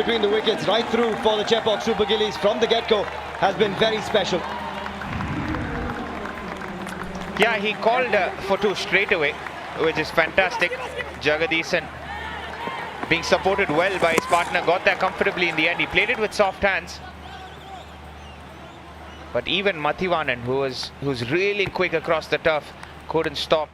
between the wickets right through for the Chepauk Super Gillies from the get-go has been very special. Yeah, he called for 2 straight away, which is fantastic. Jagadisan being supported well by his partner, got there comfortably in the end. He played it with soft hands. But even Mathivanan, who's really quick across the turf, couldn't stop.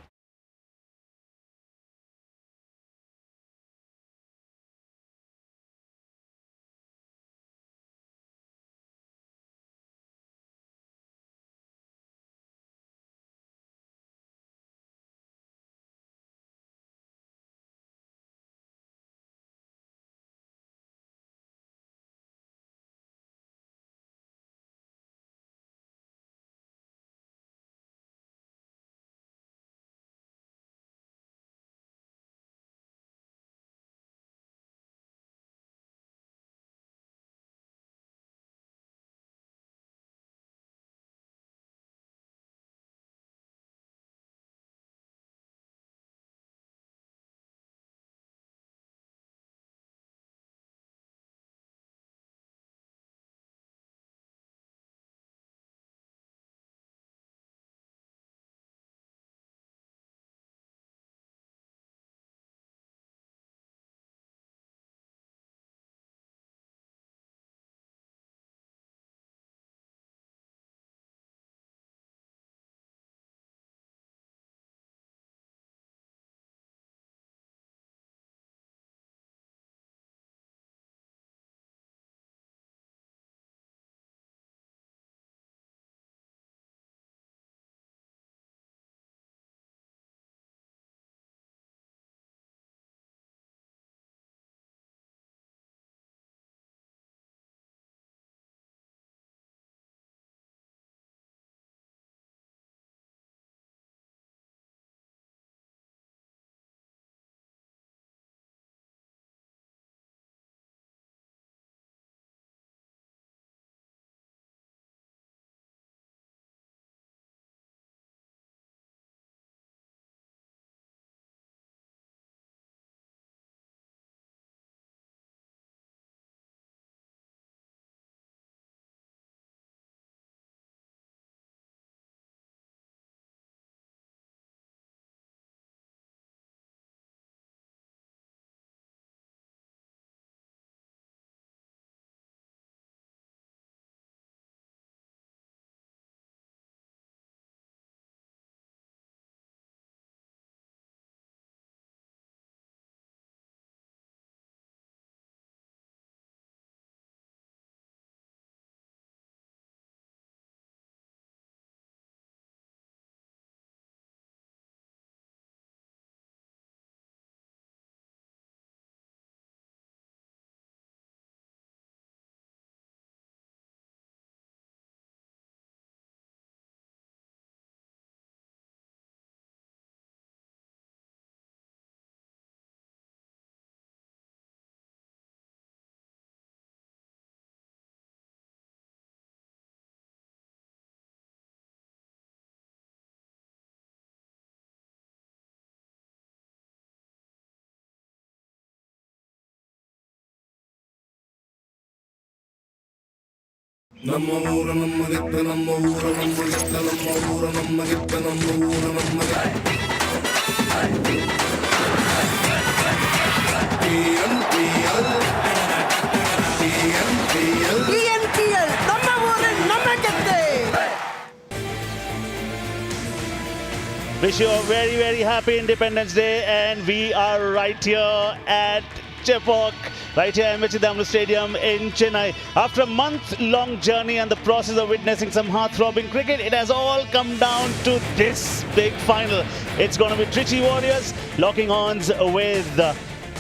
Wish you a very, very happy Independence Day, and we are right here at Chepauk, right here in Chidambaram Stadium in Chennai. After a month-long journey and the process of witnessing some heart-throbbing cricket, it has all come down to this big final. It's going to be Trichy Warriors locking horns with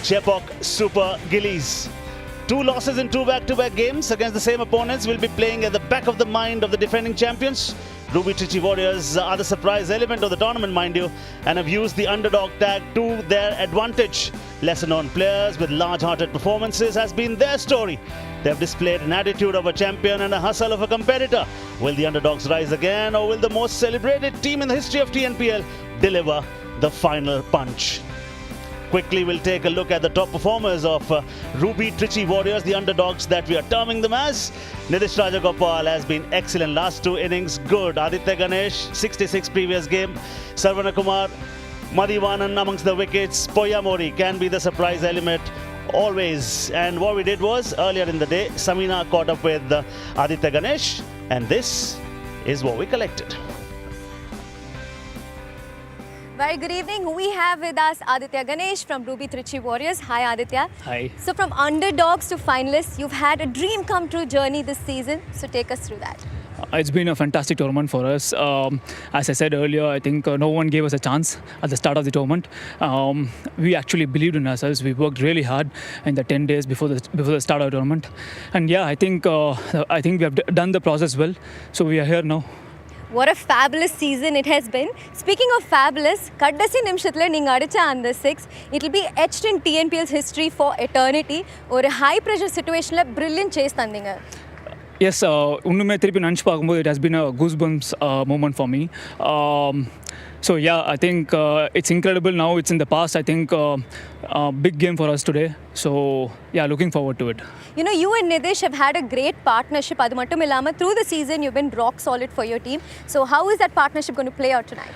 Chepauk Super Gillies. 2 losses in 2 back-to-back games against the same opponents will be playing at the back of the mind of the defending champions. Ruby Trichy Warriors are the surprise element of the tournament, mind you, and have used the underdog tag to their advantage. Lesser-known players with large-hearted performances has been their story. They have displayed an attitude of a champion and a hustle of a competitor. Will the underdogs rise again, or will the most celebrated team in the history of TNPL deliver the final punch? quickly we'll take a look at the top performers of Ruby Trichy Warriors, the underdogs that we are terming them as. Nitish Rajagopal has been excellent. Last 2 innings, good. Aditya Ganesh, 66 previous game. Sarvana Kumar, Madhivanan amongst the wickets. Poya Mori can be the surprise element always. And what we did was, earlier in the day, Samina caught up with Aditya Ganesh, and this is what we collected. Very good evening. We have with us Aditya Ganesh from Ruby Trichy Warriors. Hi Aditya. Hi. So from underdogs to finalists, you've had a dream come true journey this season. So take us through that. It's been a fantastic tournament for us. As I said earlier, I think no one gave us a chance at the start of the tournament. We actually believed in ourselves. We worked really hard in the 10 days before the start of the tournament. And yeah, I think we have done the process well. So we are here now. What a fabulous season it has been. Speaking of fabulous, Kaddasi Nimshathla neenga adicha under 6. It will be etched in TNPL's history for eternity. Or a high pressure situation la brilliant chase tandinga. Yes, it has been a goosebumps moment for me. So yeah, I think it's incredible now. It's in the past. I think big game for us today. So yeah, looking forward to it. You know, you and Nitish have had a great partnership. Adu mattum illama through the season you've been rock solid for your team. So how is that partnership going to play out tonight?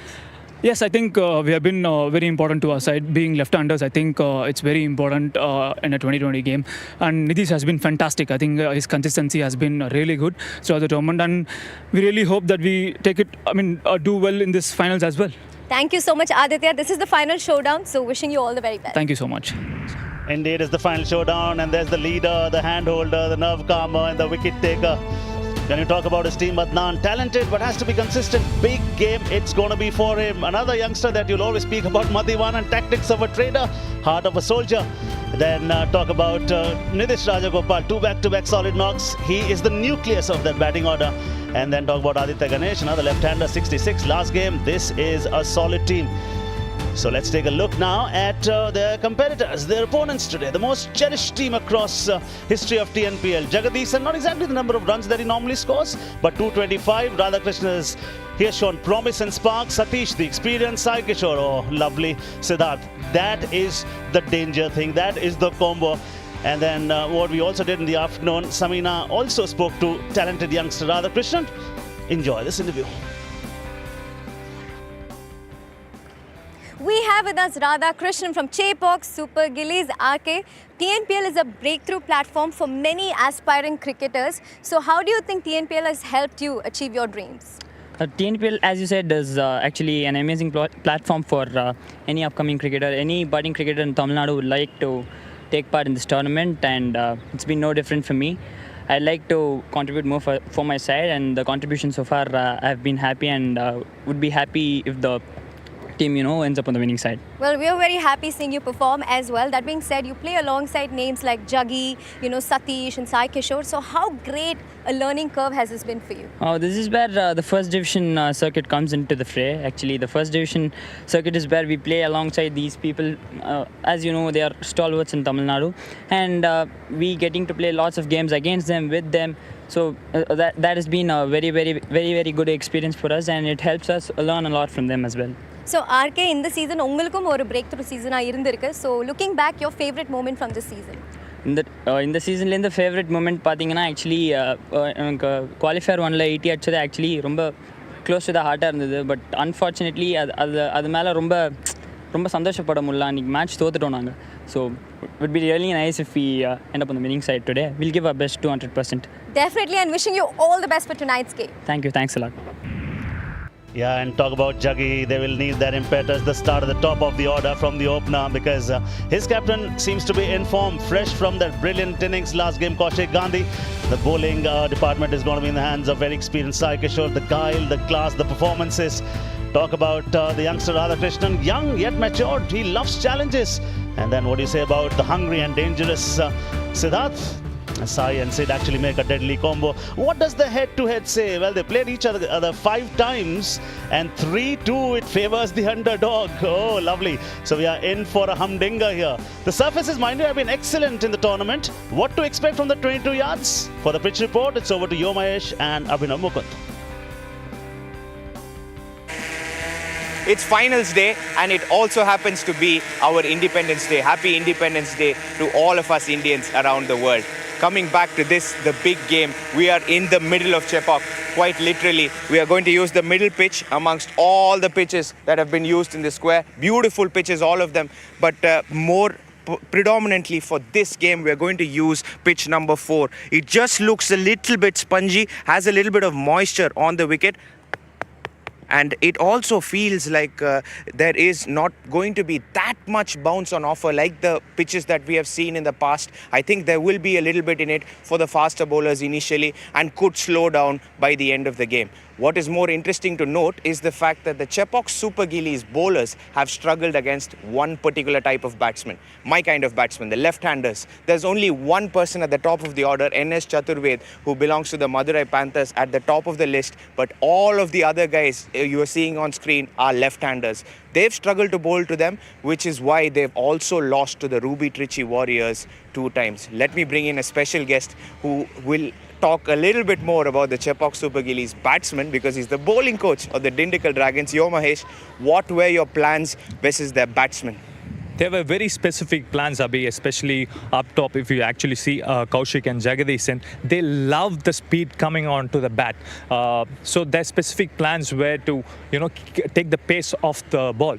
Yes, I think we have been very important to our side. Being left-handers, I think it's very important in a 2020 game. And Nitish has been fantastic. I think his consistency has been really good throughout the tournament. And we really hope that we take it, do well in this finals as well. Thank you so much, Aditya. This is the final showdown. So wishing you all the very best. Thank you so much. Indeed, it's the final showdown. And there's the leader, the hand holder, the nerve calmer, and the wicket taker. Can you talk about his team, Adnan? Talented, but has to be consistent. Big game it's going to be for him. Another youngster that you'll always speak about, Madhivanan, tactics of a trader, heart of a soldier. Then talk about Nitish Rajagopal, 2 back-to-back solid knocks. He is the nucleus of that batting order. And then talk about Aditya Ganesh, another left-hander, 66 last game. This is a solid team. So let's take a look now at their competitors, their opponents today. The most cherished team across history of TNPL. Jagadisan, not exactly the number of runs that he normally scores, but 225. Radhakrishnan has here shown promise and spark. Satish, the experienced. Sai Kishore, oh, lovely. Siddharth, that is the danger thing. That is the combo. And then what we also did in the afternoon, Samina also spoke to talented youngster Radhakrishnan. Enjoy this interview. We have with us Radhakrishnan from Chepauk, Super Gillies, RK. TNPL is a breakthrough platform for many aspiring cricketers. So how do you think TNPL has helped you achieve your dreams? TNPL, as you said, is actually an amazing platform for any upcoming cricketer. Any budding cricketer in Tamil Nadu would like to take part in this tournament, and it's been no different for me. I'd like to contribute more for my side, and the contribution so far, I've been happy and would be happy if the team, ends up on the winning side. Well, we are very happy seeing you perform as well. That being said, you play alongside names like Jaggi, Satish and Sai Kishore. So how great a learning curve has this been for you? This is where the first division circuit comes into the fray. Actually, the first division circuit is where we play alongside these people. As you know, they are stalwarts in Tamil Nadu. And we getting to play lots of games against them, with them. So that has been a very, very, very, very good experience for us, and it helps us learn a lot from them as well. So RK, in the season, ungalkum or breakthrough season irundirukku. So looking back, your favorite moment from this season? In the season, the favorite moment pathina actually qualifier 1 la 80 achadu actually romba close to the heart irundhathu, but unfortunately adu mela romba சந்தோஷப்பட முடியல. அன்றைக்கி match தோத்துட்டோம் நாங்கள். So it would be really nice if we end up on the winning side today. We'll give our best 200%. Definitely, and wishing you all the best for tonight's game. Thank you. Thanks a lot. Yeah, and talk about Jaggi. They will need that impetus, the start at the top of the order from the opener, because his captain seems to be in form, fresh from that brilliant innings last game, Kaushik Gandhi. The bowling department is going to be in the hands of very experienced Sai Kishore. The guile, the class, the performances. Talk about the youngster Radhakrishnan, young yet matured. He loves challenges. And then what do you say about the hungry and dangerous Siddharth? Sai and Sid actually make a deadly combo. What does the head-to-head say? Well, they played each other 5 times, and 3-2 it favors the underdog. Oh, lovely. So we are in for a humdinger here. The surfaces, mind you, have been excellent in the tournament. What to expect from the 22 yards? For the pitch report, it's over to Yomayesh and Abhinav Mukund. It's finals day, and it also happens to be our Independence Day. Happy Independence Day to all of us Indians around the world. Coming back to this, the big game, we are in the middle of Chepauk, quite literally. We are going to use the middle pitch amongst all the pitches that have been used in the square. Beautiful pitches, all of them, but predominantly for this game, we're going to use pitch number 4. It just looks a little bit spongy, has a little bit of moisture on the wicket. And it also feels like there is not going to be that much bounce on offer like the pitches that we have seen in the past. I think there will be a little bit in it for the faster bowlers initially and could slow down by the end of the game. What is more interesting to note is the fact that the Chepauk Super Gillies bowlers have struggled against one particular type of batsman, my kind of batsman, the left-handers. There's only one person at the top of the order, N.S. Chaturved, who belongs to the Madurai Panthers at the top of the list, but all of the other guys you are seeing on screen are left-handers. They've struggled to bowl to them, which is why they've also lost to the Ruby Trichy Warriors 2 times. Let me bring in a special guest who will talk a little bit more about the Chepauk Super Gillies batsman, because he's the bowling coach of the Dindigul Dragons. Yo Mahesh, what were your plans versus their batsmen? There were very specific plans, Abhi, especially up top. If you actually see Kaushik and Jagadish, they love the speed coming onto the bat. So their specific plans were to, take the pace off the ball.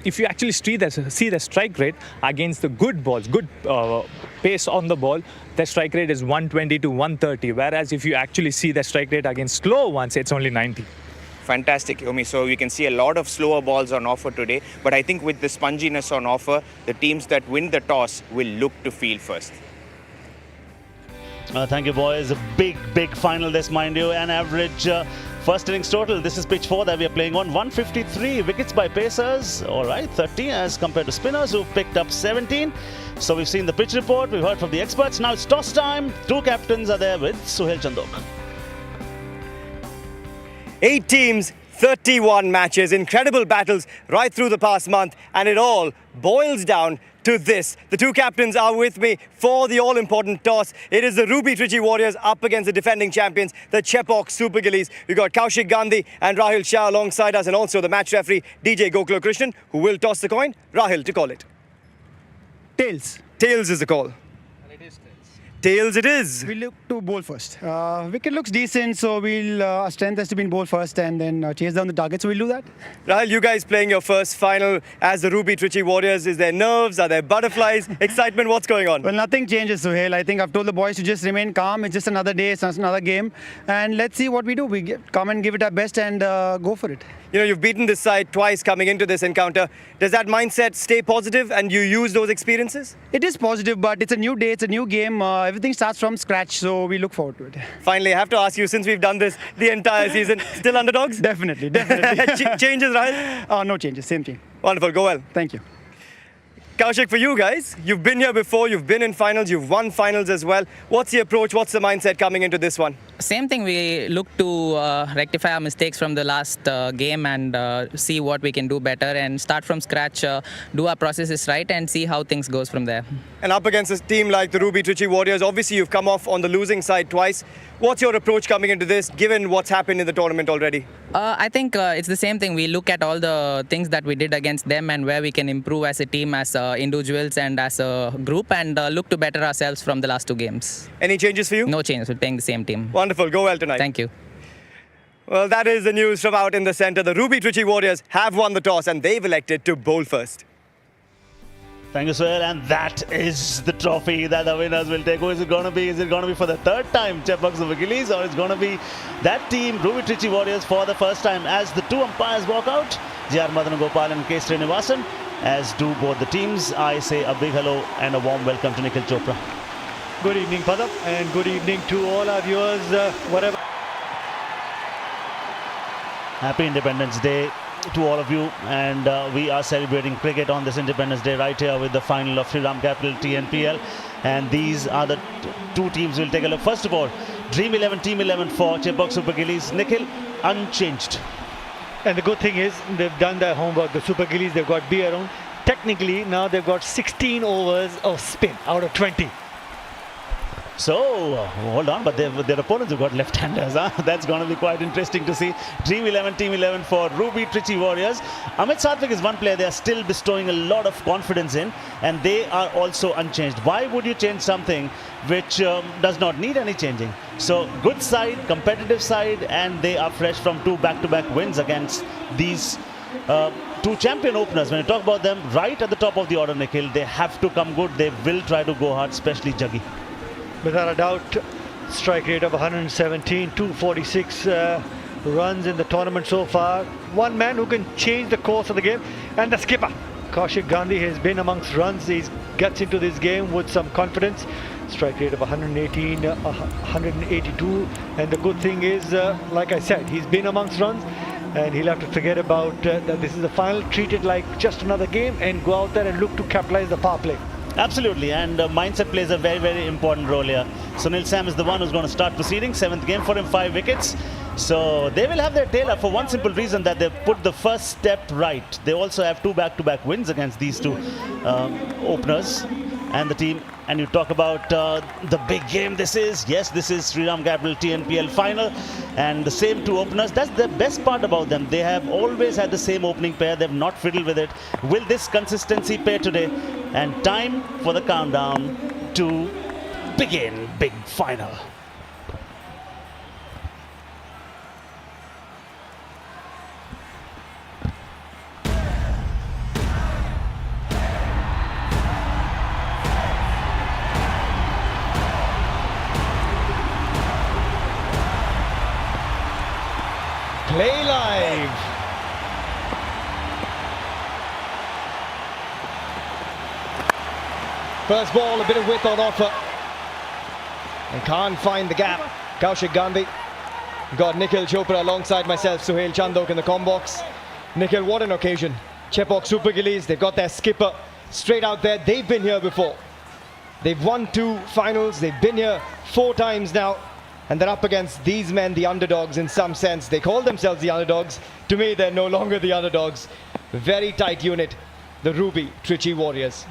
If you actually see the strike rate against the good balls, good pace on the ball, the strike rate is 120 to 130. Whereas if you actually see the strike rate against slow ones, it's only 90. Fantastic, Yomi. So we can see a lot of slower balls on offer today. But I think with the sponginess on offer, the teams that win the toss will look to field first. Thank you, boys. A big final this, mind you. An average first innings total. This is pitch 4 that we are playing on. 153 wickets by pacers. All right, 30 as compared to spinners who picked up 17. So we've seen the pitch report. We've heard from the experts. Now it's toss time. 2 captains are there with Suhail Chandok. 8 teams, 31 matches, incredible battles right through the past month, and it all boils down to this. The 2 captains are with me for the all-important toss. It is the Ruby Trichy Warriors up against the defending champions, the Chepauk Super Gillies. We've got Kaushik Gandhi and Rahul Shah alongside us, and also the match referee, DJ Gokula Krishnan, who will toss the coin. Rahul, to call it. Tails. Tails is the call. Tails it is. We look to bowl first. Wicket looks decent, so our strength has to be in bowl first and then chase down the target, so we'll do that. Rahul, you guys playing your first final as the Ruby Trichy Warriors. Is there nerves? Are there butterflies? Excitement? What's going on? Well, nothing changes, Suhail. I think I've told the boys to just remain calm. It's just another day, it's another game. And let's see what we do. We come and give it our best and go for it. You've beaten this side twice coming into this encounter. Does that mindset stay positive and you use those experiences? It is positive, but it's a new day, it's a new game. Everything starts from scratch, so we look forward to it. Finally, I have to ask you, since we've done this the entire season, still underdogs? Definitely. Changes, Rahul? No changes, same team. Wonderful, go well. Thank you. Kaushik, for you guys, you've been here before, you've been in finals, you've won finals as well. What's the approach, what's the mindset coming into this one? Same thing, we look to rectify our mistakes from the last game and see what we can do better and start from scratch, do our processes right and see how things goes from there. And up against a team like the Ruby Trichy Warriors, obviously you've come off on the losing side twice. What's your approach coming into this, given what's happened in the tournament already? I think it's the same thing. We look at all the things that we did against them and where we can improve as a team, as individuals and as a group, and look to better ourselves from the last 2 games. Any changes for you? No changes, we're playing the same team. Wonderful, go well tonight. Thank you. Well, that is the news from out in the centre. The Ruby Trichy Warriors have won the toss and they've elected to bowl first. Thank you, sir. And that is the trophy that the winners will take. Who is it going to be? Is it going to be for the 3rd time, Chepauk Super Gillies, or is it going to be that team, Ruby Trichy Warriors, for the first time? As the 2 umpires walk out, J.R. Madan Gopal and K. Srinivasan, as do both the teams, I say a big hello and a warm welcome to Nikhil Chopra. Good evening, Padam, and good evening to all our viewers, whatever. Happy Independence Day to all of you, and we are celebrating cricket on this Independence Day right here with the final of Shriram Capital TNPL, and these are the 2 teams we'll take a look. First of all, Dream 11, Team 11 for Chepauk Super Gillies. Nikhil, unchanged. And the good thing is they've done their homework. The Super Gillies, they've got B around. Technically, now they've got 16 overs of spin out of 20. So, hold on, but their opponents have got left-handers. Huh? That's going to be quite interesting to see. Team 11 for Ruby Trichy Warriors. Amit Satvik is one player they are still bestowing a lot of confidence in, and they are also unchanged. Why would you change something which does not need any changing? So, good side, competitive side, and they are fresh from 2 back-to-back wins against these two champion openers. When you talk about them, right at the top of the order, Nikhil, they have to come good. They will try to go hard, especially Jaggi. Without a doubt, strike rate of 117, 246 runs in the tournament so far. One man who can change the course of the game, and the skipper, Kaushik Gandhi, has been amongst runs. He gets into this game with some confidence. Strike rate of 118, 182, and the good thing is, like I said, he's been amongst runs, and he'll have to forget about that this is the final, treat it like just another game, and go out there and look to capitalize the power play. Absolutely, and mindset plays a very, very important role here. Sunil Sam is the one who's going to start proceedings. 7th game for him, 5 wickets. So they will have their tail up for one simple reason, that they've put the first step right. They also have 2 back-to-back wins against these two openers and the team. And you talk about the big game this is. Yes, this is Shriram Capital TNPL final, and the same 2 openers. That's the best part about them. They have always had the same opening pair. They've not fiddled with it. Will this consistency pair today? And time for the countdown to begin big final. Play live. First ball, a bit of width on offer. And can't find the gap. Kaushik Gandhi. Got Nikhil Chopra alongside myself, Suhail Chandok in the com box. Nikhil, what an occasion. Chepauk Super Gillies, they've got their skipper straight out there. They've been here before. They've won 2 finals. They've been here 4 times now. And they're up against these men, the underdogs in some sense. They call themselves the underdogs. To me, they're no longer the underdogs. Very tight unit, the Ruby Trichy Warriors.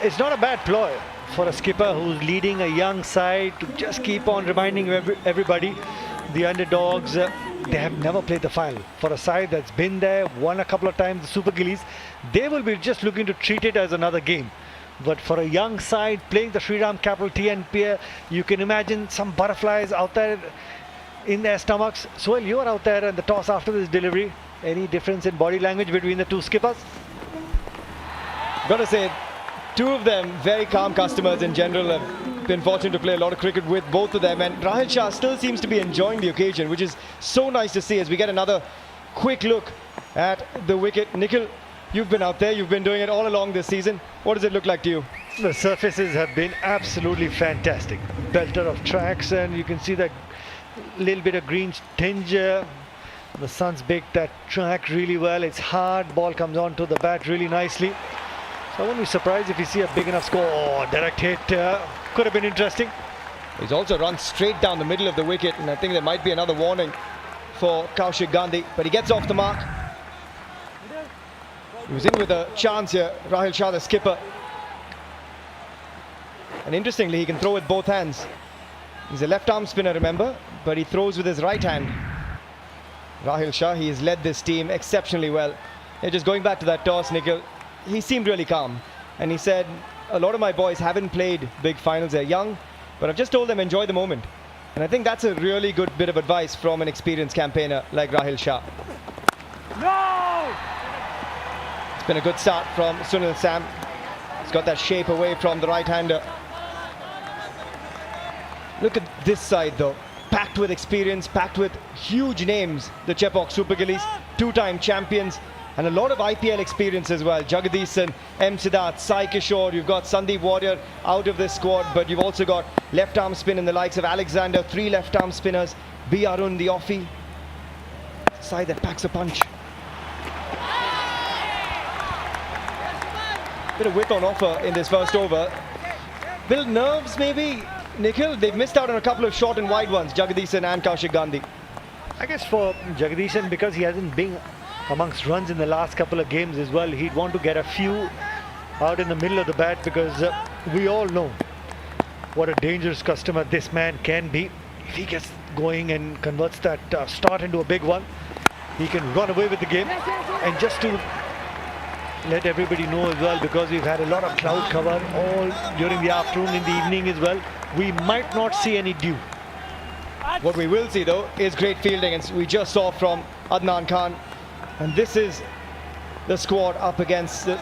It's not a bad ploy for a skipper who's leading a young side to just keep on reminding everybody, the underdogs, they have never played the final. For a side that's been there, won a couple of times, the Super Gillies, they will be just looking to treat it as another game. But for a young side playing the Shriram Capital TNPL, you can imagine some butterflies out there in their stomachs. So you are out there in the toss after this delivery. Any difference in body language between the 2 skippers? Gotta say, 2 of them, very calm customers in general. I've been fortunate to play a lot of cricket with both of them. And Rahul Shah still seems to be enjoying the occasion, which is so nice to see as we get another quick look at the wicket. Nikhil, you've been out there, you've been doing it all along this season. What does it look like to you? The surfaces have been absolutely fantastic. Belter of tracks, and you can see that little bit of green tinge. The sun's baked that track really well. It's hard, ball comes onto the bat really nicely. So I won't be surprised if you see a big enough score. Oh, direct hit, could have been interesting. He's also run straight down the middle of the wicket, and I think there might be another warning for Kaushik Gandhi, but he gets off the mark. He was in with a chance here, Rahul Shah, the skipper. And interestingly, he can throw with both hands. He's a left-arm spinner, remember, but he throws with his right hand. Rahul Shah, he has led this team exceptionally well. Yeah, just going back to that toss, Nikhil, he seemed really calm. And he said, a lot of my boys haven't played big finals. They're young, but I've just told them enjoy the moment. And I think that's a really good bit of advice from an experienced campaigner like Rahul Shah. No! It's been a good start from Sunil Sam. He's got that shape away from the right-hander. Look at this side though, packed with experience, packed with huge names. The Chepauk Super Gillies, 2-time champions, and a lot of IPL experience as well. Jagadisan, M. Siddharth, Sai Kishore, you've got Sandeep Warrior out of this squad, but you've also got left-arm spin in the likes of Alexander, 3 left-arm spinners, B. Arun, the offie. Side that packs a punch. Bit of width on offer in this first over. Build nerves maybe, Nikhil. They've missed out on a couple of short and wide ones, Jagadisan and Kaushik Gandhi. I guess for Jagadisan, because he hasn't been amongst runs in the last couple of games as well, he'd want to get a few out in the middle of the bat, because we all know what a dangerous customer this man can be. If he gets going and converts that start into a big one, he can run away with the game. And just to let everybody know as well, because we've had a lot of cloud cover all during the afternoon, in the evening as well, we might not see any dew. What we will see though is great fielding, and we just saw from Adnan Khan, and this is the squad up against the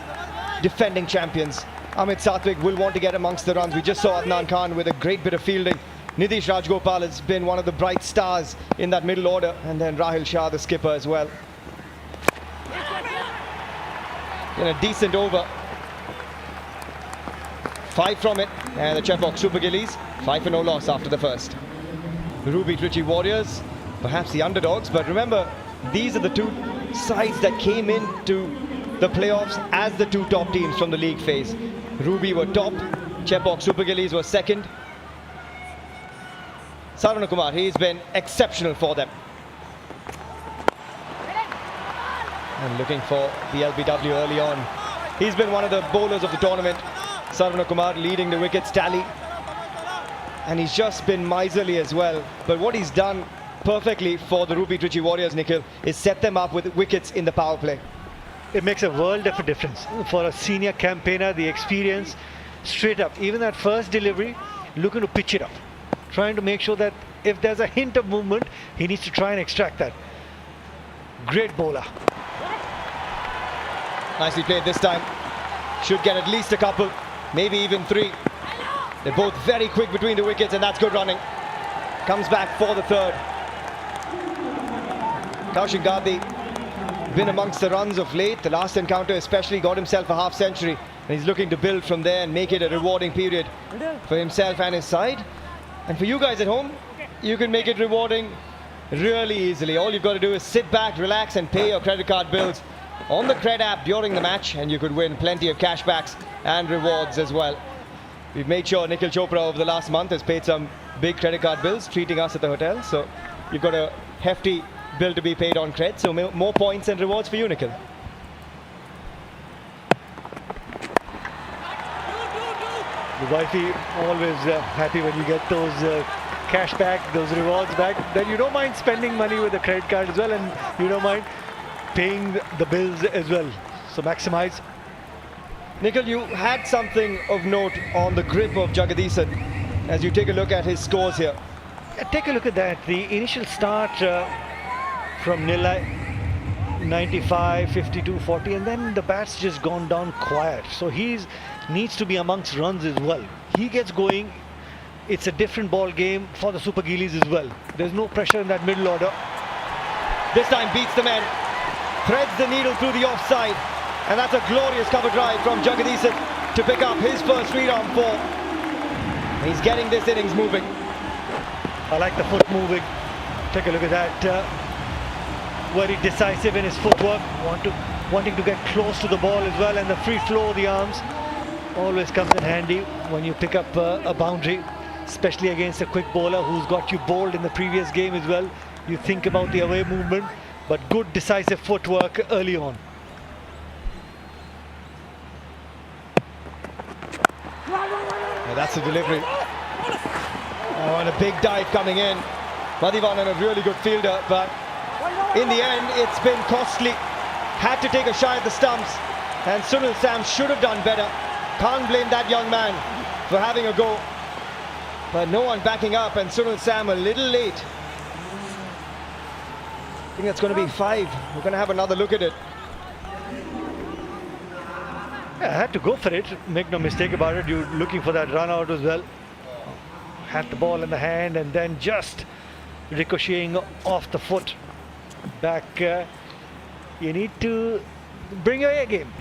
defending champions. Amit Satwik will want to get amongst the runs. We just saw Adnan Khan with a great bit of fielding. Nitish Rajgopal has been one of the bright stars in that middle order, and then Rahil Shah, the skipper, as well. In a decent over. 5 from it, and the Chepauk Super Gillies, 5 for no loss after the first. The Ruby Trichy Warriors, perhaps the underdogs, but remember, these are the two sides that came into the playoffs as the two top teams from the league phase. Ruby were top, Chepauk Super Gillies were second. Sarvanakumar, he's been exceptional for them. And looking for the LBW early on. He's been one of the bowlers of the tournament. Sarvanakumar leading the wickets tally. And he's just been miserly as well. But what he's done perfectly for the Ruby Trichy Warriors, Nikhil, is set them up with wickets in the power play. It makes a world of a difference. For a senior campaigner, the experience, straight up, even that first delivery, looking to pitch it up. Trying to make sure that if there's a hint of movement, he needs to try and extract that. Great bowler. Nicely played this time. Should get at least a couple, maybe even 3. They're both very quick between the wickets, and that's good running. Comes back for the third. Kaushik Gandhi been amongst the runs of late. The last encounter especially got himself a half century, and he's looking to build from there and make it a rewarding period for himself and his side. And for you guys at home, you can make it rewarding really easily. All you've got to do is sit back, relax, and pay your credit card bills on the Cred app during the match, and you could win plenty of cashbacks and rewards as well. We've made sure Nikhil Chopra over the last month has paid some big credit card bills, treating us at the hotel. So you've got a hefty bill to be paid on Cred. So more points and rewards for you, Nikhil. The wifey always happy when you get those cash back, those rewards back. Then you don't mind spending money with the credit card as well, and you don't mind paying the bills as well. So maximize. Nikhil, you had something of note on the grip of Jagadisan as you take a look at his scores here. Take a look at that. The initial start from Nilai, 95, 52, 40, and then the bat's just gone down quiet. So he needs to be amongst runs as well. He gets going, it's a different ball game for the Super Gillies as well. There's no pressure in that middle order. This time beats the men, threads the needle through the offside, and that's a glorious cover drive from Jagadisan to pick up his first Shriram 4. He's getting this innings moving. I like the foot moving. Take a look at that. Very decisive in his footwork, wanting to get close to the ball as well, and the free flow of the arms always comes in handy when you pick up a boundary, especially against a quick bowler who's got you bowled in the previous game as well. You think about the away movement, but good decisive footwork early on. Now that's the delivery. Oh, and a big dive coming in. Madhivanan, a really good fielder, but in the end, it's been costly. Had to take a shot at the stumps, and Sunil Sam should have done better. Can't blame that young man for having a go. But no one backing up, and Sunil Sam a little late. I think that's going to be 5. We're going to have another look at it. Yeah, I had to go for it. Make no mistake about it. You're looking for that run out as well. Had the ball in the hand and then just ricocheting off the foot. Back, you need to bring your A game.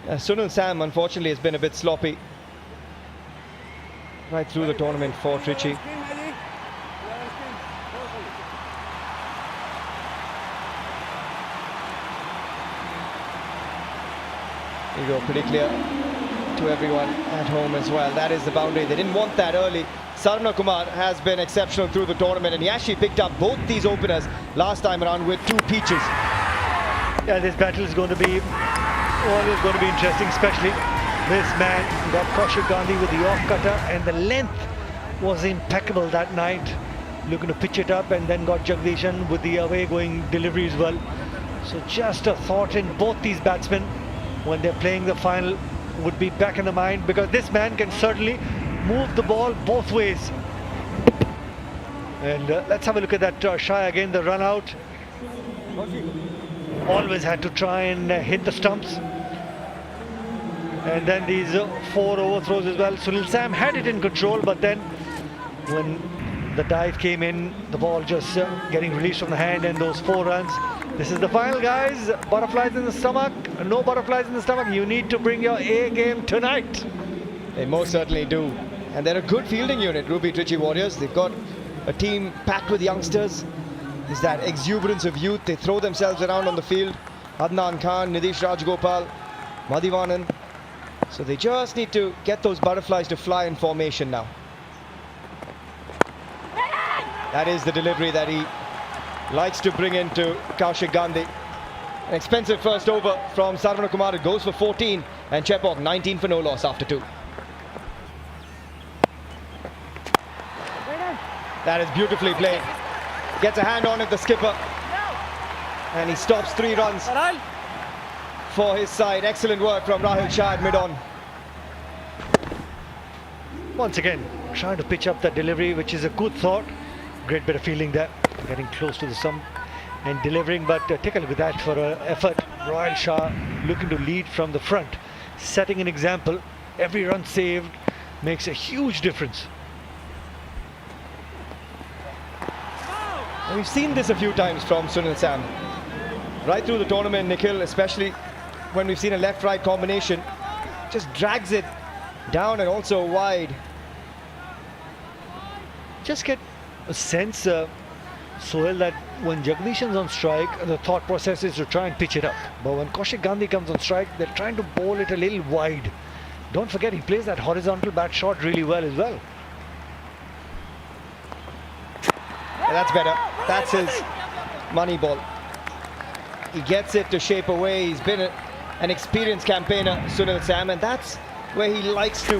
Sunil Sam, unfortunately, has been a bit sloppy right through the tournament for Trichy. There you go, pretty clear to everyone at home as well. That is the boundary. They didn't want that early. Sarvanakumar has been exceptional through the tournament, and he actually picked up both these openers last time around with 2 peaches. Yeah, this battle is going to be always going to be interesting, especially This man got Kaushik Gandhi with the off-cutter, and the length was impeccable that night. Looking to pitch it up, and then got Jagdishan with the away-going delivery as well. So just a thought in both these batsmen when they're playing the final would be back in the mind, because this man can certainly move the ball both ways. And let's have a look at that Shah again, the run out. Always had to try and hit the stumps. And then these 4 overthrows as well. Sunil Sam had it in control, but then when the dive came in, the ball just getting released from the hand, and those 4 runs. This is the final, guys. Butterflies in the stomach. No butterflies in the stomach. You need to bring your A game tonight. They most certainly do. And they're a good fielding unit, Ruby Trichy Warriors. They've got a team packed with youngsters. There's that exuberance of youth. They throw themselves around on the field. Adnan Khan, Nidish Rajgopal, Madhivanan. So they just need to get those butterflies to fly in formation now. That is the delivery that he likes to bring into Kaushik Gandhi. An expensive first over from Sarvana Kumar. It goes for 14, and Chepauk 19 for no loss after 2. That is beautifully played. Gets a hand on it, the skipper. And he stops 3 runs for his side. Excellent work from Rahul Shah at mid-on. Once again, trying to pitch up that delivery, which is a good thought. Great bit of fielding there, getting close to the stump and delivering, but take a look at that for an effort. Royal Shah looking to lead from the front, setting an example. Every run saved makes a huge difference. And we've seen this a few times from Sunil Sam. Right through the tournament, Nikhil, especially when we've seen a left-right combination, just drags it down and also wide. Just get a sense, Sohail, that when Jagdishan's on strike, the thought process is to try and pitch it up. But when Kaushik Gandhi comes on strike, they're trying to bowl it a little wide. Don't forget, he plays that horizontal bat shot really well as well. Yeah, that's better. That's his money ball. He gets it to shape away. He's been an experienced campaigner, Sunil Sam, and that's where he likes to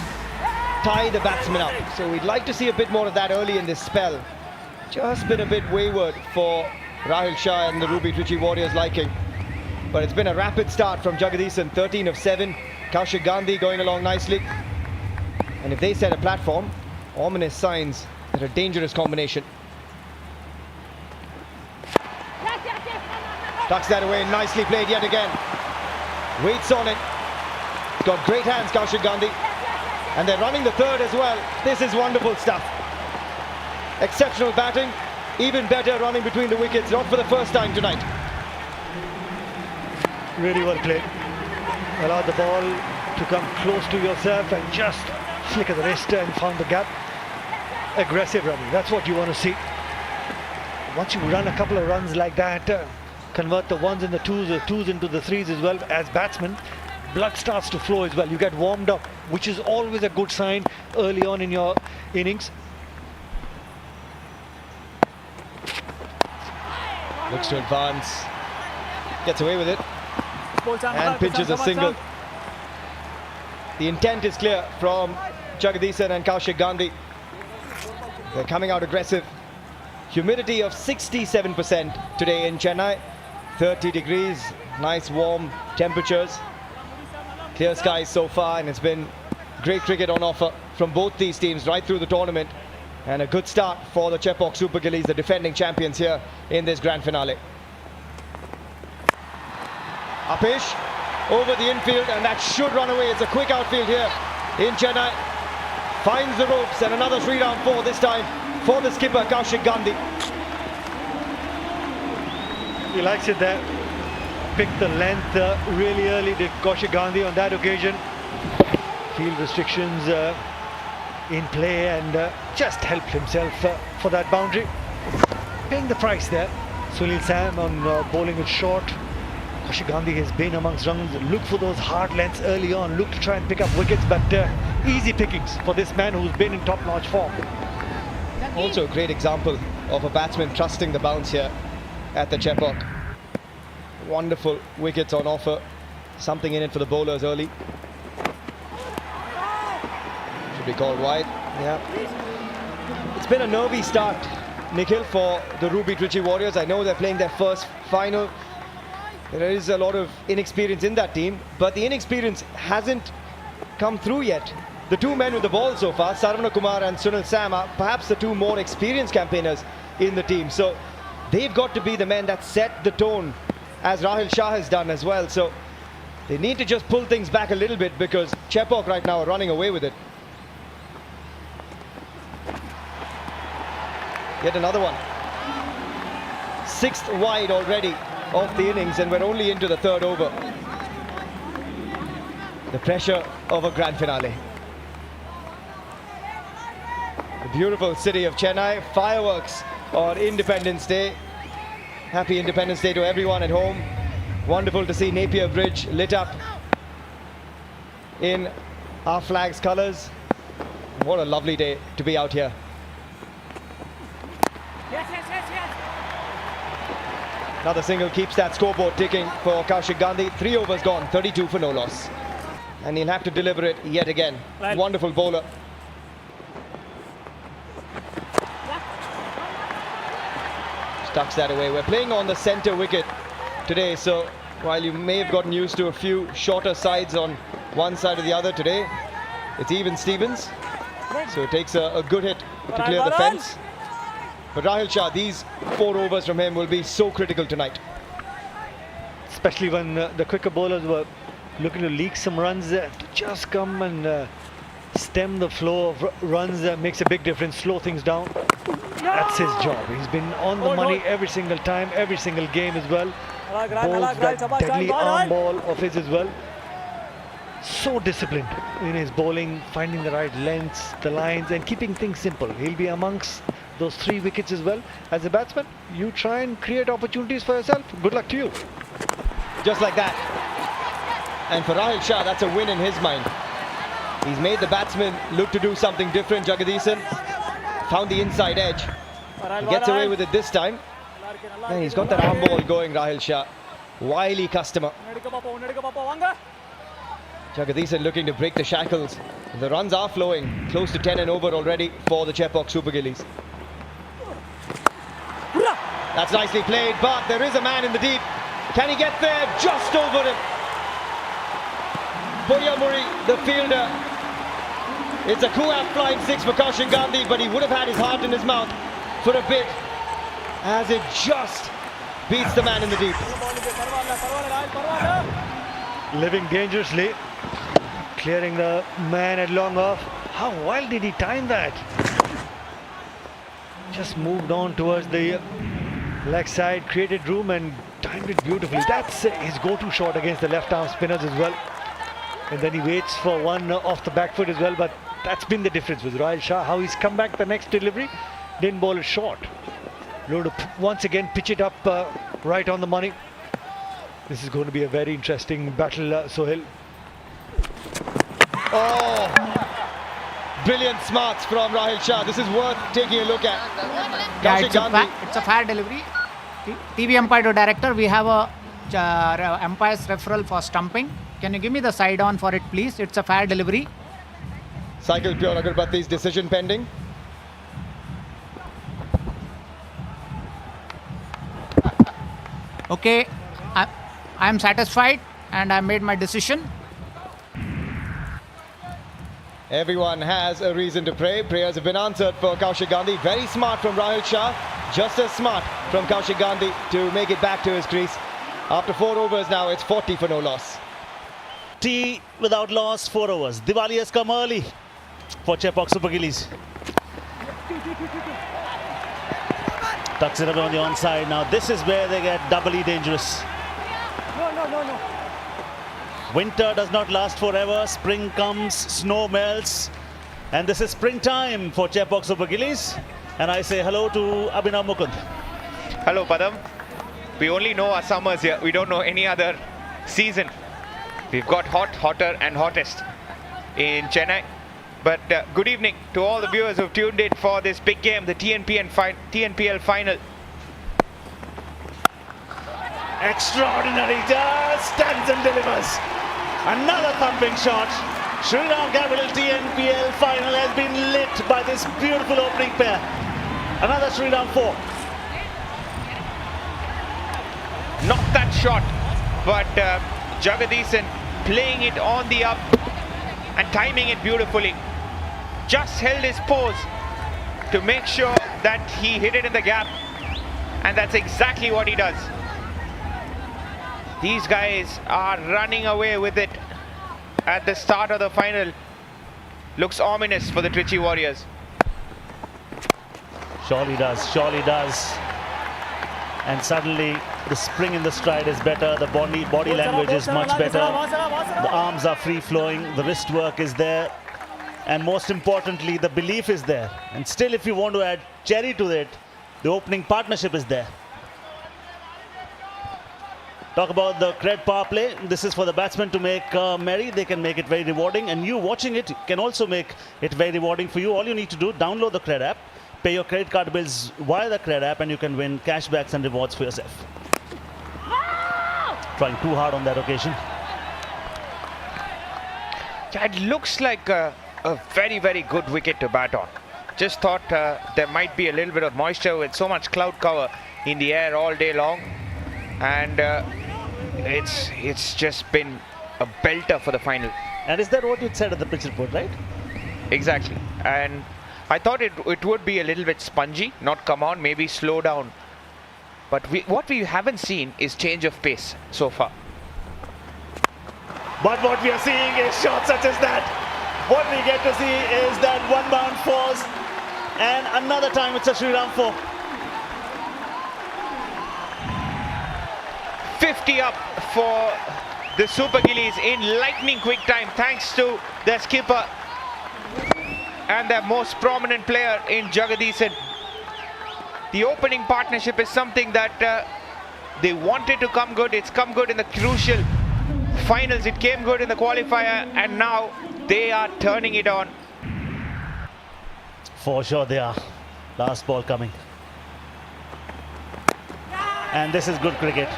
tie the batsman up. So we'd like to see a bit more of that early in this spell. Just been a bit wayward for Rahul Shah and the Ruby Trichy Warriors liking. But it's been a rapid start from Jagdishan, 13 of 7. Kaushik Gandhi going along nicely. And if they set a platform, ominous signs that a dangerous combination. Tucks that away, nicely played yet again. Waits on it. Got great hands, Kaushik Gandhi. And they're running the third as well. This is wonderful stuff. Exceptional batting, even better running between the wickets, not for the first time tonight. Really well played. Allow the ball to come close to yourself and just flick of the wrist and found the gap. Aggressive running, that's what you want to see. Once you run a couple of runs like that, convert the 1s and the 2s, the 2s into the 3s as well as batsmen, blood starts to flow as well. You get warmed up, which is always a good sign early on in your innings. Looks to advance, gets away with it, and pinches a single. The intent is clear from Jagdishan and Kaushik Gandhi. They're coming out aggressive. Humidity of 67% today in Chennai. 30 degrees, nice warm temperatures. Clear skies so far, and it's been great cricket on offer from both these teams right through the tournament. And a good start for the Chepauk Super Gillies, the defending champions here in this grand finale. Apesh over the infield, and that should run away. It's a quick outfield here in Chennai. Finds the ropes, and another Shriram 4 this time for the skipper Kaushik Gandhi. He likes it there. Picked the length really early, did Kaushik Gandhi on that occasion. Field restrictions in play, and just helped himself for that boundary. Paying the price there. Sunil Sam on bowling it short. Kaushik Gandhi has been amongst runs. Look for those hard lengths early on. Look to try and pick up wickets, but easy pickings for this man who's been in top-notch form. Also a great example of a batsman trusting the bounce here at the Chepauk. Wonderful wickets on offer. Something in it for the bowlers early. Should be called wide. Yeah. It's been a nervy start, Nikhil, for the Ruby Trichy Warriors. I know they're playing their first final. There is a lot of inexperience in that team, but the inexperience hasn't come through yet. The two men with the ball so far, Saravana Kumar and Sunil Sam, are perhaps the two more experienced campaigners in the team. So they've got to be the men that set the tone, as Rahul Shah has done as well. So they need to just pull things back a little bit, because Chepauk right now are running away with it. Yet another one. 6th wide already of the innings, and we're only into the 3rd over. The pressure of a grand finale. The beautiful city of Chennai, fireworks on Independence Day. Happy Independence Day to everyone at home. Wonderful to see Napier Bridge lit up in our flag's colours. What a lovely day to be out here. Another single keeps that scoreboard ticking for Kaushik Gandhi. 3 overs gone, 32 for no loss. And he'll have to deliver it yet again. Right. Wonderful bowler. Tucks that away. We're playing on the centre wicket today, so while you may have gotten used to a few shorter sides on one side or the other today, it's even Stevens. So it takes a good hit to clear the fence. But Rahul Shah, these 4 overs from him will be so critical tonight. Especially when the quicker bowlers were looking to leak some runs, to just come and stem the flow of runs makes a big difference, slow things down. That's his job. He's been on the money every single time, every single game as well. Bowls that deadly arm ball of his as well. So disciplined in his bowling, finding the right lengths, the lines, and keeping things simple. He'll be amongst those 3 wickets as well. As a batsman, you try and create opportunities for yourself. Good luck to you. Just like that. And for Rahul Shah, that's a win in his mind. He's made the batsman look to do something different. Jagadisan found the inside edge. He gets away with it this time. And he's got that arm ball going, Rahul Shah. Wily customer. Jagadisan looking to break the shackles. The runs are flowing. Close to 10 and over already for the Chepauk Super Gillies. That's nicely played, but there is a man in the deep. Can he get there? Just over him. Boyamuri, the fielder. It's a Kuat flying 6 for Kaushik Gandhi, but he would have had his heart in his mouth for a bit, as it just beats the man in the deep. Living dangerously, clearing the man at long off. How well did he time that? Just moved on towards the leg side, created room and timed it beautifully. That's his go-to shot against the left-arm spinners as well. And then he waits for one off the back foot as well, but that's been the difference with Rahul Shah. How he's come back the next delivery, didn't bowl it short. Once again pitch it up right on the money. This is going to be a very interesting battle, Sohail. Oh, brilliant smarts from Rahul Shah. This is worth taking a look at. Yeah, it's a fair delivery. TV umpire to director, we have a umpire's referral for stumping. Can you give me the side on for it, please? It's a fair delivery. Cycle Pure Agarbati's decision pending. Okay, I am satisfied and I made my decision. Everyone has a reason to pray. Prayers have been answered for Kaushik Gandhi. Very smart from Rahul Shah. Just as smart from Kaushik Gandhi to make it back to his crease. After 4 overs now, it's 40 for no loss. T without loss, 4 overs. Diwali has come early for Chepauk Super Gillies. Tucks it away on the onside. Now this is where they get doubly dangerous. No. Winter does not last forever. Spring comes, snow melts. And this is springtime for Chepauk Super Gillies. And I say hello to Abhinav Mukund. Hello, Padam. We only know our summers here. We don't know any other season. We've got hot, hotter and hottest in Chennai. But good evening to all the viewers who've tuned in for this big game, the TNPL final. Extraordinary, just stands and delivers. Another thumping shot. Shriram Capital TNPL final has been lit by this beautiful opening pair. Another Shriram 4. Not that shot, but Jagadisan playing it on the up and timing it beautifully. Just held his pose to make sure that he hit it in the gap, and that's exactly what he does. These guys are running away with it at the start of the final. Looks ominous for the Trichy Warriors. Surely does, surely does. And suddenly the spring in the stride is better, the body language is much better, the arms are free flowing, the wrist work is there, and most importantly the belief is there. And still, if you want to add cherry to it, the opening partnership is there. Talk about the cred power play. This is for the batsmen to make merry. They can make it very rewarding, and you watching it can also make it very rewarding for you. All you need to do, download the cred app, pay your credit card bills via the cred app, and you can win cashbacks and rewards for yourself. Trying too hard on that occasion. Yeah, it looks like a very, very good wicket to bat on. Just thought there might be a little bit of moisture with so much cloud cover in the air all day long, and it's just been a belter for the final. And is that what you said at the pitch report, right? Exactly. And I thought it would be a little bit spongy, not come on, maybe slow down. But what we haven't seen is change of pace so far. But what we are seeing is shots such as that. What we get to see is that one bound fours, and another time it's a Shriram 4. 50 up for the Super Gillies in lightning quick time, thanks to their skipper and their most prominent player in Jagadisan. The opening partnership is something that they wanted to come good. It's come good in the crucial finals. It came good in the qualifier, and now they are turning it on. For sure they are. Last ball coming. And this is good cricket.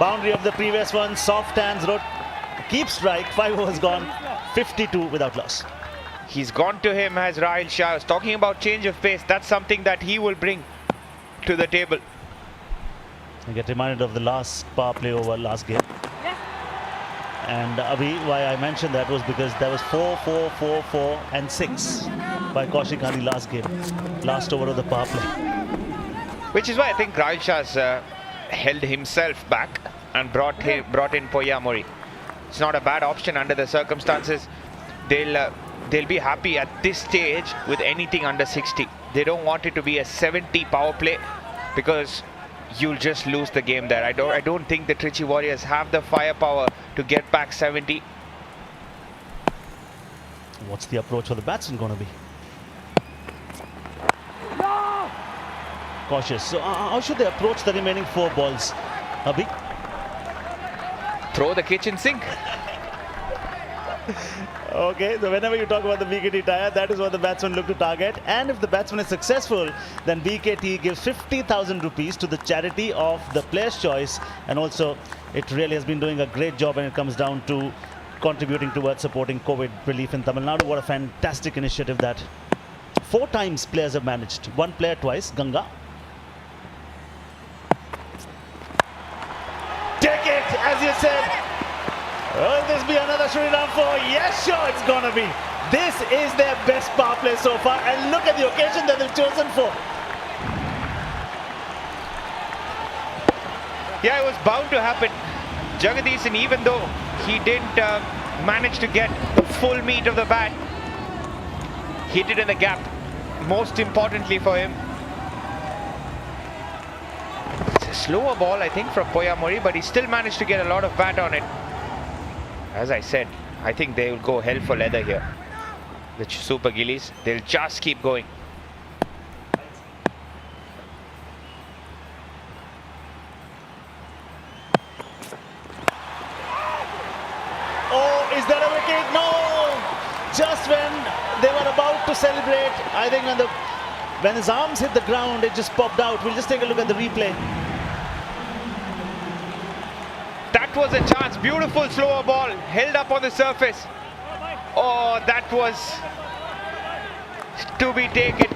Boundary of the previous one, soft hands, keep strike, 5 overs gone, 52 without loss. He's gone to him as Rahil Shah was talking about change of pace. That's something that he will bring to the table. I get reminded of the last power play over last game. And why I mentioned that was because there was 4, 4, 4, 4 and 6 by Kaushik Gandhi last game, last over of the power play. Which is why I think Rahil Shah's held himself back and brought in Poya Mori. It's not a bad option under the circumstances. They'll be happy at this stage with anything under 60. They don't want it to be a 70 power play, because you'll just lose the game there. I don't think the Trichy Warriors have the firepower to get back 70. What's the approach for the batsman going to be? Cautious. So how should they approach the remaining 4 balls? Abhi? Throw the kitchen sink. Okay, so whenever you talk about the BKT tire, that is what the batsman look to target. And if the batsman is successful, then BKT gives 50,000 rupees to the charity of the player's choice. And also, it really has been doing a great job when it comes down to contributing towards supporting COVID relief in Tamil Nadu. What a fantastic initiative that 4 times players have managed. 1 player twice, Ganga. Take it, as you said. Will this be another Shriram 4? Yes, sure, it's gonna be. This is their best power play so far, and look at the occasion that they've chosen for. Yeah, it was bound to happen. Jagadisan, even though he didn't manage to get the full meat of the bat, hit it in the gap. Most importantly for him, it's a slower ball, I think, from Poya Mori, but he still managed to get a lot of bat on it. As I said, I think they will go hell for leather here. The Super Gillies, they'll just keep going. Oh, is that a wicket? No! Just when they were about to celebrate, I think when his arms hit the ground, it just popped out. We'll just take a look at the replay. That was a chance. Beautiful slower ball held up on the surface. Oh, that was to be taken.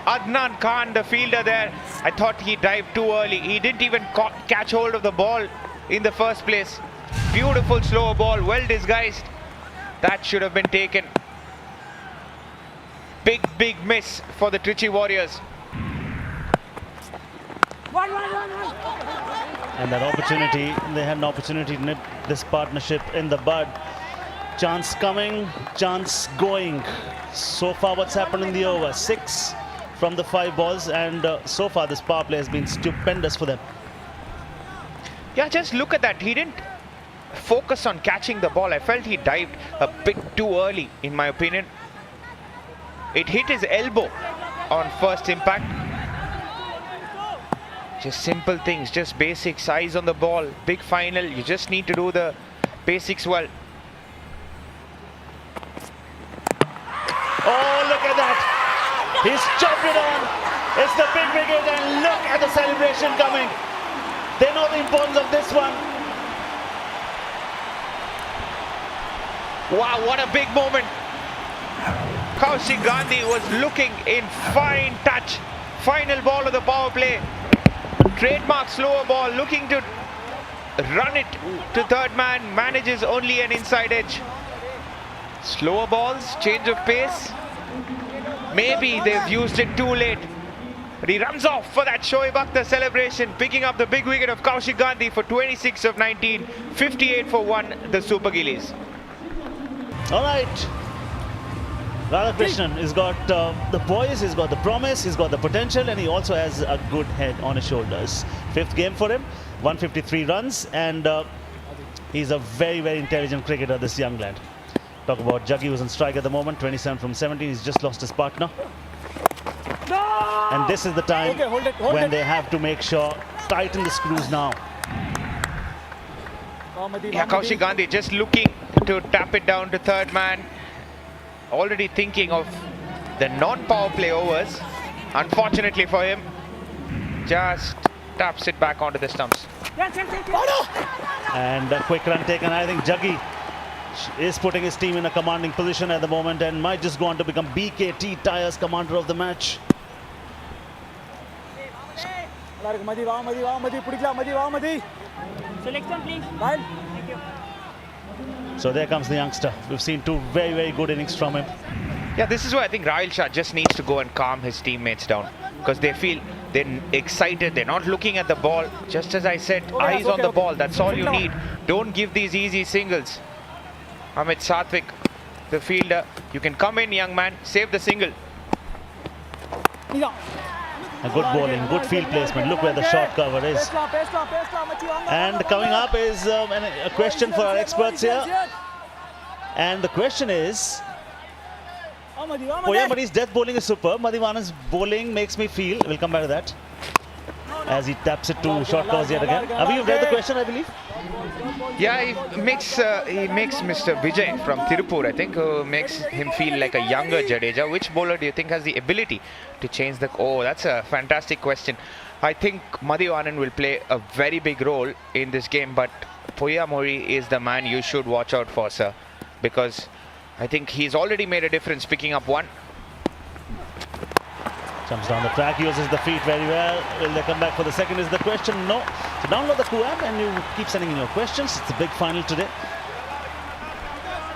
Adnan Khan, the fielder there, I thought he dived too early. He didn't even catch hold of the ball in the first place. Beautiful slow ball, well disguised. That should have been taken. Big miss for the Trichy Warriors. And that opportunity, they had an opportunity to nip this partnership in the bud. Chance coming, chance going. So far, what's happened in the over? 6 from the 5 balls, and so far this power play has been stupendous for them. Yeah, just look at that. He didn't focus on catching the ball. I felt he dived a bit too early, in my opinion. It hit his elbow on first impact. Just simple things, just basic size on the ball. Big final, you just need to do the basics well. Oh, look at that! He's chopped it on. It's the big wicket, and look at the celebration coming. They know the importance of this one. Wow, what a big moment. Kaushik Gandhi was looking in fine touch. Final ball of the power play. Trademark slower ball, looking to run it to third man, manages only an inside edge. Slower balls, change of pace. Maybe they've used it too late. But he runs off for that Shoaib Akhtar celebration, picking up the big wicket of Kaushik Gandhi for 26 of 19, 58 for 1, the Super Gillies. All right. Radhakrishnan has got the poise, he's got the promise, he's got the potential, and he also has a good head on his shoulders. 5th game for him, 153 runs, and he's a very intelligent cricketer, this young lad. Talk about Juggy, who's on strike at the moment, 27 from 17. He's just lost his partner. And this is the time when they have to make sure, tighten the screws now. Yeah, Kaushik Gandhi just looking to tap it down to third man. Already thinking of the non-power play overs. Unfortunately for him, just taps it back onto the stumps. And a quick run taken. I think Juggy is putting his team in a commanding position at the moment and might just go on to become BKT Tyres commander of the match. Selection, please. Thank you. So there comes the youngster. We've seen 2 very good innings from him. Yeah, this is where I think Rahil Shah just needs to go and calm his teammates down, because they feel they're excited, they're not looking at the ball. Just as I said, eyes on the ball, that's all you need. Don't give these easy singles. Amit Satvik, the fielder, you can come in, young man, save the single. A good bowling, good field placement. Look where the short cover is. And coming up is a question for our experts here. And the question is, Poyamari's death bowling is superb. Madhivanan's bowling makes me feel, we'll come back to that, as he taps it to short covers yet again. Abhi, you've read the question, I believe? Yeah, he makes Mr. Vijay from Tirupur, I think, who makes him feel like a younger Jadeja. Which bowler do you think has the ability to change the... Oh, that's a fantastic question. I think Madhivanan will play a very big role in this game, but Poyamori is the man you should watch out for, sir, because I think he's already made a difference picking up 1. Jumps down the track, uses the feet very well. Will they come back for the second is the question? No. So download the Crew app and you keep sending in your questions. It's a big final today.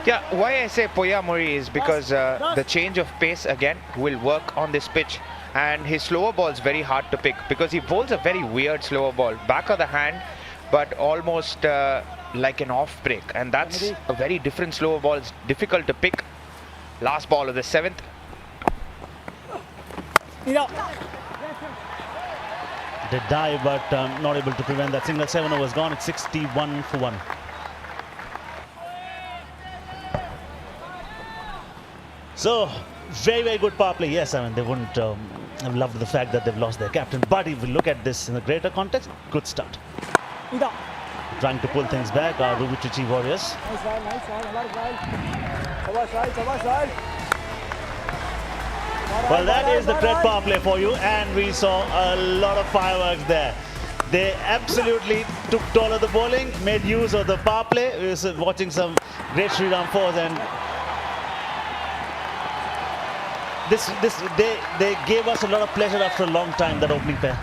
Yeah, why I say Poyamori is because the change of pace again will work on this pitch, and his slower ball is very hard to pick because he bowls a very weird slower ball. Back of the hand, but almost like an off break, and that's a very different slower ball. It's difficult to pick. Last ball of the 7th. They dive, but not able to prevent that. Single 7 overs gone. It's 61 for 1. So, very good power play. Yes, I mean, they wouldn't have loved the fact that they've lost their captain. But if we look at this in a greater context, good start. Trying to pull things back, our Ruby Trichy Warriors. Well, that is the Tread power play for you, and we saw a lot of fireworks there. They absolutely took toll of the bowling, made use of the power play. We were watching some great Shriram fours, and they gave us a lot of pleasure after a long time, that opening pair.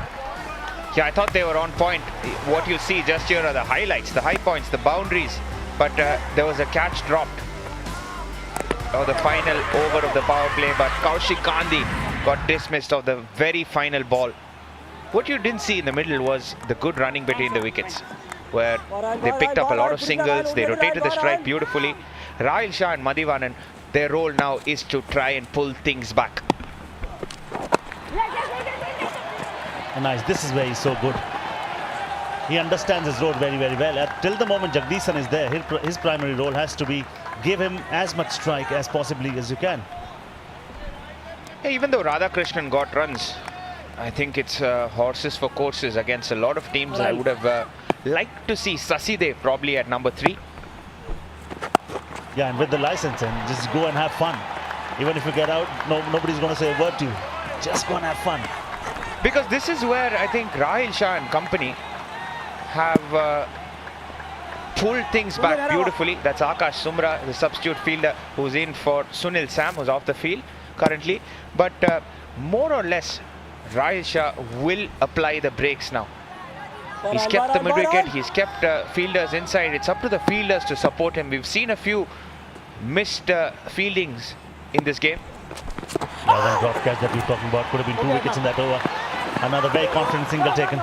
Yeah, I thought they were on point. What you see just here are the highlights, the high points, the boundaries. But there was a catch dropped. Oh, the final over of the power play, but Kaushik Gandhi got dismissed of the very final ball. What you didn't see in the middle was the good running between the wickets, where they picked up a lot of singles, they rotated the strike beautifully. Rahil Shah and Madhivanan, their role now is to try and pull things back. Nice, this is where he's so good. He understands his role very, very well. Till the moment Jagdishan is there, his primary role has to be give him as much strike as possibly as you can. Hey, even though Radhakrishnan got runs, I think it's horses for courses against a lot of teams. I would have liked to see Sasidev probably at number 3. Yeah, and with the license, and just go and have fun. Even if you get out, nobody's going to say a word to you. Just go and have fun. Because this is where I think Rahil Shah and company have pulled things back beautifully. That's Akash Sumra, the substitute fielder who's in for Sunil Sam, who's off the field currently. But more or less, Rahil Shah will apply the brakes now. He's kept the mid-wicket, he's kept fielders inside. It's up to the fielders to support him. We've seen a few missed fieldings in this game. Now that drop catch that we're talking about, could have been 2 wickets in that over. Another very confident single taken.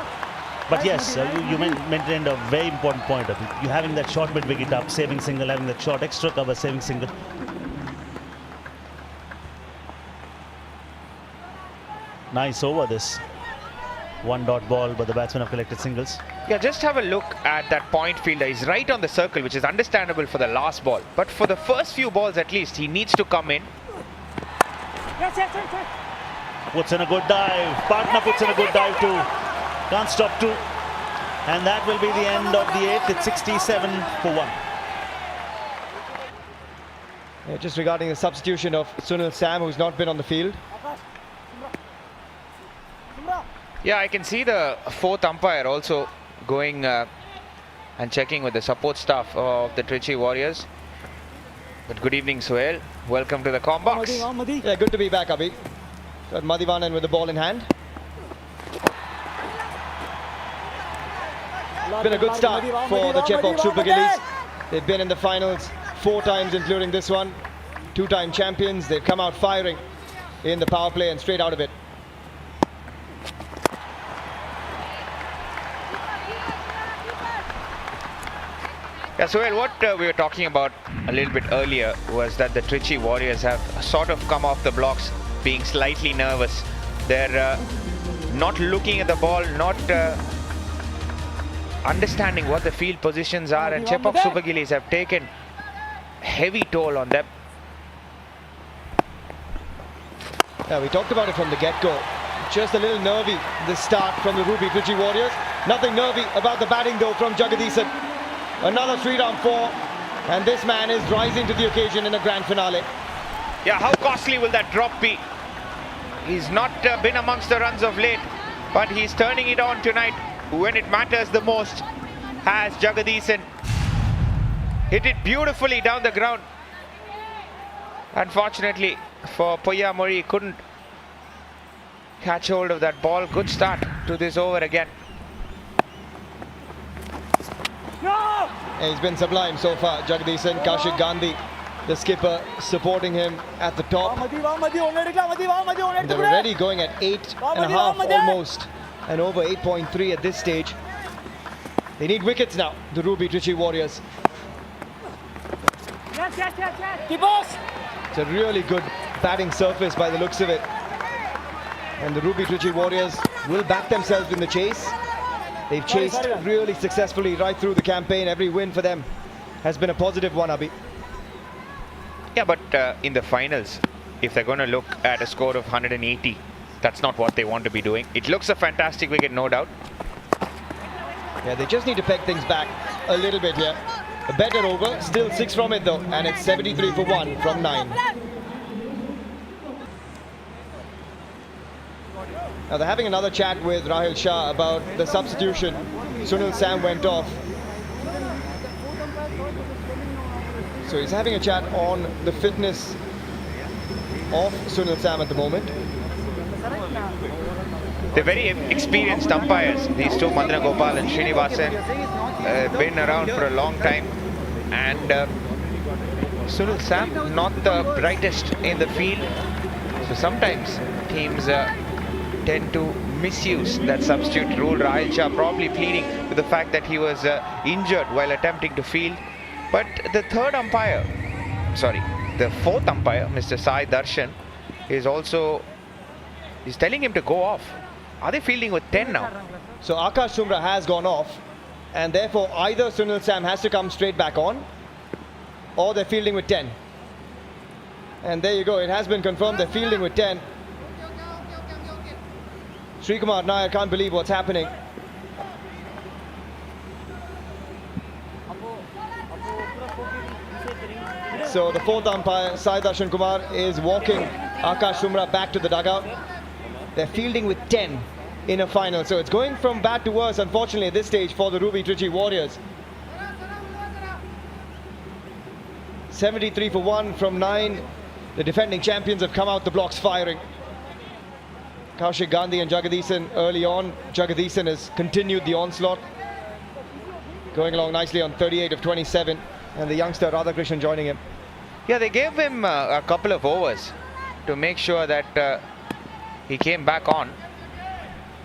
But yes, you maintained a very important point. You having that short mid-wicket up, saving single, having that short extra cover, saving single. Nice over this. 1 dot ball, but the batsmen have collected singles. Yeah, just have a look at that point fielder. He's right on the circle, which is understandable for the last ball. But for the first few balls at least, he needs to come in. Yes. Puts in a good dive. Partner puts in a good dive too. Can't stop two. And that will be the end of the 8th. It's 67 for 1. Yeah, just regarding the substitution of Sunil Sam, who's not been on the field. Yeah, I can see the 4th umpire also going and checking with the support staff of the Trichy Warriors. But good evening, Suhail. Welcome to the comm box. Yeah, good to be back, Abhi. Got Madhivanan with the ball in hand. Been a good start for the Chepauk Super Gillies. They've been in the finals 4 times, including this one. 2-time champions. They've come out firing in the power play and straight out of it. Yeah, so what we were talking about a little bit earlier was that the Trichy Warriors have sort of come off the blocks being slightly nervous. They're not looking at the ball, not understanding what the field positions are, and Chepauk Super Gillies have taken heavy toll on them. Yeah, we talked about it from the get-go. Just a little nervy this start from the Ruby Trichy Warriors. Nothing nervy about the batting though from Jagdishan. Another Shriram 4, and this man is rising to the occasion in a grand finale. Yeah, how costly will that drop be? He's not been amongst the runs of late, but he's turning it on tonight when it matters the most. Has Jagdishan hit it beautifully down the ground. Unfortunately for Poya Mori, couldn't catch hold of that ball. Good start to this over again. And he's been sublime so far, Jagdishan. Kaushik Gandhi, the skipper, supporting him at the top. And they're already going at 8.5 almost, and over 8.3 at this stage. They need wickets now, the Ruby Trichy Warriors. It's a really good batting surface by the looks of it. And the Ruby Trichy Warriors will back themselves in the chase. They've chased really successfully right through the campaign. Every win for them has been a positive one, Abhi. Yeah, but in the finals, if they're going to look at a score of 180, that's not what they want to be doing. It looks a fantastic wicket, no doubt. Yeah, they just need to peg things back a little bit here. A better over, still 6 from it though, and it's 73 for 1 from 9. Now they're having another chat with Rahil Shah about the substitution. Sunil Sam went off. So he's having a chat on the fitness of Sunil Sam at the moment. They're very experienced umpires, these two, Mandana Gopal and Srinivasan. Been around for a long time. And Sunil Sam, not the brightest in the field. So sometimes teams tend to misuse that substitute rule. Rahil Shah probably pleading with the fact that he was injured while attempting to field. But the fourth umpire, Mr. Sai Darshan, is telling him to go off. Are they fielding with 10 now? So Akash Sumra has gone off, and therefore either Sunil Sam has to come straight back on, or they're fielding with 10. And there you go, it has been confirmed they're fielding with 10. Srikumar Nair can't believe what's happening. So the fourth umpire, Sai Darshan Kumar, is walking Akash Sumra back to the dugout. They're fielding with 10 in a final. So it's going from bad to worse, unfortunately, at this stage for the Ruby Trichy Warriors. 73 for 1 from 9. The defending champions have come out the blocks firing. Kaushik Gandhi and Jagadisan early on. Jagadisan has continued the onslaught, going along nicely on 38 of 27. And the youngster Radhakrishnan joining him. Yeah, they gave him a couple of overs to make sure that he came back on.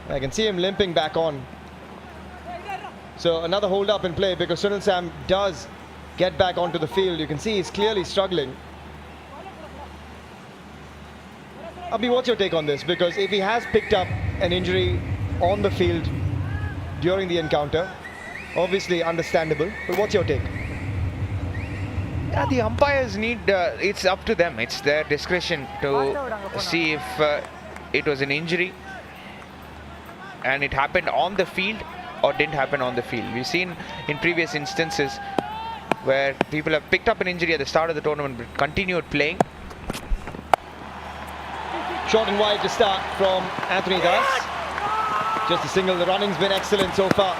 I can see him limping back on. So another hold up in play because Sunil Sam does get back onto the field. You can see he's clearly struggling. Abhi, what's your take on this? Because if he has picked up an injury on the field during the encounter, obviously understandable, but what's your take? Yeah, the umpires need, it's up to them. It's their discretion to see if it was an injury and it happened on the field or didn't happen on the field. We've seen in previous instances where people have picked up an injury at the start of the tournament but continued playing. Short and wide to start from Anthony Das. Just a single. The running's been excellent so far.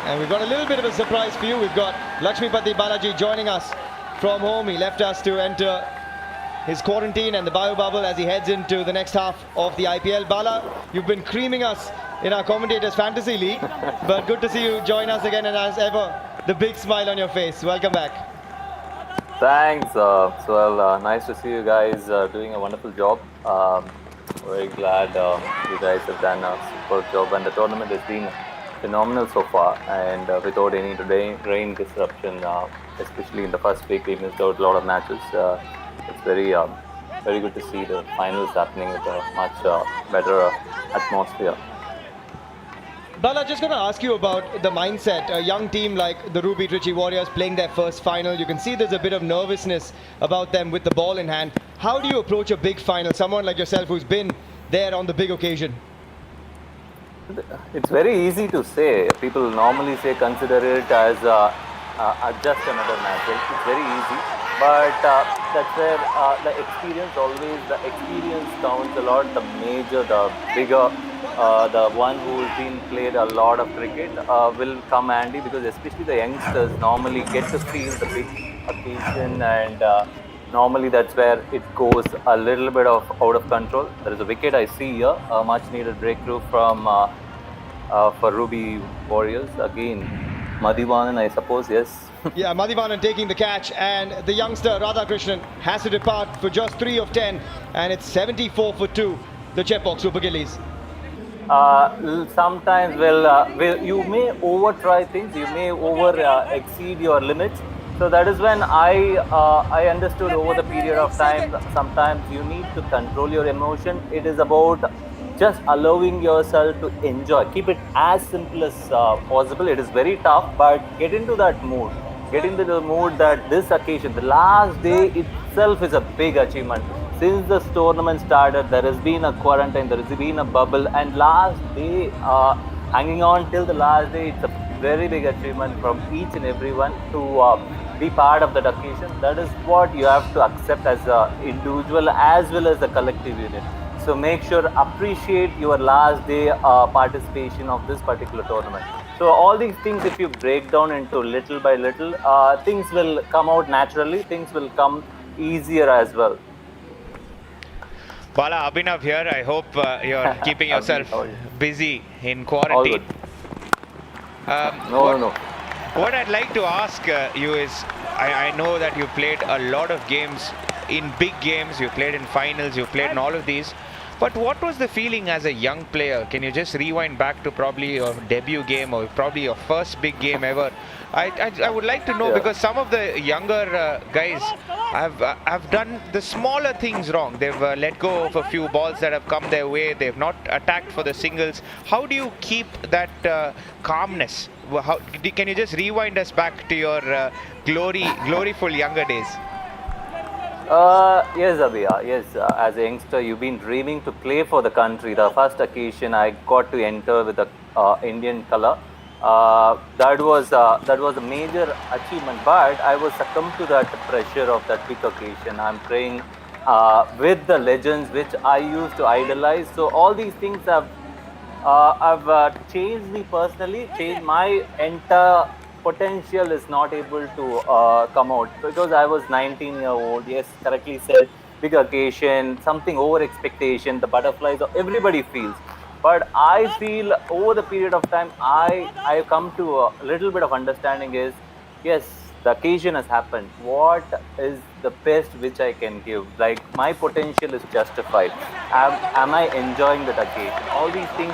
And we've got a little bit of a surprise for you. We've got Lakshmipati Balaji joining us from home. He left us to enter his quarantine and the bio bubble as he heads into the next half of the IPL. Bala, you've been creaming us in our Commentators Fantasy League, but good to see you join us again, and as ever, the big smile on your face. Welcome back. Thanks. Nice to see you guys doing a wonderful job. Very glad you guys have done a superb job, and the tournament has been phenomenal so far, and without any rain disruption, especially in the first week we missed out a lot of matches. It's very good to see the finals happening with a much better atmosphere. Bala, just going to ask you about the mindset. A young team like the Ruby Trichy Warriors playing their first final. You can see there's a bit of nervousness about them with the ball in hand. How do you approach a big final? Someone like yourself who's been there on the big occasion. It's very easy to say. People normally say consider it as just another match. It's very easy, but that's where the experience counts a lot. The major, the bigger, the one who's been played a lot of cricket will come handy, because especially the youngsters normally get to feel the big occasion, and normally that's where it goes a little bit out of control. There is a wicket I see here, a much needed breakthrough from for Ruby Warriors. Again, Madhivanan, I suppose, yes. Yeah, Madhivanan taking the catch, and the youngster Radhakrishnan has to depart for just 3 of 10, and it's 74 for 2, the Chepauk Super Gillies. Sometimes, you may over try things, you may exceed your limits. So that is when I understood over the period of time, sometimes you need to control your emotion. It is about just allowing yourself to enjoy. Keep it as simple as possible. It is very tough, but get into that mood. Get into the mood that this occasion, the last day itself is a big achievement. Since this tournament started, there has been a quarantine, there has been a bubble, and last day, hanging on till the last day, it's a very big achievement from each and everyone to be part of that occasion. That is what you have to accept as an individual as well as a collective unit. So make sure, appreciate your last day participation of this particular tournament. So all these things, if you break down into little by little, things will come out naturally. Things will come easier as well. Bala, Abhinav here. I hope you're keeping yourself busy in All quarantine. good. No. What I'd like to ask you is, I know that you played a lot of games, in big games, you played in finals, you played in all of these. But what was the feeling as a young player? Can you just rewind back to probably your debut game or probably your first big game ever? I would like to know, because some of the younger guys have done the smaller things wrong. They've let go of a few balls that have come their way. They've not attacked for the singles. How do you keep that calmness? Can you just rewind us back to your gloriful younger days? Yes, Abhiya. Yes, as a youngster, you've been dreaming to play for the country. The first occasion I got to enter with the Indian colour, that was a major achievement. But I was succumbed to that pressure of that big occasion. I'm playing with the legends which I used to idolize. So all these things have changed me personally. Changed my entire potential is not able to come out, because I was 19-year-old. Yes, correctly said, big occasion, something over expectation, the butterflies, everybody feels. But I feel over the period of time, I come to a little bit of understanding is, yes, the occasion has happened. What is the best which I can give? Like, my potential is justified. Am I enjoying that occasion? All these things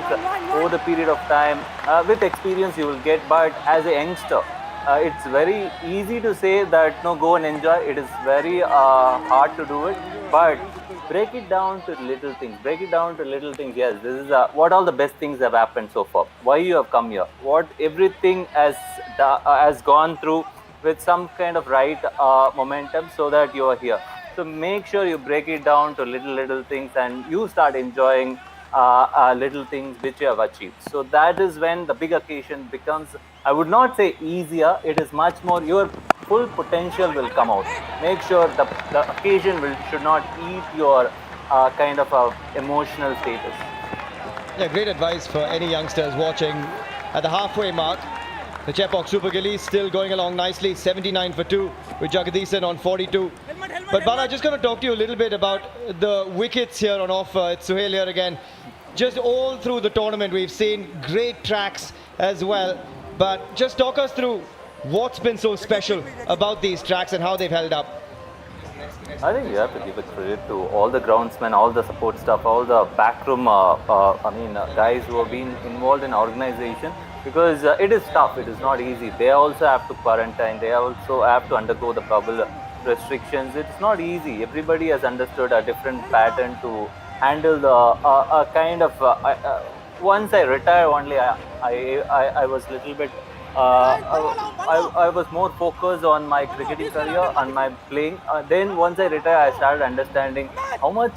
over the period of time, with experience you will get. But as a youngster, it's very easy to say that no, go and enjoy. It is very hard to do it. But break it down to little things. Break it down to little things. Yes, this is what all the best things have happened so far. Why you have come here? What everything has gone through with some kind of right momentum, so that you are here. So make sure you break it down to little things, and you start enjoying little things which you have achieved. So that is when the big occasion becomes, I would not say easier, it is much more, your full potential will come out. Make sure the occasion should not eat your kind of emotional status. Yeah, great advice for any youngsters watching. At the halfway mark, the Chepauk Super Gillies still going along nicely, 79 for 2 with Jagadisan on 42. But Bala, just going to talk to you a little bit about the wickets here on offer. It's Suhail here again. Just all through the tournament, we've seen great tracks as well. But just talk us through what's been so special about these tracks and how they've held up. I think you have to give a credit to all the groundsmen, all the support staff, all the backroom guys who have been involved in organization, because it is tough, it is not easy. They also have to quarantine, they also have to undergo the bubble restrictions. It's not easy. Everybody has understood a different pattern to handle the kind of once I retire only, I was little bit I was more focused on my cricketing career and my playing. Then once I retire, I started understanding how much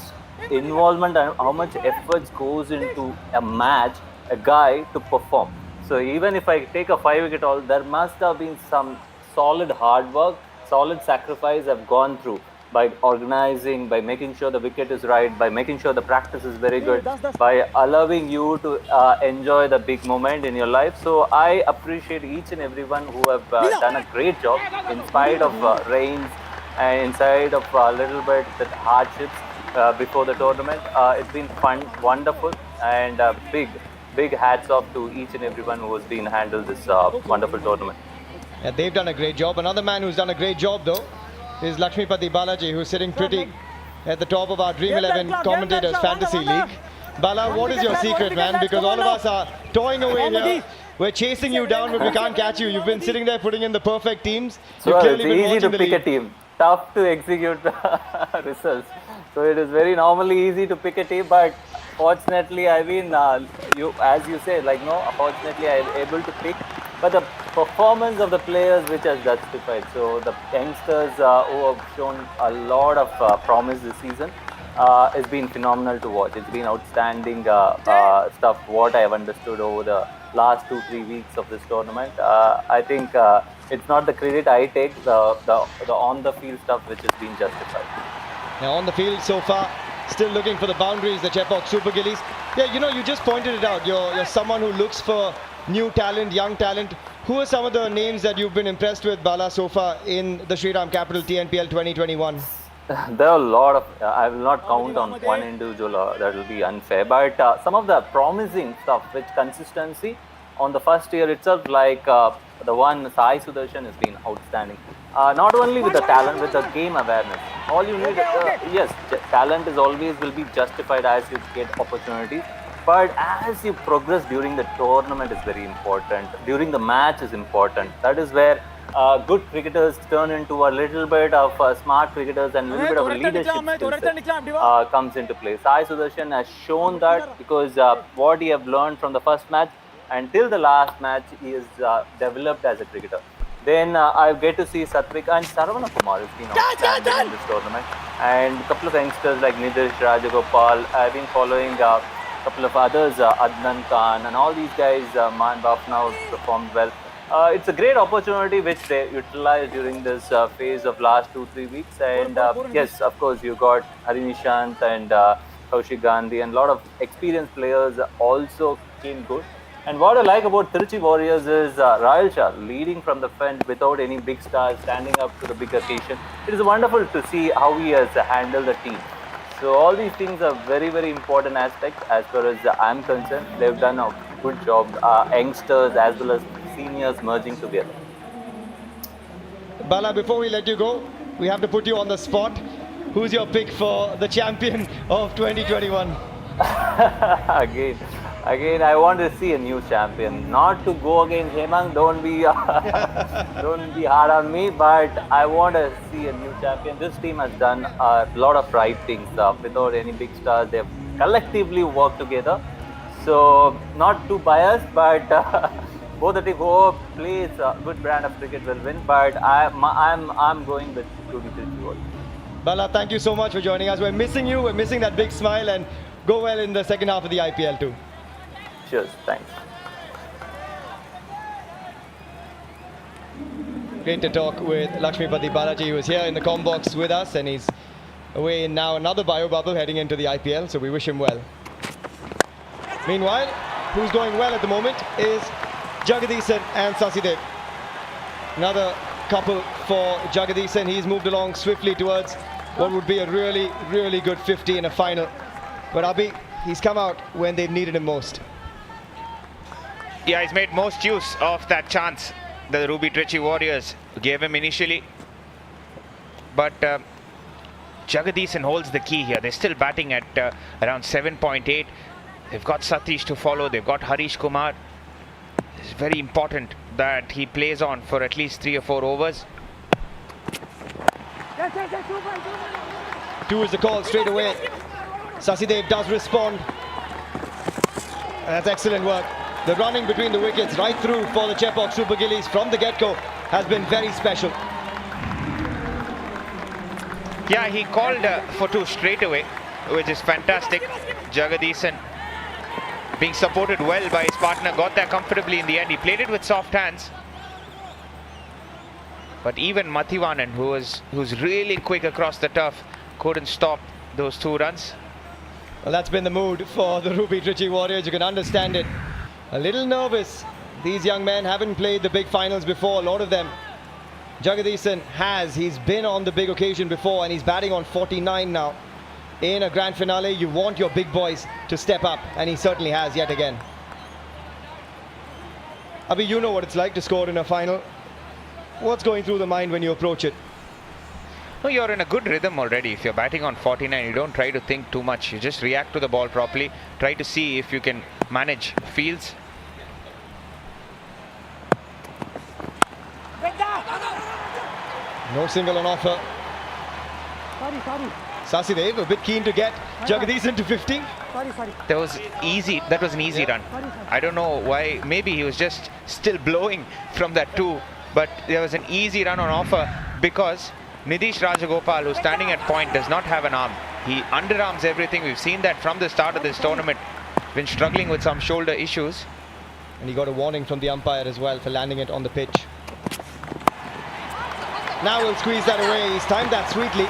involvement and how much efforts goes into a match, a guy to perform. So even if I take a 5-wicket haul, there must have been some solid hard work, solid sacrifice I've gone through by organizing, by making sure the wicket is right, by making sure the practice is very good, by allowing you to enjoy the big moment in your life. So I appreciate each and everyone who have done a great job in spite of rains and in spite of a little bit the hardships before the tournament. It's been fun, wonderful, and big hats off to each and everyone who has been handled this wonderful tournament. Yeah, they've done a great job. Another man who's done a great job though is Lakshmipati Balaji, who's sitting pretty at the top of our Dream 11 Commentators Fantasy League. Bala, what is your secret, man? Because all of us are toying away here. We're chasing you down, but we can't catch you. You've been sitting there putting in the perfect teams. So it's easy to pick a team, tough to execute results. So it is very normally easy to pick a team, but fortunately, I mean, as you say, fortunately, I'm able to pick. But the performance of the players which has justified. So the youngsters who have shown a lot of promise this season, it's been phenomenal to watch. It's been outstanding stuff, what I have understood over the last 2-3 weeks of this tournament. I think it's not the credit I take, the on-the-field stuff which has been justified. Now on the field so far, still looking for the boundaries, the Chepauk Super Gillies. Yeah, you know, you just pointed it out. You're someone who looks for new talent, young talent. Who are some of the names that you've been impressed with, Bala, so far in the Shriram Capital TNPL 2021? There are a lot of, I will not count on one individual, that will be unfair, but some of the promising stuff, which consistency on the first year itself, like the one Sai Sudarshan has been outstanding. Not only with the talent, with the game awareness. All you need, yes, talent is always will be justified as you get opportunities. But as you progress during the tournament is very important. During the match is important. That is where good cricketers turn into a little bit of smart cricketers and a little bit of leadership skills comes into play. Sai Sudarshan has shown that because what he have learned from the first match until the last match, he is developed as a cricketer. Then I get to see Satvik and Saravana Kumar has been outstanding in this tournament. And a couple of youngsters like Nidish Rajagopal, I've been following couple of others, Adnan Khan, and all these guys, Man Baf now performed well. It's a great opportunity which they utilized during this phase of last 2-3 weeks. And yes, of course, you got Harinishant and Kaushik Gandhi, and a lot of experienced players also came good. And what I like about Trichy Warriors is Rahul Shah leading from the front without any big stars, standing up to the big occasion. It is wonderful to see how he has handled the team. So all these things are very, very important aspects as far as I'm concerned. They've done a good job, youngsters as well as seniors merging together. Bala, before we let you go, we have to put you on the spot. Who's your pick for the champion of 2021? Again, I want to see a new champion. Not to go against Hemang, don't be don't be hard on me, but I want to see a new champion. This team has done a lot of right things without any big stars. They've collectively worked together. So not too biased, but both the team who plays a good brand of cricket will win. But I'm going with Trichy. Bala, thank you so much for joining us. We're missing you. We're missing that big smile, and go well in the second half of the IPL too. Cheers, thanks. Great to talk with Lakshmipati Balaji, who is here in the comm box with us, and he's away in now another bio bubble heading into the IPL, so we wish him well. Meanwhile, who's going well at the moment is Jagadisan and Sasidev. Another couple for Jagadisan. He's moved along swiftly towards what would be a really, really good 50 in a final. But Abhi, he's come out when they've needed him most. Yeah, he's made most use of that chance the Ruby Trichy Warriors gave him initially. But Jagadisan holds the key here. They're still batting at around 7.8. They've got Satish to follow. They've got Harish Kumar. It's very important that he plays on for at least 3 or 4 overs. 2 is the call straight away. Sasidev does respond. That's excellent work. The running between the wickets right through for the Chepauk Super Gillies from the get-go has been very special. Yeah, he called for 2 straight away, which is fantastic. Jagadisan being supported well by his partner, got there comfortably in the end. He played it with soft hands. But even Mathivanan, who's really quick across the turf, couldn't stop those 2 runs. Well, that's been the mood for the Ruby Trichy Warriors. You can understand it. A little nervous. These young men haven't played the big finals before, a lot of them. Jagadisan has. He's been on the big occasion before, and he's batting on 49 now. In a grand finale, you want your big boys to step up, and he certainly has yet again. Abhi, you know what it's like to score in a final. What's going through the mind when you approach it? No, you're in a good rhythm already. If you're batting on 49, you don't try to think too much. You just react to the ball properly. Try to see if you can manage fields. No single on offer. Sasidev a bit keen to get Jagadisan to 50. That was an easy run. I don't know why. Maybe he was just still blowing from that 2. But there was an easy run on offer because Nidish Rajagopal, who's standing at point, does not have an arm. He underarms everything. We've seen that from the start of this tournament. Been struggling with some shoulder issues. And he got a warning from the umpire as well for landing it on the pitch. Now he'll squeeze that away. He's timed that sweetly.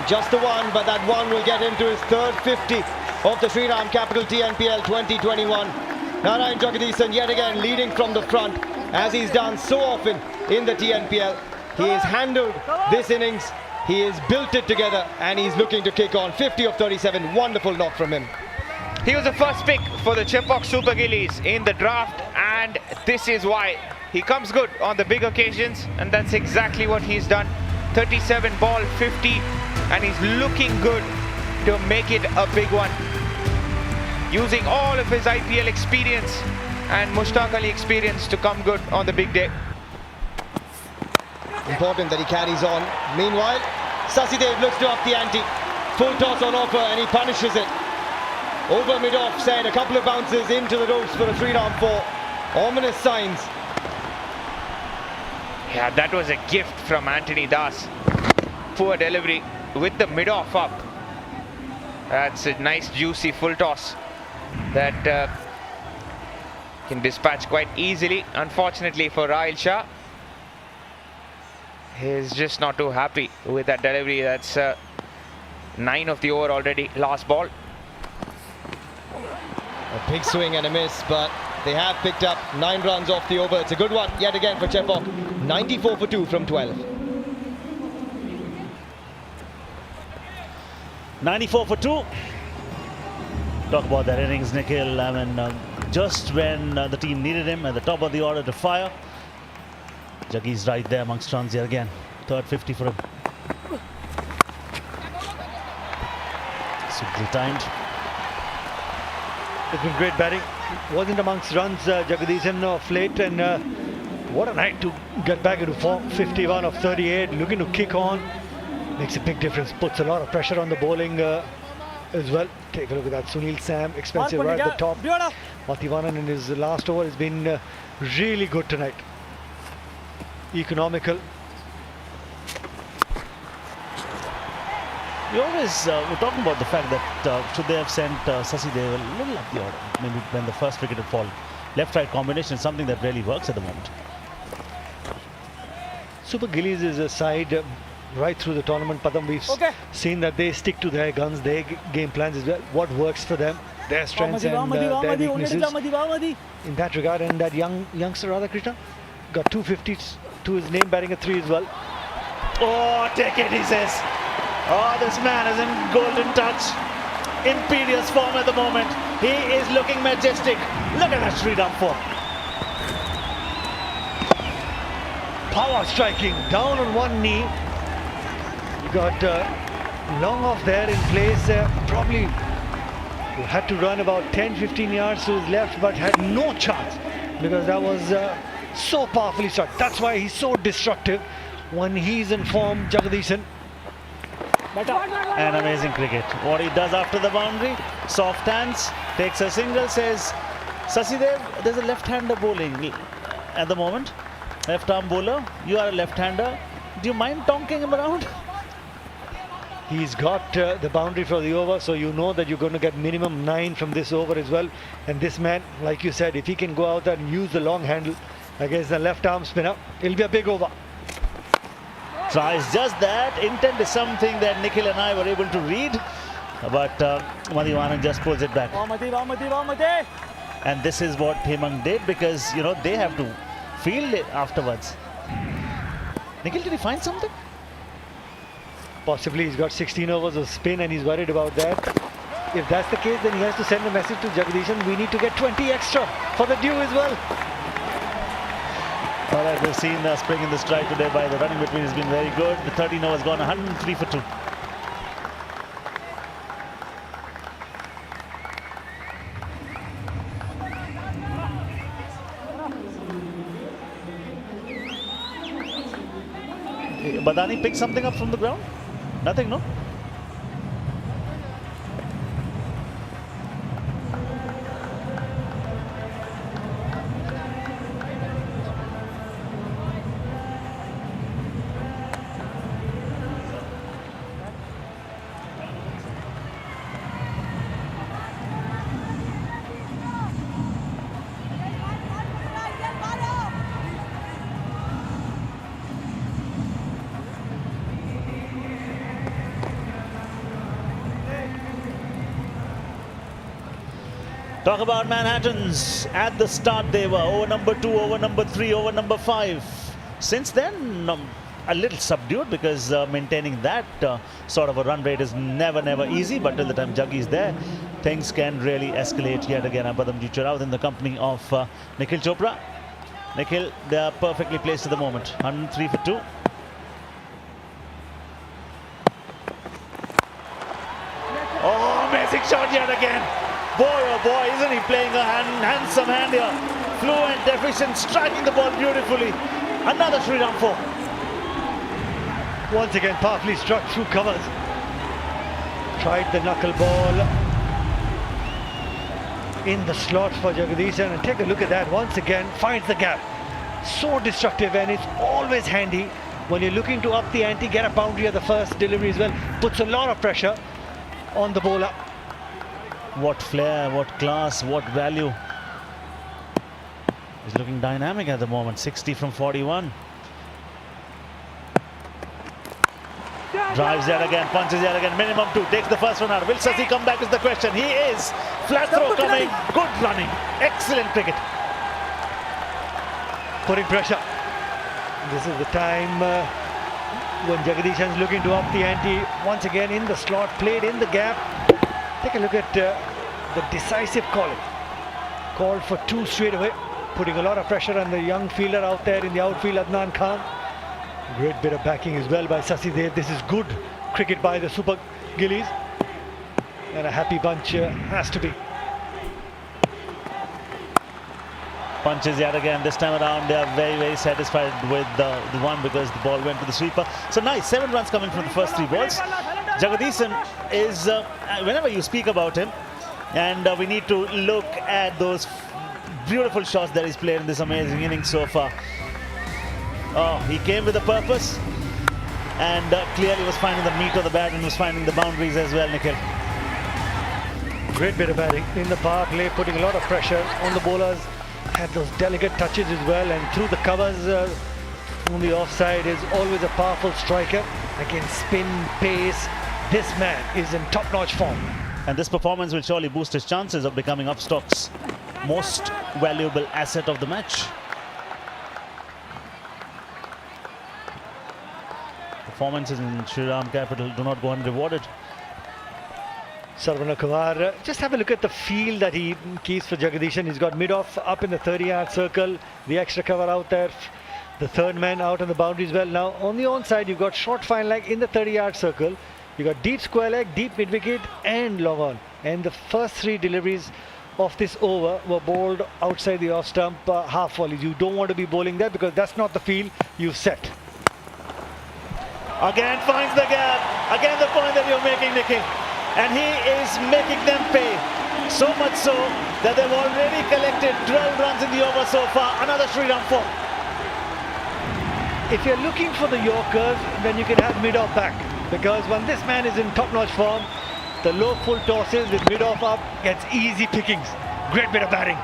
Just the one, but that one will get him to his 3rd 50 of the Shriram Capital TNPL 2021. Narayan Jagadisan yet again leading from the front, as he's done so often in the TNPL. He has handled this innings He has built it together and he's looking to kick on. 50 of 37, wonderful knock from him. He was the first pick for the Chepauk Super Gillies in the draft, and this is why. He comes good on the big occasions, and that's exactly what he's done. 37 ball, 50, and he's looking good to make it a big one. Using all of his IPL experience and Mushtaq Ali experience to come good on the big day. Important that he carries on. Meanwhile, Sasidev looks to up the ante. Full toss on offer and he punishes it. Over mid-off side, a couple of bounces into the ropes for a Shriram 4. Ominous signs. Yeah, that was a gift from Anthony Das. Poor delivery with the mid-off up. That's a nice juicy full toss that can dispatch quite easily. Unfortunately for Rahil Shah, he's just not too happy with that delivery. That's 9 of the over already, last ball. A big swing and a miss, but they have picked up 9 runs off the over. It's a good one yet again for Chepauk. 94 for 2 from 12. 94 for 2. Talk about that innings, Nikhil. I mean, just when the team needed him at the top of the order to fire, Jaggies right there amongst runs here again. Third 50 for him. Superbly timed. It's been great batting. Wasn't amongst runs, Jagadisan of late, and what a night to get back into form. 51 of 38, looking to kick on. Makes a big difference, puts a lot of pressure on the bowling as well. Take a look at that, Sunil Sam, expensive right at the top. Mathivanan in his last over has been really good tonight. Economical. We always were talking about the fact that should they have sent Sasidev a little up the order, maybe when the first wicket had fallen. Left-right combination is something that really works at the moment. Super Gillies is a side right through the tournament. Padam, we've seen that they stick to their guns, their game plans as well. What works for them, their strengths and their weaknesses. In that regard, and that youngster Radhakrishnan got 250s to his name, batting a 3 as well. Oh, take it, he says. Oh, this man is in golden touch. Imperious form at the moment. He is looking majestic. Look at that Shriram 4. Power striking, down on one knee. You got long off there in place. Probably had to run about 10-15 yards to his left, but had no chance because that was so powerfully struck. That's why he's so destructive when he's in form, Jagadisan. And amazing cricket. What he does after the boundary, soft hands, takes a single, says, Sasidev, there's a left-hander bowling at the moment. Left-arm bowler, you are a left-hander. Do you mind tonking him around? He's got the boundary for the over, so you know that you're going to get minimum 9 from this over as well. And this man, like you said, if he can go out there and use the long handle against the left-arm spinner, it'll be a big over. Tries just that. Intent is something that Nikhil and I were able to read, but Mathivanan just pulls it back. And this is what Hemang did, because you know they have to field it afterwards. Nikhil, did he find something? Possibly. He's got 16 overs of spin and he's worried about that. If that's the case, then he has to send a message to Jagadisan. We need to get 20 extra for the due as well. All right, we've seen spring in the stride today by the running between has been very good. The 13 overs gone 103 for 2. Badani picked something up from the ground? Nothing, no? Talk about Manhattans. At the start they were over number 2, over number 3, over number 5. Since then, a little subdued because maintaining that sort of a run rate is never easy. But till the time Juggy is there, things can really escalate yet again. Abadamji Chirao in the company of Nikhil Chopra. Nikhil, they are perfectly placed at the moment. 103 for 2. Oh, amazing shot yet again. Boy, oh boy, isn't he playing a handsome hand here. Fluent, efficient, striking the ball beautifully. Another Shriram 4. Once again, powerfully struck through covers. Tried the knuckle ball in the slot for Jagadisan, and take a look at that. Once again, finds the gap. So destructive, and it's always handy when you're looking to up the ante, get a boundary at the first delivery as well. Puts a lot of pressure on the bowler. What flair, what class, what value. He's looking dynamic at the moment. 60 from 41. Drives yet again, punches yet again, minimum 2, takes the first one out. Will Sasi come back is the question. He is. Flat throw coming, good running, excellent cricket. Putting pressure. This is the time when Jagadisan's looking to up the ante. Once again in the slot, played in the gap. Take a look at the decisive calling. Called for 2 straight away, putting a lot of pressure on the young fielder out there in the outfield, Adnan Khan. Great bit of backing as well by Sasi Dev. This is good cricket by the Super Gillies. And a happy bunch has to be. Punches yet again. This time around, they are very satisfied with the one because the ball went to the sweeper. So nice, 7 runs coming from the first 3 balls. Jagadisan is, whenever you speak about him, and we need to look at those beautiful shots that he's played in this amazing innings so far. Oh, he came with a purpose and clearly was finding the meat of the bat and was finding the boundaries as well, Nikhil. Great bit of batting in the power play, putting a lot of pressure on the bowlers. Had those delicate touches as well, and through the covers on the offside is always a powerful striker. Again, spin, pace. This man is in top-notch form. And this performance will surely boost his chances of becoming Upstock's most valuable asset of the match. Performances in Shriram capital do not go unrewarded. Sarvana Kumar, just have a look at the field that he keeps for Jagadisan. He's got mid-off up in the 30-yard circle, the extra cover out there, the third man out on the boundary as well. Now on the onside, you've got short fine leg in the 30-yard circle. You got deep square leg, deep mid-wicket and long on. And the first 3 deliveries of this over were bowled outside the off-stump half volleys. You don't want to be bowling that because that's not the field you've set. Again finds the gap. Again the point that you're making, Nikhil. And he is making them pay. So much so that they've already collected 12 runs in the over so far. Another Shriram 4. If you're looking for the Yorkers, then you can have mid-off back. Because when this man is in top-notch form, the low full tosses with mid-off up gets easy pickings. Great bit of batting.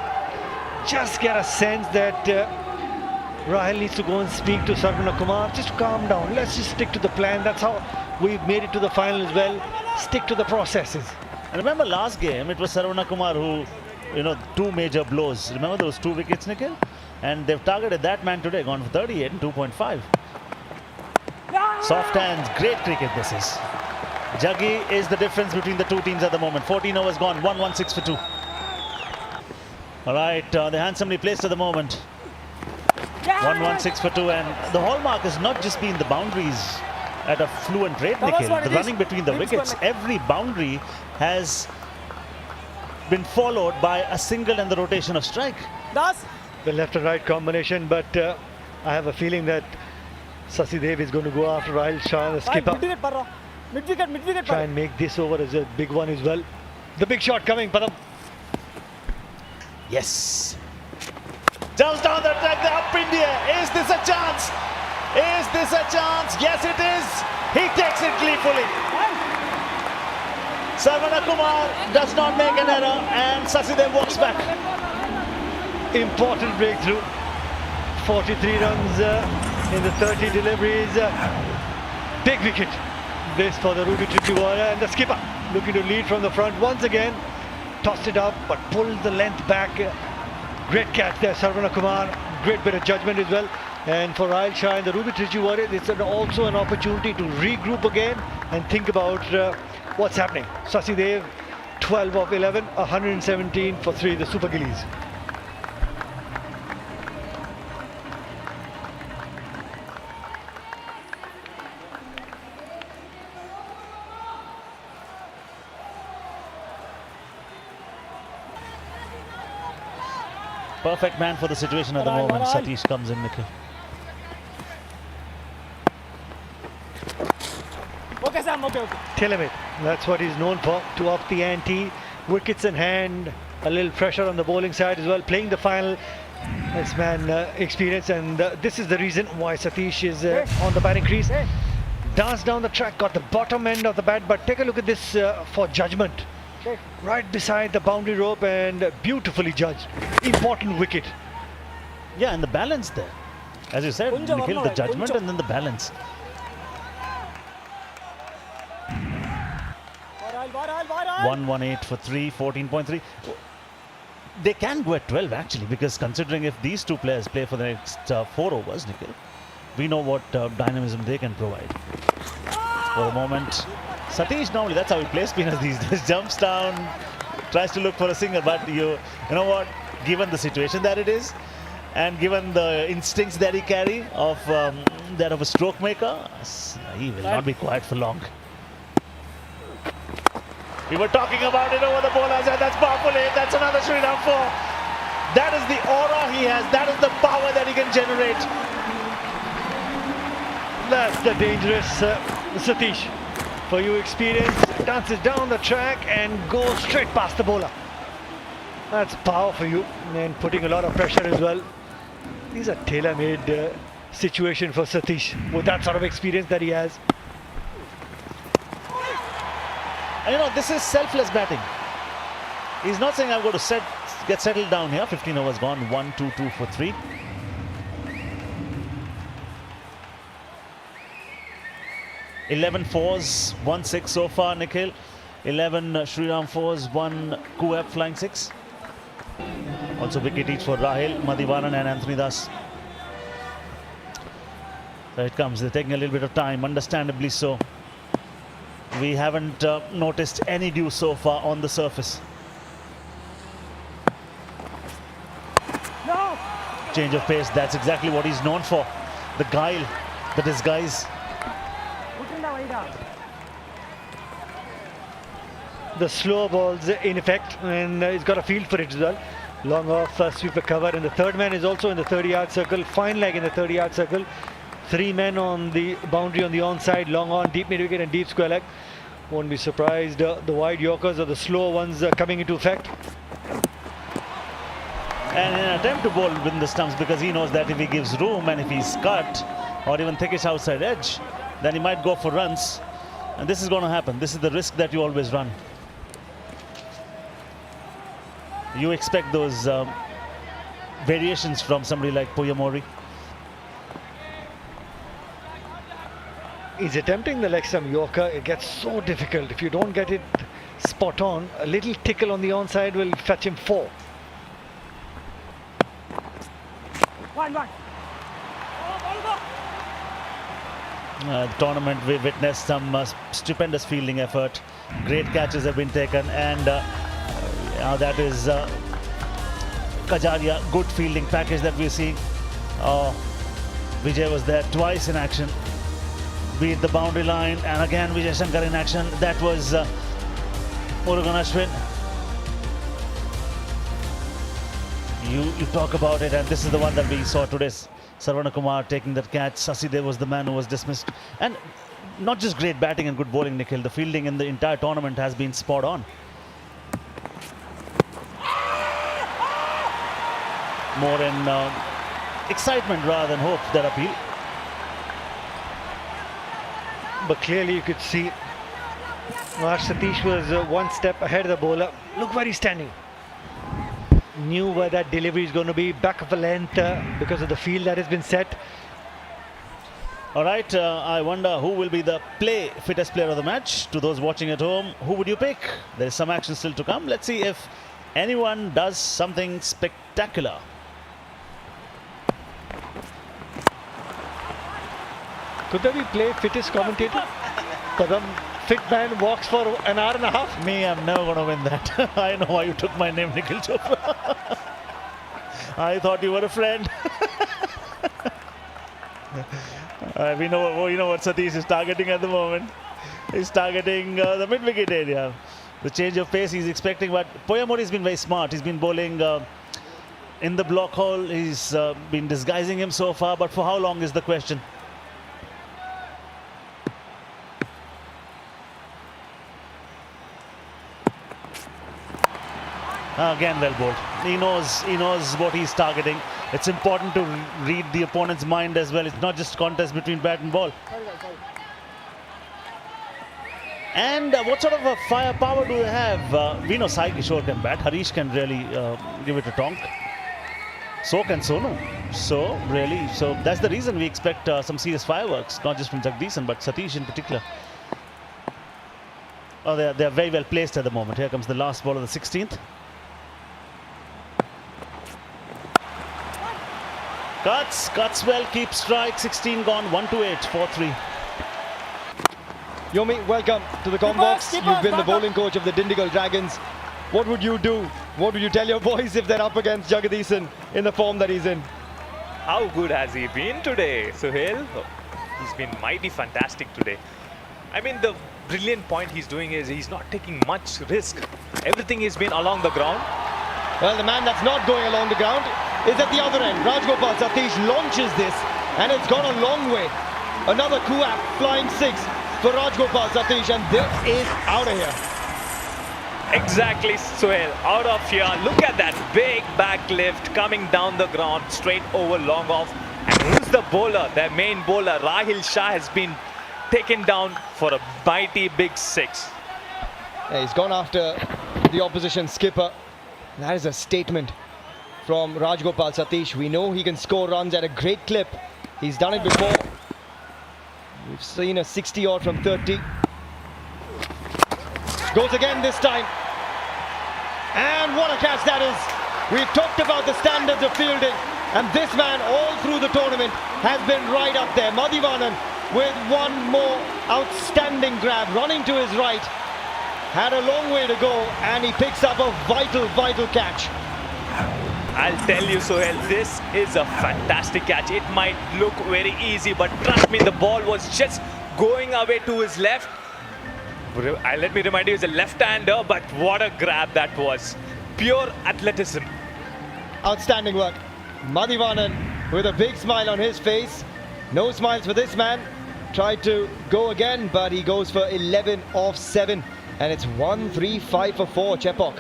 Just get a sense that Rahil needs to go and speak to Sarvana Kumar. Just calm down. Let's just stick to the plan. That's how we've made it to the final as well. Stick to the processes. And remember last game, it was Sarvana Kumar who, 2 major blows. Remember those 2 wickets, Nikhil? And they've targeted that man today, gone for 38 and 2.5. Soft hands, great cricket this is. Jaggi is the difference between the 2 teams at the moment. 14 overs gone, 116 for 2. All right, they're handsomely placed at the moment. 116 for 2, and the hallmark has not just been the boundaries at a fluent rate, Nikhil. The running between the wickets, every boundary has been followed by a single and the rotation of strike. The left and right combination, but I have a feeling that Sasi Dev is going to go after Rahil Shah, the skipper. Mid-wicket. Try and make this over as a big one as well. The big shot coming, Padam. Yes. Jumps down the track, the up India. Is this a chance? Is this a chance? Yes, it is. He takes it gleefully. Sarvana Kumar does not make an error, and Sasi Dev walks back. Important breakthrough. 43 runs in the 30 deliveries. Big wicket. This for the Rudy Trichy warrior, and the skipper looking to lead from the front once again. Tossed it up, but pulled the length back. Great catch there, Sarvana Kumar. Great bit of judgment as well. And for Rahil Shah and the Ruby Trichy Warriors, it's also an opportunity to regroup again and think about what's happening. Sasidev, 12 of 11, 117 for 3, the Super Gillies. Perfect man for the situation at the moment. Satish comes in, Nikhil. Okay, Sam, okay. Tailor-made. That's what he's known for, to up the ante. Wickets in hand, a little pressure on the bowling side as well. Playing the final, this man experienced, and this is the reason why Satish is on the batting crease. Danced down the track, got the bottom end of the bat, but take a look at this for judgment. Right beside the boundary rope and beautifully judged. Important wicket. Yeah, and the balance there. As you said, Nikhil, the judgment and then the balance. Varal. 118 for 3, 14.3. They can go at 12 actually, because considering if these two players play for the next 4 overs, Nikhil, we know what dynamism they can provide. For the moment, Satish normally, that's how he plays spinners these days. Jumps down, tries to look for a single, but you know what, given the situation that it is, and given the instincts that he carry of that of a stroke maker, he will not be quiet for long. We were talking about it over the bowlers, and that's powerful. That's another Shriram 4. That is the aura he has. That is the power that he can generate. That's the dangerous Satish. For you experience, dances down the track and goes straight past the bowler. That's power for you, and putting a lot of pressure as well. These are tailor-made situation for Satish with that sort of experience that he has. And you know, this is selfless batting. He's not saying I've got to get settled down here. 15 overs gone, 1-2-2 for 3. Eleven fours, 1-6 so far, Nikhil. 11 Shriram fours, 1 Kuweb flying 6. Also wicket each for Rahil, Madhivanan and Anthony Das. So it comes, they're taking a little bit of time, understandably so. We haven't noticed any dew so far on the surface. No. Change of pace, that's exactly what he's known for. The guile, the disguise. The slow balls in effect, and he's got a feel for it as well. Long off sweeper cover, and the third man is also in the 30-yard circle. Fine leg in the 30-yard circle. 3 men on the boundary on the onside, long on, deep mid wicket and deep square leg. Won't be surprised the wide Yorkers or the slow ones coming into effect. And in an attempt to bowl within the stumps, because he knows that if he gives room and if he's cut or even thickish outside edge, then he might go for runs. And this is going to happen. This is the risk that you always run. You expect those variations from somebody like Puyamori. He's attempting the leg stump Yorker. It gets so difficult. If you don't get it spot on, a little tickle on the onside will fetch him 4. 1-1. The tournament, we witnessed some stupendous fielding effort. Great catches have been taken, and that is Kajaria, good fielding package that we're seeing. Vijay was there twice in action. Beat the boundary line, and again Vijay Shankar in action. That was Murugan Ashwin. You talk about it, and this is the one that we saw today. Sarvana Kumar taking that catch. Sasidev was the man who was dismissed. And not just great batting and good bowling, Nikhil. The fielding in the entire tournament has been spot on. More in excitement rather than hope that appeal. But clearly you could see Satish was one step ahead of the bowler. Look where he's standing. Knew where that delivery is going to be, back of a length because of the field that has been set. All right, I wonder who will be the fittest player of the match. To those watching at home, who would you pick? There is some action still to come. Let's see if anyone does something spectacular. Could there be play fittest commentator? Kadam, fit man walks for an hour and a half. Me, I'm never going to win that. I know why you took my name, Nikhil Chopra. I thought you were a friend. We know what Satish is targeting at the moment. He's targeting the mid-wicket area. The change of pace he's expecting, but Poyamori's been very smart. He's been bowling in the block hole. He's been disguising him so far, but for how long is the question? Again, well bowled. He knows what he's targeting. It's important to read the opponent's mind as well. It's not just contest between bat and ball. And what sort of a firepower do they have? We know Sai Kishore can bat. Harish can really give it a tonk. So can Sonu. So that's the reason we expect some serious fireworks, not just from Jagdeesan, but Satish in particular. Oh, they're very well placed at the moment. Here comes the last ball of the 16th. Cuts well, keeps strike, 16 gone, 1 to 8, 4-3. Yomi, welcome to the Combox. You've been the bowling coach of the Dindigul Dragons. What would you do? What would you tell your boys if they're up against Jagdeesan in the form that he's in? How good has he been today, Suhail? He's been mighty fantastic today. I mean, the brilliant point he's doing is he's not taking much risk. Everything has been along the ground. Well, the man that's not going along the ground is at the other end. Rajgopal Satish launches this, and it's gone a long way. Another Kuap flying 6 for Rajgopal Satish, and this is out of here. Exactly, Suhail, out of here. Look at that big back lift coming down the ground, straight over long off. And who's the bowler? Their main bowler, Rahil Shah, has been taken down for a mighty big 6. Yeah, he's gone after the opposition skipper. That is a statement from Rajgopal Satish. We know he can score runs at a great clip. He's done it before. We've seen a 60 odd from 30. Goes again this time. And what a catch that is. We've talked about the standards of fielding, and this man all through the tournament has been right up there. Madhivanan with one more outstanding grab, running to his right. Had a long way to go, and he picks up a vital catch. I'll tell you, Sohail, this is a fantastic catch. It might look very easy, but trust me, the ball was just going away to his left. Let me remind you, he's a left-hander, but what a grab that was. Pure athleticism. Outstanding work. Madhivanan with a big smile on his face. No smiles for this man. Tried to go again, but he goes for 11 off 7. And it's 1-3-5 for 4, Chepauk.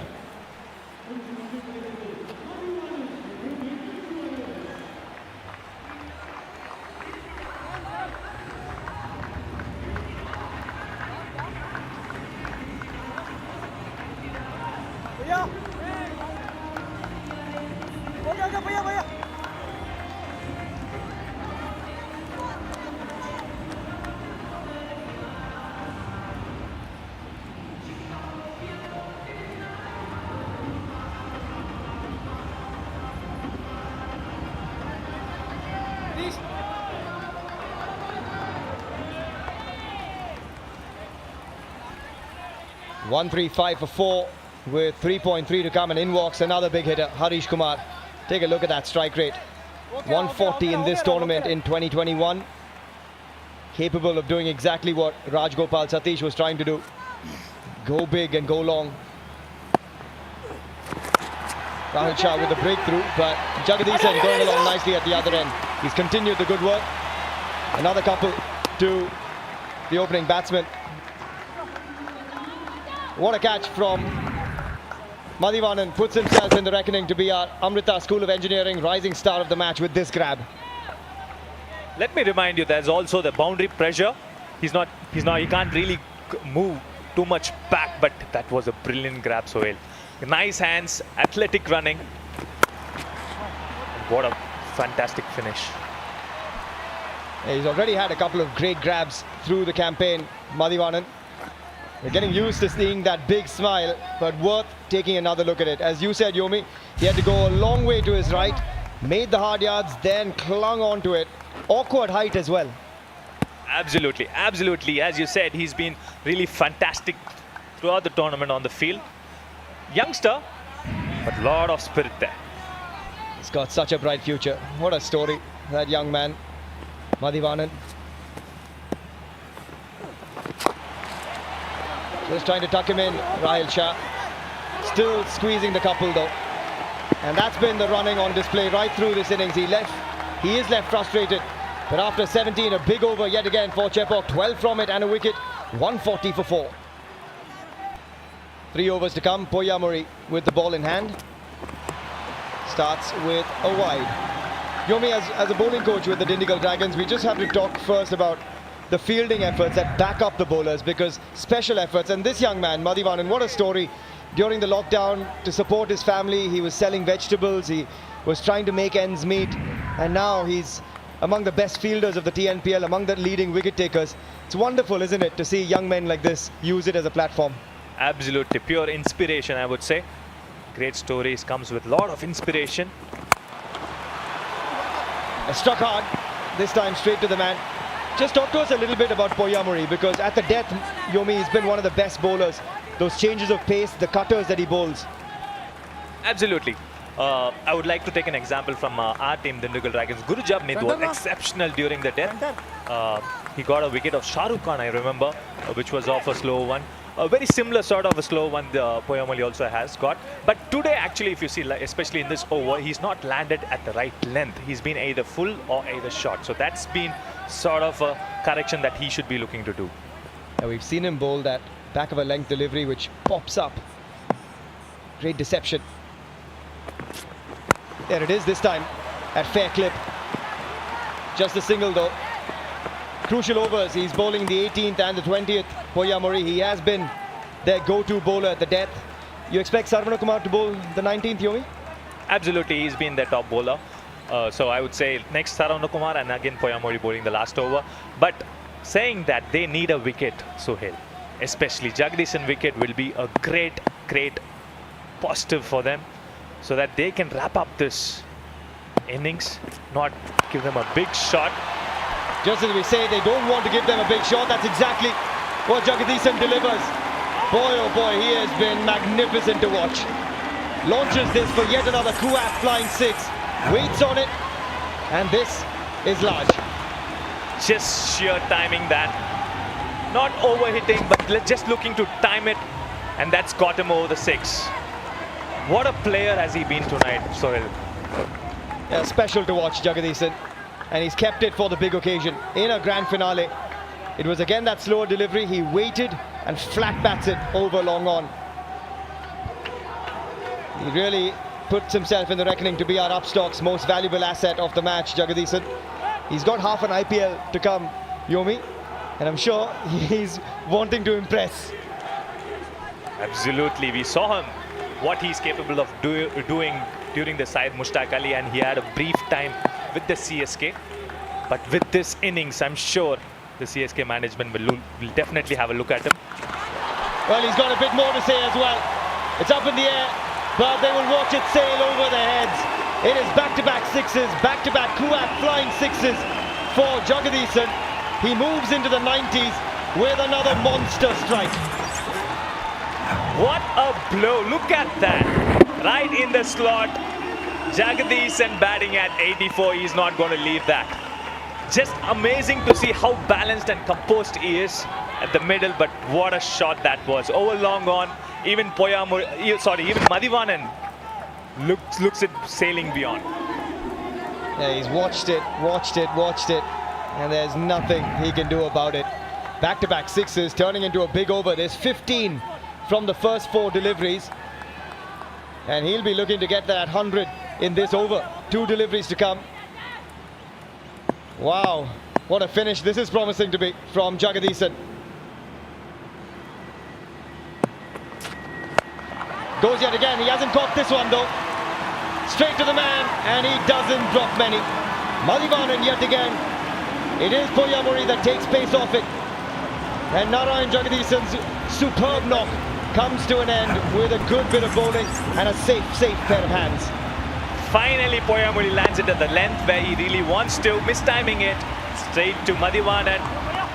भैया 1-3-5 for 4 with 3.3 to come, and in walks another big hitter, Harish Kumar. Take a look at that strike rate. 140 in this tournament in 2021. Capable of doing exactly what Rajgopal Satish was trying to do. Go big and go long. Rahul Shah with a breakthrough, but Jagdeesan going along nicely at the other end. He's continued the good work. Another couple to the opening batsman. What a catch from Madhivanan. Puts himself in the reckoning to be our Amrita School of Engineering rising star of the match with this grab. Let me remind you, there's also the boundary pressure. He can't really move too much back, but that was a brilliant grab, Sohail. Nice hands, athletic running. What a fantastic finish. Yeah, he's already had a couple of great grabs through the campaign, Madhivanan. We're getting used to seeing that big smile, but worth taking another look at it. As you said, Yomi, he had to go a long way to his right, made the hard yards, then clung on to it. Awkward height as well. Absolutely, absolutely. As you said, he's been really fantastic throughout the tournament on the field. Youngster, but a lot of spirit there. He's got such a bright future. What a story, that young man, Madhivanan. Just trying to tuck him in, Rahil Shah. Still squeezing the couple though. And that's been the running on display right through this innings. He is left frustrated. But after 17, a big over yet again for Chepauk. 12 from it and a wicket. 140 for 4. 3 overs to come. Poyamuri with the ball in hand. Starts with a wide. Yomi, as a bowling coach with the Dindigul Dragons, we just have to talk first about the fielding efforts that back up the bowlers, because special efforts. And this young man, Madhivanan, what a story. During the lockdown, to support his family, he was selling vegetables, he was trying to make ends meet, and now he's among the best fielders of the TNPL, among the leading wicket takers. It's wonderful, isn't it, to see young men like this use it as a platform. Absolutely, pure inspiration, I would say. Great stories, comes with a lot of inspiration. Struck hard, this time straight to the man. Just talk to us a little bit about Poyamuri, because at the death, Yomi, he's been one of the best bowlers. Those changes of pace, the cutters that he bowls. Absolutely. I would like to take an example from our team, Dindigul Dragons. Gurujab Nid was exceptional during the death. He got a wicket of Shah Rukh Khan, I remember, which was off a slow one. A very similar sort of a slow one the Poyamuri also has got. But today, actually, if you see, especially in this over, he's not landed at the right length. He's been either full or either short. So that's been sort of a correction that he should be looking to do. We've seen him bowl that back of a length delivery which pops up. Great deception. There it is this time at fair clip. Just a single though. Crucial overs. He's bowling the 18th and the 20th. Poyamuri, he has been their go-to bowler at the death. You expect Sarvanakumar to bowl the 19th, Yomi? Absolutely, he's been their top bowler. So I would say next Sarvanakumar and again Poyamuri bowling the last over. But saying that, they need a wicket, Sohail. Especially Jagdishan wicket will be a great positive for them, so that they can wrap up this innings, not give them a big shot. Just as we say, they don't want to give them a big shot. That's exactly what Jagdishan delivers. Boy, oh boy, he has been magnificent to watch. Launches this for yet another Kuat flying 6. Waits on it, and this is large. Just sheer timing that. Not overhitting, but just looking to time it, and that's got him over the 6. What a player has he been tonight, Sohail. Yeah, special to watch Jagdishan, and he's kept it for the big occasion in a grand finale. It was again that slower delivery. He waited and flat bats it over long on. He really puts himself in the reckoning to be our upstock's most valuable asset of the match, Jagdishan. He's got half an IPL to come, Yomi, and I'm sure he's wanting to impress. Absolutely, we saw him, what he's capable of doing during the Syed Mushtaq Ali, and he had a brief time with the CSK. But with this innings, I'm sure the CSK management will definitely have a look at him. Well, he's got a bit more to say as well. It's up in the air, but they will watch it sail over their heads. It is back-to-back 6s, back-to-back Kuat flying 6s for Jagdishan. He moves into the 90s with another monster strike. What a blow, look at that. Right in the slot. Jagdishan batting at 84, he's not going to leave that. Just amazing to see how balanced and composed he is at the middle, but what a shot that was. Over long on, even even Madhivanan looks at sailing beyond. Yeah, he's watched it, and there's nothing he can do about it. Back-to-back 6s turning into a big over. There's 15 from the first 4 deliveries, and he'll be looking to get that 100 in this over. 2 deliveries to come. Wow, what a finish this is promising to be from Jagdishan. Goes yet again, he hasn't caught this one though. Straight to the man, and he doesn't drop many. Madhivanan yet again. It is Poyamuri that takes pace off it. And Narayan Jagdishan's superb knock comes to an end with a good bit of bowling and a safe pair of hands. Finally, Poyamuri lands it at the length where he really wants to, mistiming it. Straight to Madhivanan.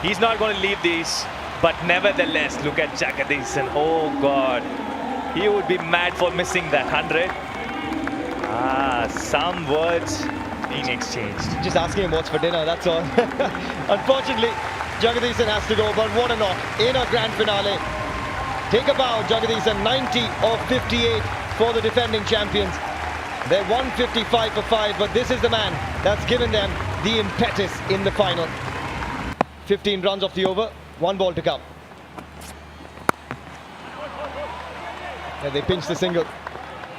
He's not going to leave these. But nevertheless, look at Jagadisan. Oh God. He would be mad for missing that 100. Some words being exchanged. Just asking him what's for dinner, that's all. Unfortunately, Jagadisan has to go, but what a knock in a grand finale. Take a bow, Jagadisan, 90 of 58 for the defending champions. They're 155 for 5, but this is the man that's given them the impetus in the final. 15 runs off the over, 1 ball to come. And they pinch the single.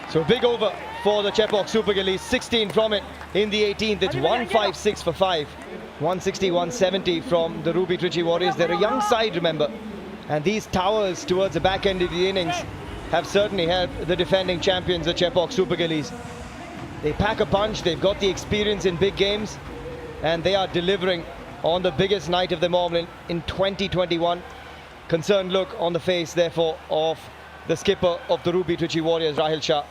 So a big over for the Chepauk Super Gillies, 16 from it in the 18th. It's 156 for 5. 160, 170 from the Ruby Trichy Warriors. They're a young side, remember. And these towers towards the back end of the innings have certainly helped the defending champions, the Chepauk Super Gillies. They pack a punch, they've got the experience in big games, and they are delivering on the biggest night of them all in 2021. Concerned look on the face, therefore, of the skipper of the Ruby Trichy Warriors, Rahil Shah.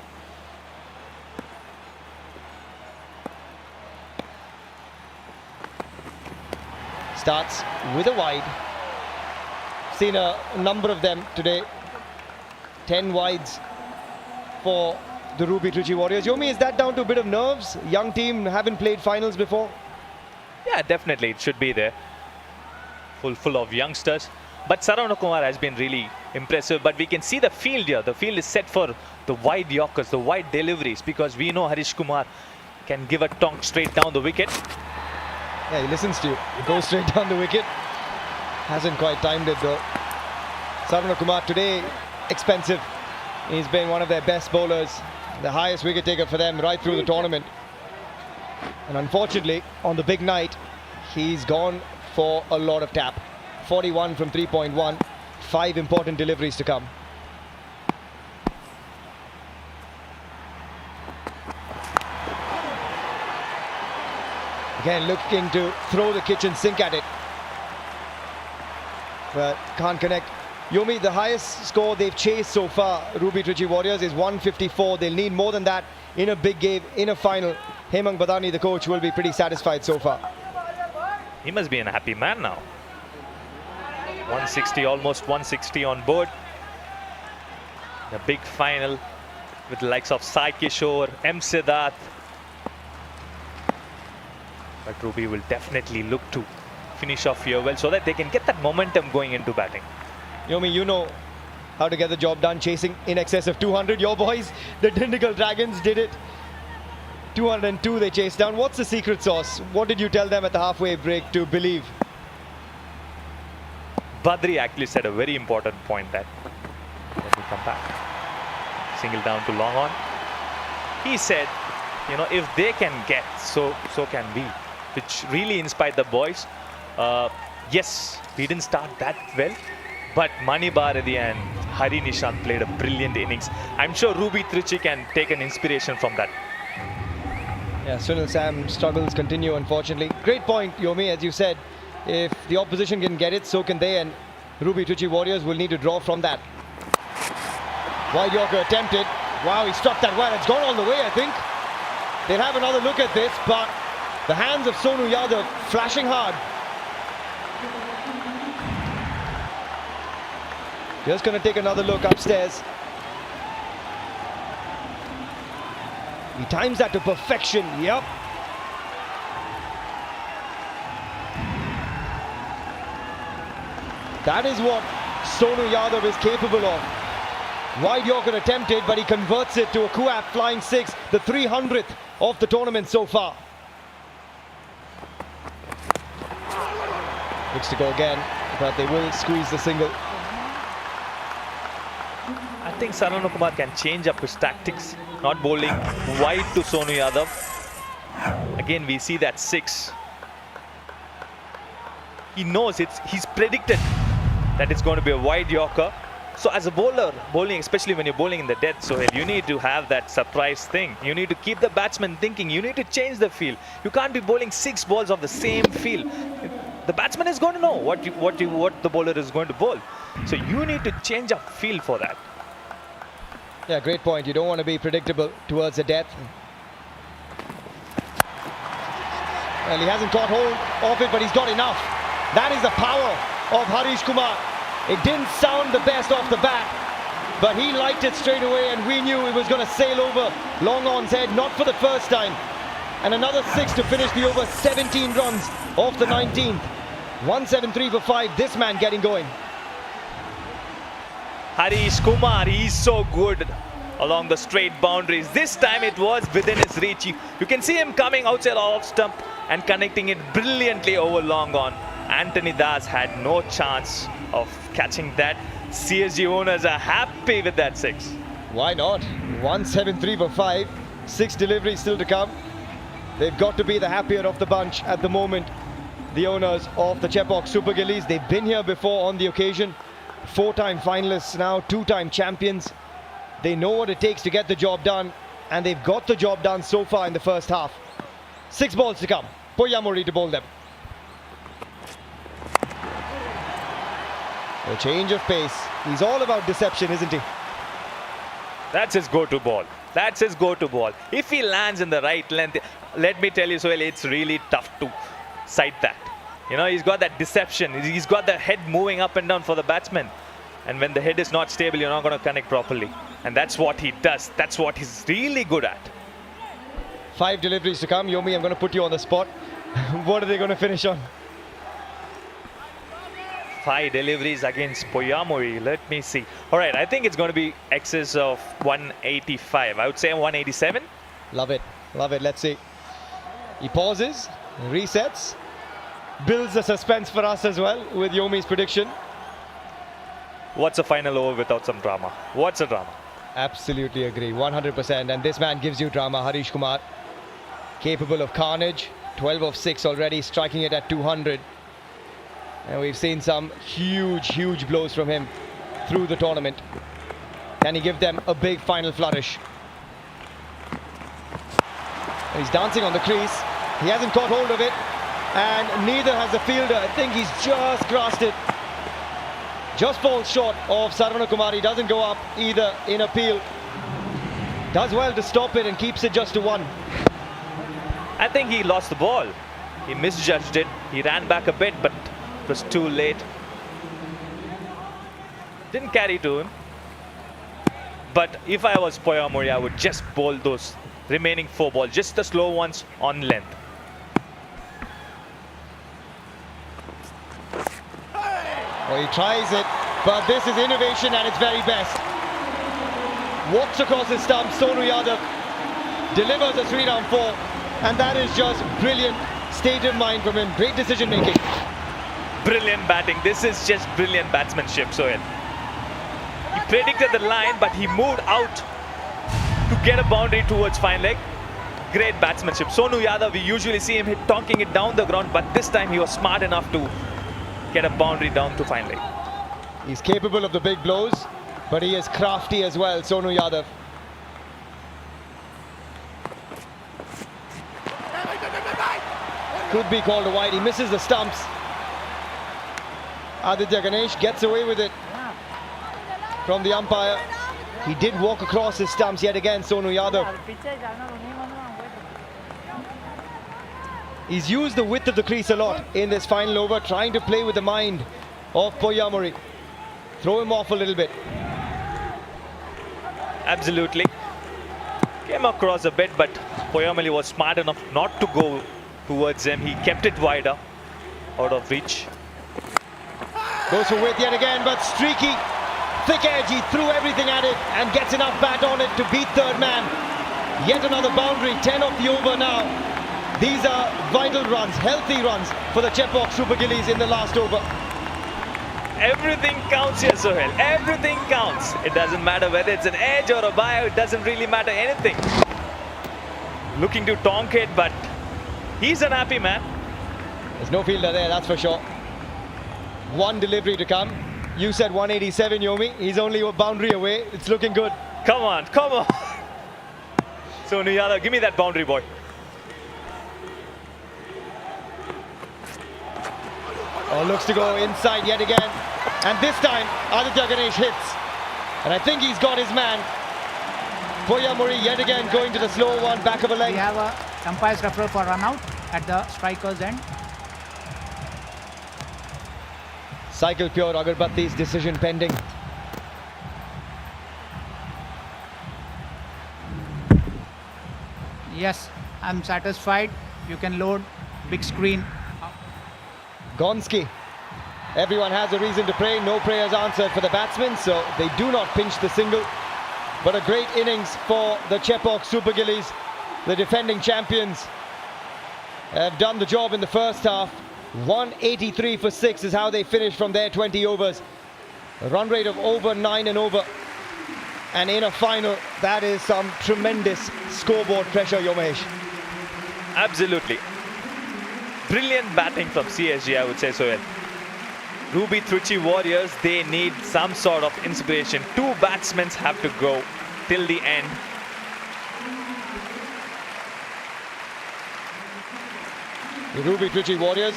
Starts with a wide. Seen a number of them today. 10 wides for the Ruby Trichy Warriors. Yomi, is that down to a bit of nerves? Young team, haven't played finals before? Yeah, definitely it should be there. Full of youngsters. But Saravanan has been really impressive. But we can see the field here. The field is set for the wide Yorkers, the wide deliveries, because we know Harish Kumar can give a tonk straight down the wicket. Yeah, he listens to you. He goes straight down the wicket. Hasn't quite timed it though. Saravanan today, expensive. He's been one of their best bowlers, the highest wicket taker for them right through the tournament. And unfortunately, on the big night, he's gone for a lot of tap. 41 from 3.1, 5 important deliveries to come. Again, looking to throw the kitchen sink at it, but can't connect. Yomi, the highest score they've chased so far, Ruby Trichy Warriors, is 154. They'll need more than that in a big game, in a final. Hemang Badani, the coach, will be pretty satisfied so far. He must be a happy man now. 160, almost 160 on board. The big final with the likes of Sai Kishore, M. Siddharth. But Ruby will definitely look to finish off here well so that they can get that momentum going into batting. Yomi, you know how to get the job done, chasing in excess of 200. Your boys, the Dindigul Dragons, did it. 202 they chased down. What's the secret sauce? What did you tell them at the halfway break to believe? Badri actually said a very important point that let me come back. Single down to long on. He said, you know, if they can get, so can we, which really inspired the boys. Yes, we didn't start that well, but Mani Bharati and Hari Nishant played a brilliant innings. I'm sure Ruby Trichy can take an inspiration from that. Yeah, Sunil Sam struggles continue, unfortunately. Great point, Yomi, as you said. If the opposition can get it, so can they, and Ruby Trichy Warriors will need to draw from that. Wide Yorker attempted. Wow, he struck that well. It's gone all the way, I think. They'll have another look at this, but the hands of Sonu Yadav flashing hard. Just going to take another look upstairs. He times that to perfection. Yep. That is what Sonu Yadav is capable of. Wide Yorker attempted, but he converts it to a Kuap flying 6, the 300th of the tournament so far. Looks to go again, but they will squeeze the single. I think Saravanan can change up his tactics, not bowling wide to Sonu Yadav. Again, we see that 6. He knows he's predicted that it's going to be a wide Yorker. So as a bowler, bowling, especially when you're bowling in the death, so you need to have that surprise thing. You need to keep the batsman thinking. You need to change the field. You can't be bowling 6 balls of the same field. The batsman is going to know what the bowler is going to bowl. So you need to change up field for that. Yeah, great point. You don't want to be predictable towards the death. Well, he hasn't got hold of it, but he's got enough. That is the power of Harish Kumar. It didn't sound the best off the bat, but he liked it straight away, and we knew it was going to sail over long on's head, not for the first time. And another 6 to finish the over, 17 runs off the 19th. 173 for 5, this man getting going. Harish Kumar, he's so good along the straight boundaries. This time it was within his reach. You can see him coming outside off stump and connecting it brilliantly over long on. Anthony Das had no chance of catching that. CSG owners are happy with that 6. Why not? 173 for 5, 6 deliveries still to come. They've got to be the happier of the bunch at the moment. The owners of the Chepauk Super Gillies, they've been here before on the occasion. 4-time finalists now, 2-time champions. They know what it takes to get the job done, and they've got the job done so far in the first half. 6 balls to come. Poyamuri to bowl them. A change of pace. He's all about deception, isn't he? That's his go-to ball. That's his go-to ball. If he lands in the right length, let me tell you, Sohail, it's really tough to sight that. You know, he's got that deception. He's got the head moving up and down for the batsman. And when the head is not stable, you're not going to connect properly. And that's what he does. That's what he's really good at. 5 deliveries to come. Yomi, I'm going to put you on the spot. What are they going to finish on? 5 deliveries against Poyamuri. Let me see. All right, I think it's going to be excess of 185. I would say 187. Love it. Love it. Let's see. He pauses, resets, builds the suspense for us as well with Yomi's prediction. What's a final over without some drama? What's a drama? Absolutely agree. 100%. And this man gives you drama, Harish Kumar. Capable of carnage. 12 of 6 already, striking it at 200. And we've seen some huge blows from him through the tournament. Can he give them a big final flourish? And he's dancing on the crease. He hasn't caught hold of it, and neither has the fielder. I think he's just grasped it. Just falls short of Sarvana Kumar. He doesn't go up either in appeal. Does well to stop it and keeps it just to 1. I think he lost the ball. He misjudged it. He ran back a bit, but it was too late. Didn't carry to him. But if I was Poyamuri, I would just bowl those remaining 4 balls, just the slow ones on length. Well, he tries it, but this is innovation at its very best. Walks across his stump, Sonu Yadav delivers a Shriram 4, and that is just brilliant state of mind from him. Great decision making. Brilliant batting. This is just brilliant batsmanship, Sohail. He predicted the line, but he moved out to get a boundary towards fine leg. Great batsmanship. Sonu Yadav, we usually see him tonking it down the ground, but this time he was smart enough to get a boundary down to fine leg. He's capable of the big blows, but he is crafty as well, Sonu Yadav. Could be called a wide. He misses the stumps. Aditya Ganesh gets away with it from the umpire. He did walk across his stumps yet again, Sonu Yadav. He's used the width of the crease a lot in this final over, trying to play with the mind of Poyamuri. Throw him off a little bit. Absolutely. Came across a bit, but Poyamuri was smart enough not to go towards him. He kept it wider, out of reach. Goes for width yet again, but streaky, thick edge. He threw everything at it and gets enough bat on it to beat third man. Yet another boundary, 10 off the over now. These are vital runs, healthy runs for the Chepauk Super Gillies in the last over. Everything counts here, Sohail. Everything counts. It doesn't matter whether it's an edge or a bio. It doesn't really matter anything. Looking to tonk it, but he's an happy man. There's no fielder there, that's for sure. 1 delivery to come. You said 187, Yomi. He's only a boundary away. It's looking good. Come on, come on. Sonu Yadav, give me that boundary, boy. Oh, looks to go inside yet again. And this time, Aditya Ganesh hits. And I think he's got his man. Poyamuri yet again going to the slow one, back of a leg. We have a umpire's referral for run out at the striker's end. Cycle Pure Agarbatti's decision pending. Yes, I'm satisfied. You can load big screen. Gonski. Everyone has a reason to pray. No prayers answered for the batsmen, so they do not pinch the single. But a great innings for the Chepauk Super Gillies. The defending champions have done the job in the first half. 183 for 6 is how they finished from their 20 overs. A run rate of over 9 and over. And in a final, that is some tremendous scoreboard pressure, Yomesh. Absolutely. Brilliant batting from CSG, I would say so. Ruby Trichy Warriors, they need some sort of inspiration. Two batsmen have to go till the end. The Ruby Trichy Warriors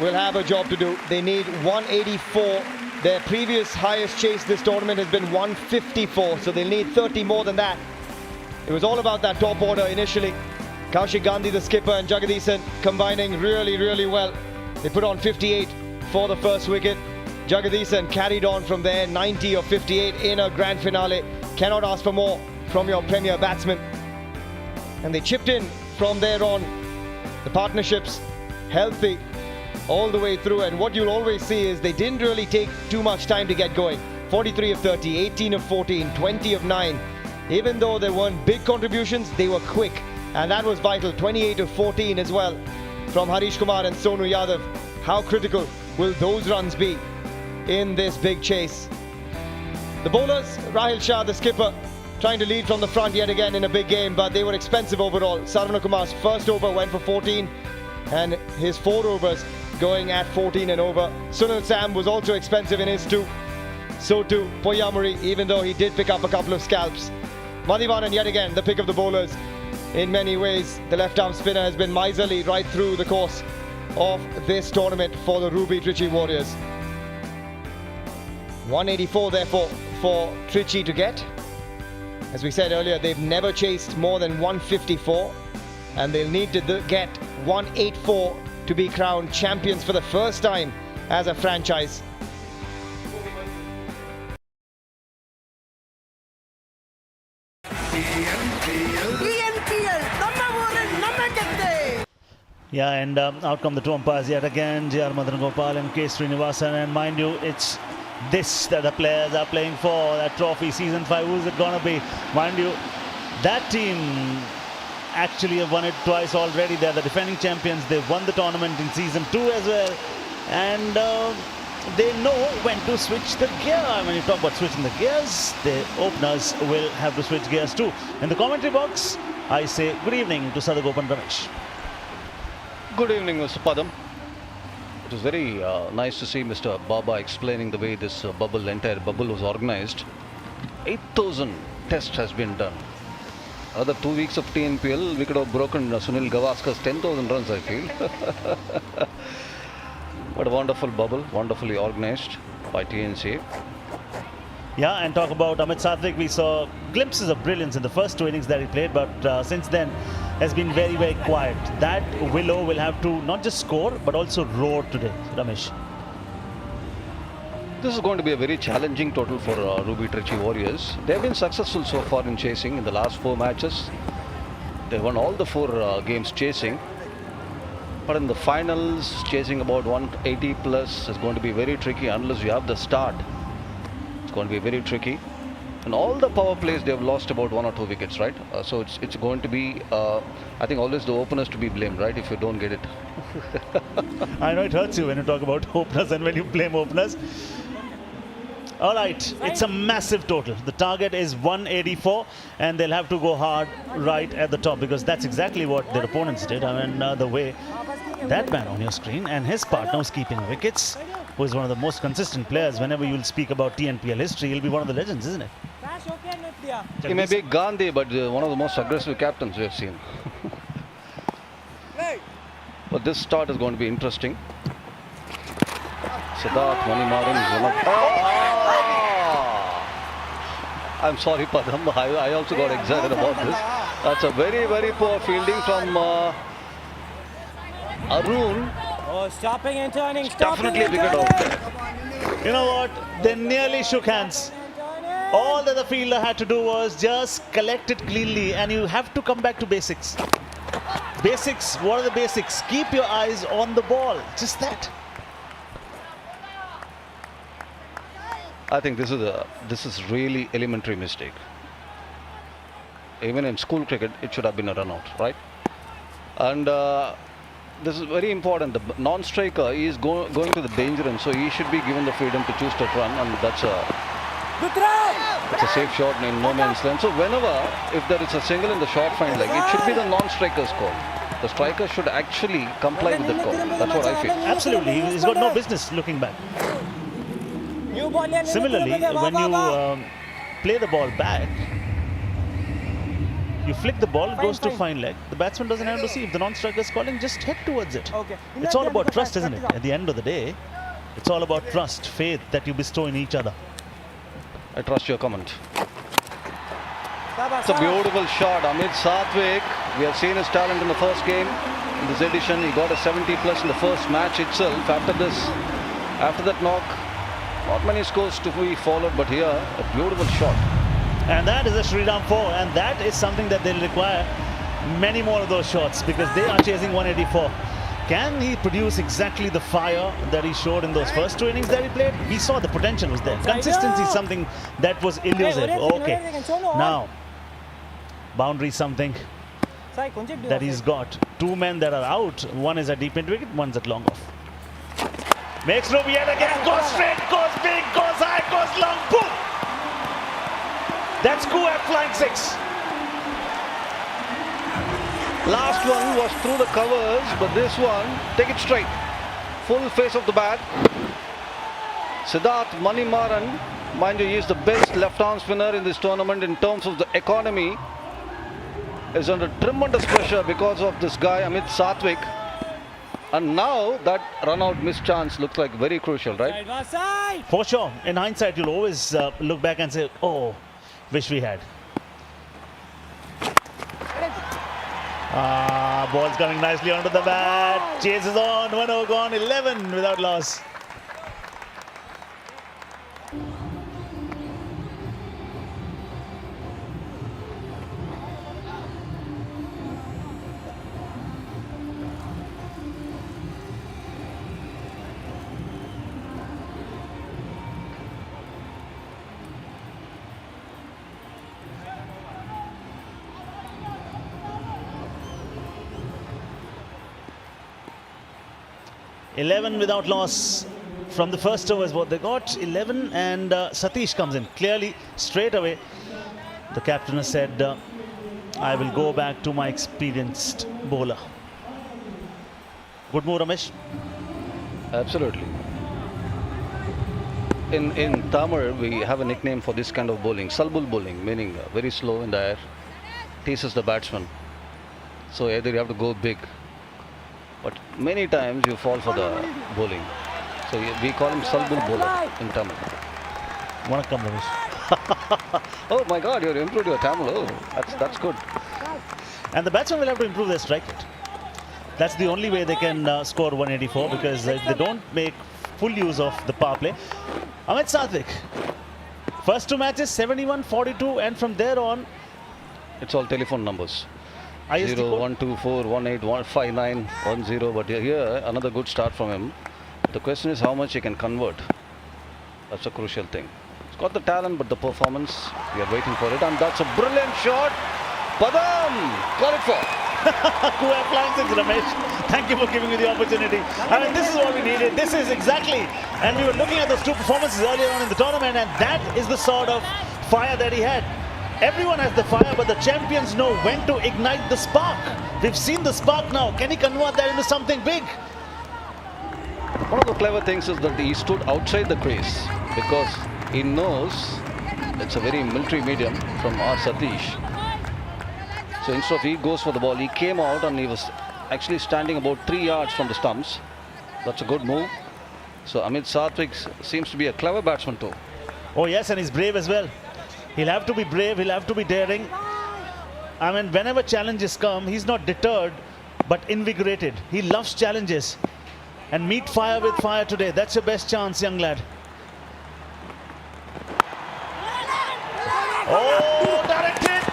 will have a job to do. They need 184. Their previous highest chase this tournament has been 154, so they'll need 30 more than that. It was all about that top order initially. Kaushik Gandhi, the skipper, and Jagadisan combining really well. They put on 58 for the first wicket. Jagadisan carried on from there, 90 or 58 in a grand finale. Cannot ask for more from your premier batsman. And they chipped in from there on. The partnerships healthy all the way through, and what you'll always see is they didn't really take too much time to get going. 43 of 30, 18 of 14, 20 of 9. Even though there weren't big contributions, they were quick, and that was vital. 28 of 14 as well from Harish Kumar and Sonu Yadav. How critical will those runs be in this big chase? The bowlers, Rahil Shah, the skipper, trying to lead from the front yet again in a big game, but they were expensive overall. Sarvana Kumar's first over went for 14, and his 4 overs going at 14 and over. Sunil Sam was also expensive in his 2. So too Poyamuri, even though he did pick up a couple of scalps. Madhivanan yet again the pick of the bowlers. In many ways, the left-arm spinner has been miserly right through the course of this tournament for the Ruby Trichy Warriors. 184 therefore for Trichy to get. As we said earlier, they've never chased more than 154, and they'll need to get 184 to be crowned champions for the first time as a franchise. Yeah, and out come the two umpires yet again, J.R. Madan Gopal and K. Srinivasan. And mind you, it's this that the players are playing for, that trophy, season 5. Who's it gonna be? Mind you, that team actually have won it twice already. They're the defending champions. They've won the tournament in season 2 as well. And they know when to switch the gear. When you talk about switching the gears, the openers will have to switch gears too. In the commentary box, I say good evening to Sadagopan Ramesh. Good evening, Mr. Padam. It was very nice to see Mr. Baba explaining the way this entire bubble was organized. 8,000 tests has been done. Another 2 weeks of TNPL, we could have broken Sunil Gavaskar's 10,000 runs, I feel. What a wonderful bubble, wonderfully organized by TNC. Yeah, and talk about Amit Satvik. We saw glimpses of brilliance in the first 2 innings that he played, but since then has been very quiet. That Willow will have to not just score, but also roar today, Ramesh. This is going to be a very challenging total for Ruby Trichy Warriors. They have been successful so far in chasing in the last 4 matches. They won all the 4 games chasing. But in the finals, chasing about 180 plus is going to be very tricky unless you have the start. It's going to be very tricky. And all the power plays, they have lost about 1 or 2 wickets, right? So it's going to be, I think, always the openers to be blamed, right, if you don't get it. I know it hurts you when you talk about openers and when you blame openers. All right, it's a massive total. The target is 184, and they'll have to go hard right at the top, because that's exactly what their opponents did. I mean, the way that man on your screen and his partner was keeping wickets, who is one of the most consistent players. Whenever you'll speak about TNPL history, he'll be one of the legends, isn't it? He may be Gandhi, but one of the most aggressive captains we have seen. But this start is going to be interesting. Siddharth Manimaran is one of... I'm sorry, Padam. I also got excited about this. That's a very poor fielding from Arun. Oh, stopping and turning. Definitely a wicket out there. You know what? They nearly shook hands. All that the fielder had to do was just collect it cleanly, and you have to come back to basics. Basics, what are the basics? Keep your eyes on the ball, just that. I think this is really elementary mistake. Even in school cricket, it should have been a run out, right? And this is very important. The non-striker is going to the danger end, so he should be given the freedom to choose that run, and that's a safe shot in no man's land. So whenever, if there is a single in the short fine leg, it should be the non-striker's call. The striker should actually comply with the call. That's what I feel. Absolutely, he's got no business looking back. Similarly, when you play the ball back, you flick the ball, it goes to fine leg. The batsman doesn't have to see if the non-striker is calling, just head towards it. It's all about trust, isn't it? At the end of the day, it's all about trust, faith that you bestow in each other. I trust your comment. It's a beautiful shot. Amit Sathwik, we have seen his talent in the first game. In this edition, he got a 70 plus in the first match itself. After that knock, not many scores to be followed, but here, a beautiful shot. And that is a Shriram 4, and that is something that they'll require many more of those shots, because they are chasing 184. Can he produce exactly the fire that he showed in those first 2 innings that he played? We saw the potential was there. Consistency is something that was elusive. Okay, now boundary something that he's got. 2 men that are out. One is at deep mid wicket, one's at long off. Makes room yet again. Goes straight, goes big, goes high, goes long. Boom! That's Kuwait flying 6. Last one was through the covers, but this one, take it straight. Full face of the bat. Siddharth Manimaran, mind you, he is the best left-arm spinner in this tournament in terms of the economy. Is under tremendous pressure because of this guy, Amit Sathwik. And now that run-out missed chance looks like very crucial, right? For sure. In hindsight, you'll always look back and say, oh, wish we had. Ball's coming nicely onto the bat. Chases on, 1 over gone, 11 without loss. $11 without loss from the first over is what they got. 11, and Satish comes in clearly straight away. The captain has said, I will go back to my experienced bowler. Good move, Ramesh. Absolutely. In Tamil, we have a nickname for this kind of bowling, Salbul bowling, meaning very slow in the air, teases the batsman. So either you have to go big, but many times you fall for the bowling. So we call him Salbul bowler in Tamil. Vanakkam, Ramesh. Oh my God, you improved your Tamil. Oh, that's good. And the batsmen will have to improve their strike rate. That's the only way they can score 184, because if they don't make full use of the power play. Amit Sathwik, first 2 matches 71, 42, and from there on, it's all telephone numbers. ISD 0, 1, 2, 4, 1, 8, 1, 5, 9, 1, 0. But here, another good start from him. The question is how much he can convert. That's a crucial thing. He's got the talent, but the performance, we are waiting for it. And that's a brilliant shot. Padam! Call it for. Kuwait flying 6, Ramesh. Thank you for giving me the opportunity. I mean, this is what we needed. This is exactly. And we were looking at those 2 performances earlier on in the tournament, and that is the sort of fire that he had. Everyone has the fire, but the champions know when to ignite the spark. We've seen the spark now. Can he convert that into something big? One of the clever things is that he stood outside the crease because he knows it's a very military medium from R. Satish. So instead of he goes for the ball, he came out and he was actually standing about 3 yards from the stumps. That's a good move. So Amit Sathwik seems to be a clever batsman too. Oh yes, and he's brave as well. He'll have to be brave, he'll have to be daring. I mean, whenever challenges come, he's not deterred, but invigorated. He loves challenges. and meet fire with fire today. That's your best chance, young lad. Oh, directed!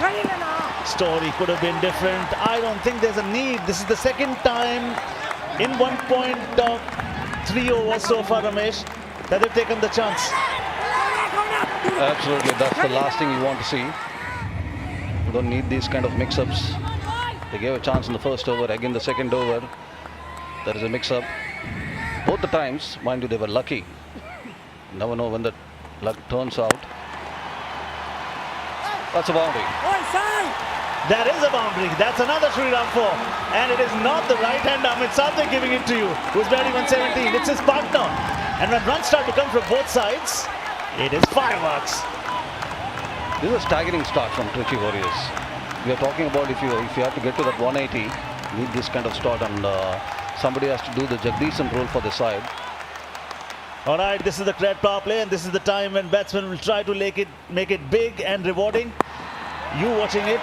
Story could have been different. I don't think there's a need. This is the second time in 1.3 overs so far, Ramesh, that they've taken the chance. Absolutely, that's the last thing you want to see. You don't need these kind of mix-ups. They gave a chance in the first over, again the second over. There is a mix-up. Both the times, mind you, they were lucky. You never know when the luck turns out. That's a boundary. That is a boundary. That's another Shriram 4. And it is not the right-hander Amit Satwik giving it to you, who's batting 117. It's his partner. And when runs start to come from both sides, it is fireworks. This is a staggering start from Trichy Warriors. We are talking about if you have to get to that 180, need this kind of start, and somebody has to do the Jagdeesan role for the side. All right, this is the Cred power play, and this is the time when batsmen will try to make it big and rewarding. You watching it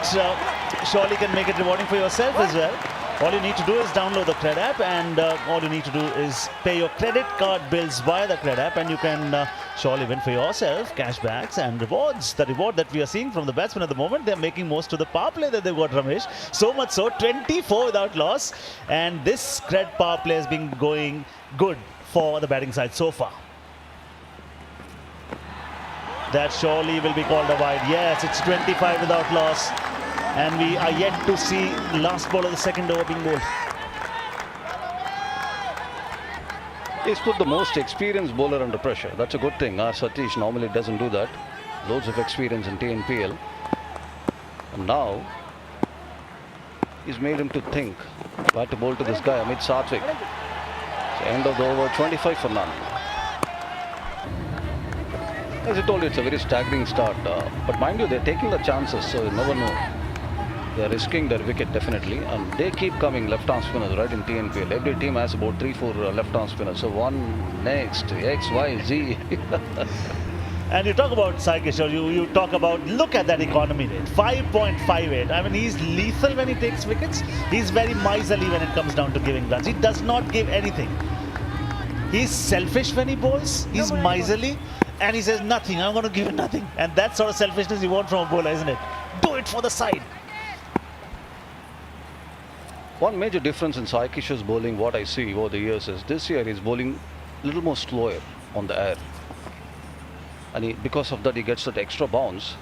surely can make it rewarding for yourself as well. All you need to do is download the Cred app, and all you need to do is pay your credit card bills via the Cred app, and you can surely win for yourself cashbacks and rewards. The reward that we are seeing from the batsmen at the moment, they're making most of the power play that they've got, Ramesh. So much so, 24 without loss, and this Cred power play has been going good for the batting side so far. That surely will be called a wide. Yes, it's 25 without loss. And we are yet to see last ball of the second over being bowled. He's put the most experienced bowler under pressure. That's a good thing. Satish normally doesn't do that. Loads of experience in TNPL. And now, he's made him to think. Where to bowl to this guy, Amit Satwik. So end of the over, 25 for none. As I told you, it's a very staggering start. But mind you, they're taking the chances, so you never know. They're risking their wicket definitely, and they keep coming left-arm spinners right in TNPL. Every team has about 3-4 left-arm spinners. So one next, X, Y, Z. And you talk about Sai Kishore, you talk about, look at that economy rate, 5.58. I mean, he's lethal when he takes wickets. He's very miserly when it comes down to giving runs. He does not give anything. He's selfish when he bowls. He's miserly. And he says nothing, I'm going to give you nothing. And that sort of selfishness you want from a bowler, isn't it? Do it for the side. One major difference in Sai Kishore's bowling, what I see over the years, is this year he's bowling a little more slower on the air. And because of that, he gets that extra bounce.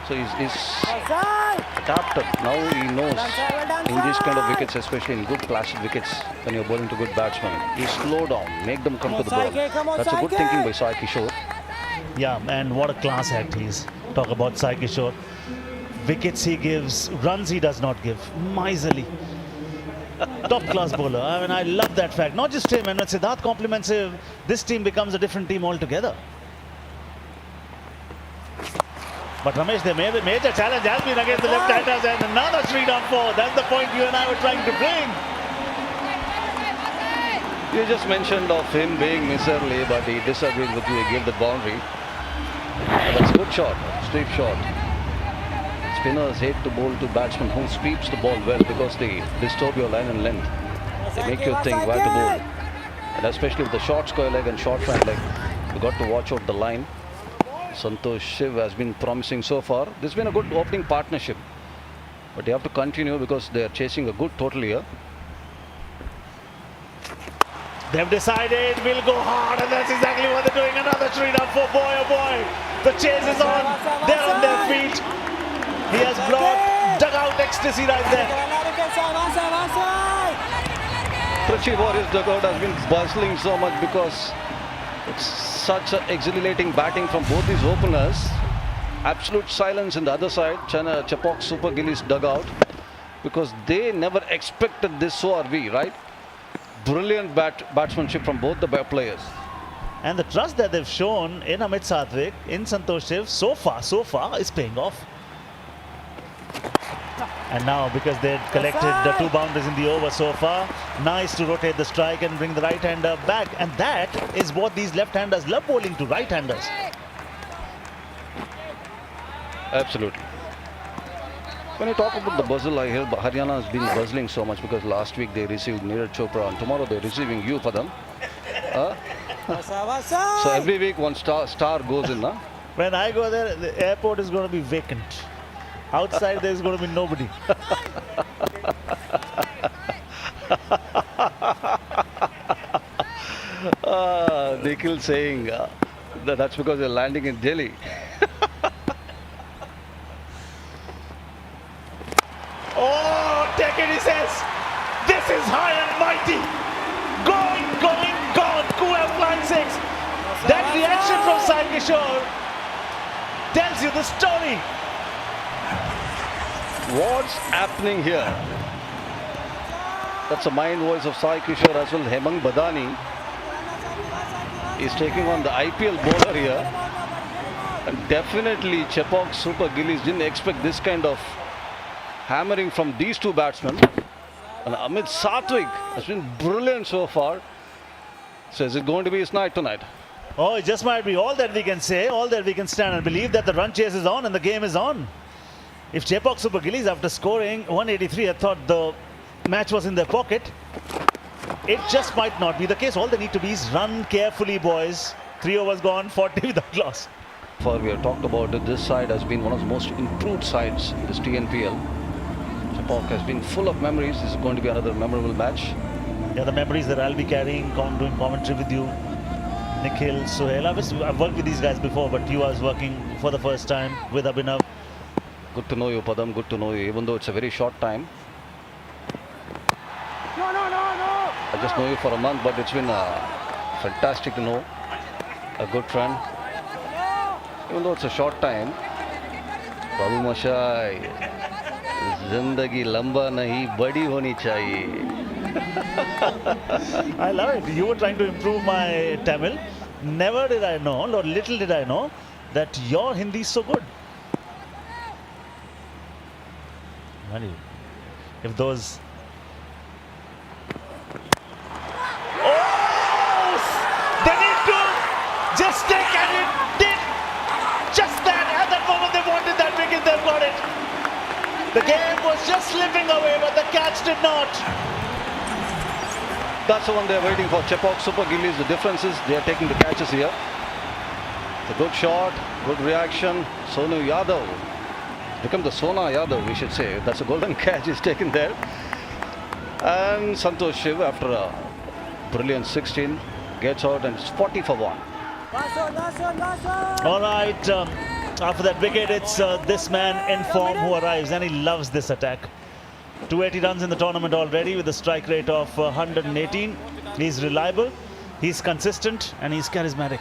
So he's adapted. Now he knows in these kind of wickets, especially in good placid wickets, when you're bowling to good batsmen, you slow down, make them come to the ball. That's a good thinking by Sai Kishore. Yeah, and what a class act he is. Talk about Sai Kishore. Wickets he gives, runs he does not give. Miserly. Top class bowler. I mean, I love that fact. Not just him, and when Siddharth compliments him, this team becomes a different team altogether. But Ramesh, the major challenge has been against the left-handers, and another Shriram 4. That's the point you and I were trying to bring. You just mentioned of him being miserly, but he disagreed with you. He gave the boundary. That's a good shot, sweep shot. Spinners hate to bowl to batsmen who sweeps the ball well because they disturb your line and length. They make you think where to bowl. And especially with the short square leg and short front leg, you got to watch out the line. Santosh Shiv has been promising so far. This has been a good opening partnership. But they have to continue because they are chasing a good total here. They've decided we'll go hard, and that's exactly what they're doing. Another Shriram 4. Boy, oh boy. The chase is on. They're on their feet. He has brought dugout ecstasy right there. Trichy Warriors dugout has been bustling so much because it's such an exhilarating batting from both these openers. Absolute silence in the other side, Chennai, Chepauk Super Gillies dugout, because they never expected this, so are we, right? Brilliant batsmanship from both the players. And the trust that they've shown in Amit Satwik, in Santosh Shiv, so far is paying off. And now, because they've collected 2 boundaries in the over so far, nice to rotate the strike and bring the right-hander back. And that is what these left-handers love, bowling to right-handers. Absolutely. When you talk about the Brazil, I hear Haryana has been buzzing so much because last week they received Neeraj Chopra and tomorrow they're receiving you for them. So every week one star goes in. When I go there, the airport is going to be vacant. Outside there's going to be nobody. Nikhil saying that's because they're landing in Delhi. Oh, take it, he says. This is high and mighty. Gone. Kua flying six. That reaction from Sai Kishore tells you the story. What's happening here? That's the mind voice of Sai Kishore as well. Hemang Badani is taking on the IPL bowler here. And definitely Chepauk Super Gillies didn't expect this kind of hammering from these two batsmen. And Amit Satwik has been brilliant so far. So is it going to be his night tonight? Oh, it just might be. All that we can say, all that we can stand and believe that the run chase is on and the game is on. If Chepauk Super Gillies, after scoring 183, had thought the match was in their pocket, it just might not be the case. All they need to be is run carefully, boys. 3 overs gone, 40 without loss. For we have talked about it, this side has been one of the most improved sides in this TNPL. Chepauk has been full of memories. This is going to be another memorable match. Yeah, the memories that I'll be carrying, doing commentary with you, Nikhil, Suhail. I've worked with these guys before, but you, I was working for the first time with Abhinav. Good to know you, Padam. Good to know you, even though it's a very short time. No. I just know you for a month, but it's been fantastic to know. A good friend. Even though it's a short time. Babu Mashai. Zindagi lamba nahi, badi honi chahiye. I love it. You were trying to improve my Tamil. Never did I know, or little did I know, that your Hindi is so good. If those... Oh! They need to just take, and it did just that. At that moment they wanted that wicket, they've got it. The game was just slipping away, but the catch did not. That's the one they're waiting for. Chepauk Super Gillies. The difference is they are taking the catches here. It's a good shot, good reaction. Sonu Yadav. Become the Sona Yadav, we should say. That's a golden catch he's taken there. And Santosh Shiv, after a brilliant 16, gets out and it's 40 for 1. All right, after that wicket, it's this man in form who arrives, and he loves this attack. 280 runs in the tournament already with a strike rate of 118. He's reliable, he's consistent, and he's charismatic.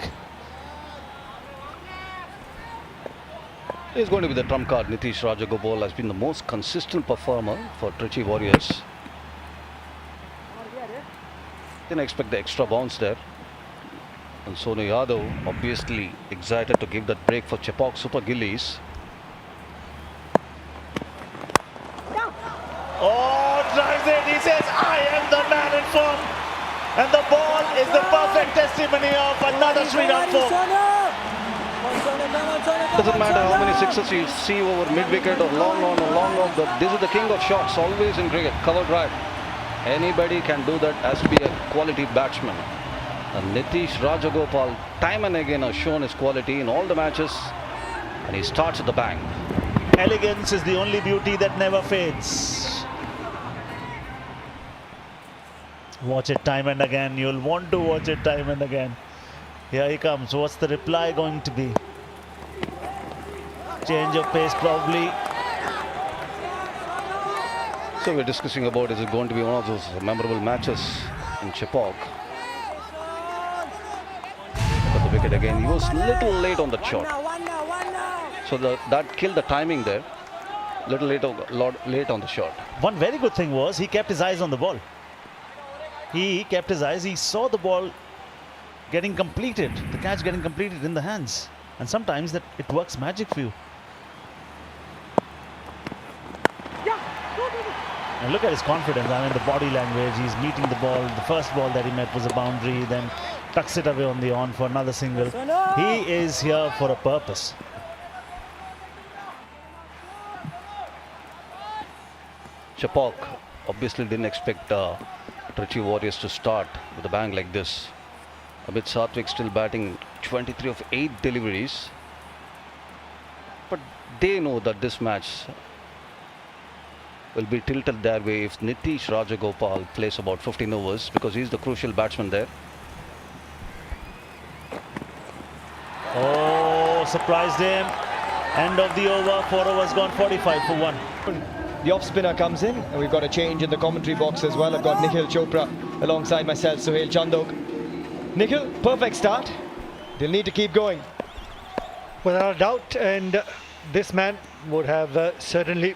He's going to be the trump card. Nitish Rajagopal has been the most consistent performer for Trichy Warriors. Didn't expect the extra bounce there. And Sonu Yadav obviously excited to give that break for Chepauk Super Gillies. Oh, drives it. He says, I am the man in form. And the ball is the perfect testimony of another Shriram form. Doesn't matter how many sixes you see over mid-wicket or long on or long off. This is the king of shots always in cricket. Cover drive. Anybody can do that. Has to be a quality batsman. And Nitish Rajagopal time and again has shown his quality in all the matches. And he starts at the bang. Elegance is the only beauty that never fades. Watch it time and again. You'll want to watch it time and again. Here he comes. What's the reply going to be? Change of pace probably. So we're discussing about, is it going to be one of those memorable matches in Chepauk? But the wicket again. He was a little late on that shot. So that killed the timing there. Little late on the shot. One very good thing was he kept his eyes on the ball. He kept his eyes. He saw the ball getting completed, the catch getting completed in the hands. And sometimes that it works magic for you. And look at his confidence. I mean, the body language. He's meeting the ball. The first ball that he met was a boundary. Then tucks it away on the on for another single. He is here for a purpose. Chepauk obviously didn't expect Trichy Warriors to start with a bang like this. Amit Satvik still batting 23 of 8 deliveries. But they know that this match will be tilted their way if Nitish Rajagopal plays about 15 overs, because he's the crucial batsman there. Oh, surprised him. End of the over, 4 overs gone, 45 for 1. The off spinner comes in, and we've got a change in the commentary box as well. I've got Nikhil Chopra alongside myself, Suhail Chandok. Nikhil, perfect start. They'll need to keep going. Without a doubt, and this man would have certainly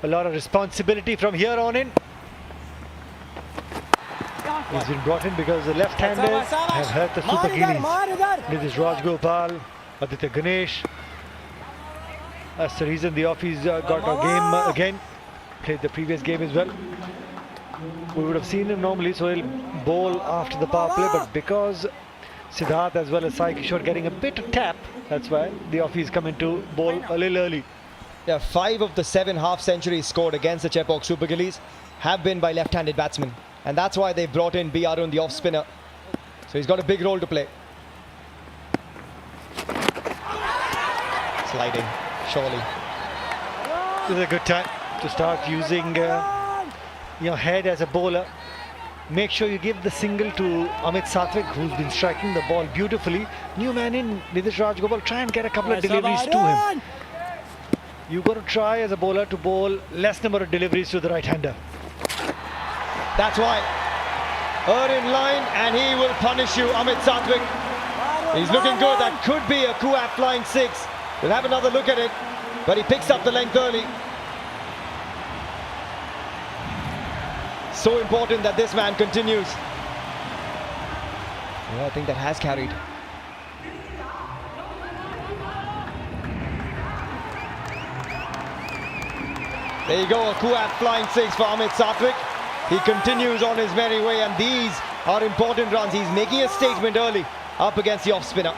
a lot of responsibility from here on in. He's been brought in because the left-handers have hurt the Super Gillies. Nitish Rajagopal, Aditya Ganesh. That's the reason the Offies got a game again. Played the previous game as well. We would have seen him normally, so he'll bowl after the power play, but because Siddharth as well as Sai Kishore getting a bit of tap, that's why the Offies come into bowl a little early. Yeah, 5 of the 7 half centuries scored against the Chepauk Super Gillies have been by left-handed batsmen, and that's why they brought in B. Arun, the off spinner. So he's got a big role to play. Sliding, surely. This is a good time to start using your head as a bowler. Make sure you give the single to Amit Satvik, who's been striking the ball beautifully. New man in, Nitish Rajagopal, try and get a couple of deliveries to him. You've got to try as a bowler to bowl less number of deliveries to the right-hander. That's why. In line, and he will punish you, Amit Satvik. He's looking good. That could be a Kuat flying 6. We'll have another look at it, but he picks up the length early. So important that this man continues. Yeah, I think that has carried. There you go, a Kuat flying 6 for Amit Satvik. He continues on his merry way, and these are important runs. He's making a statement early up against the off spinner.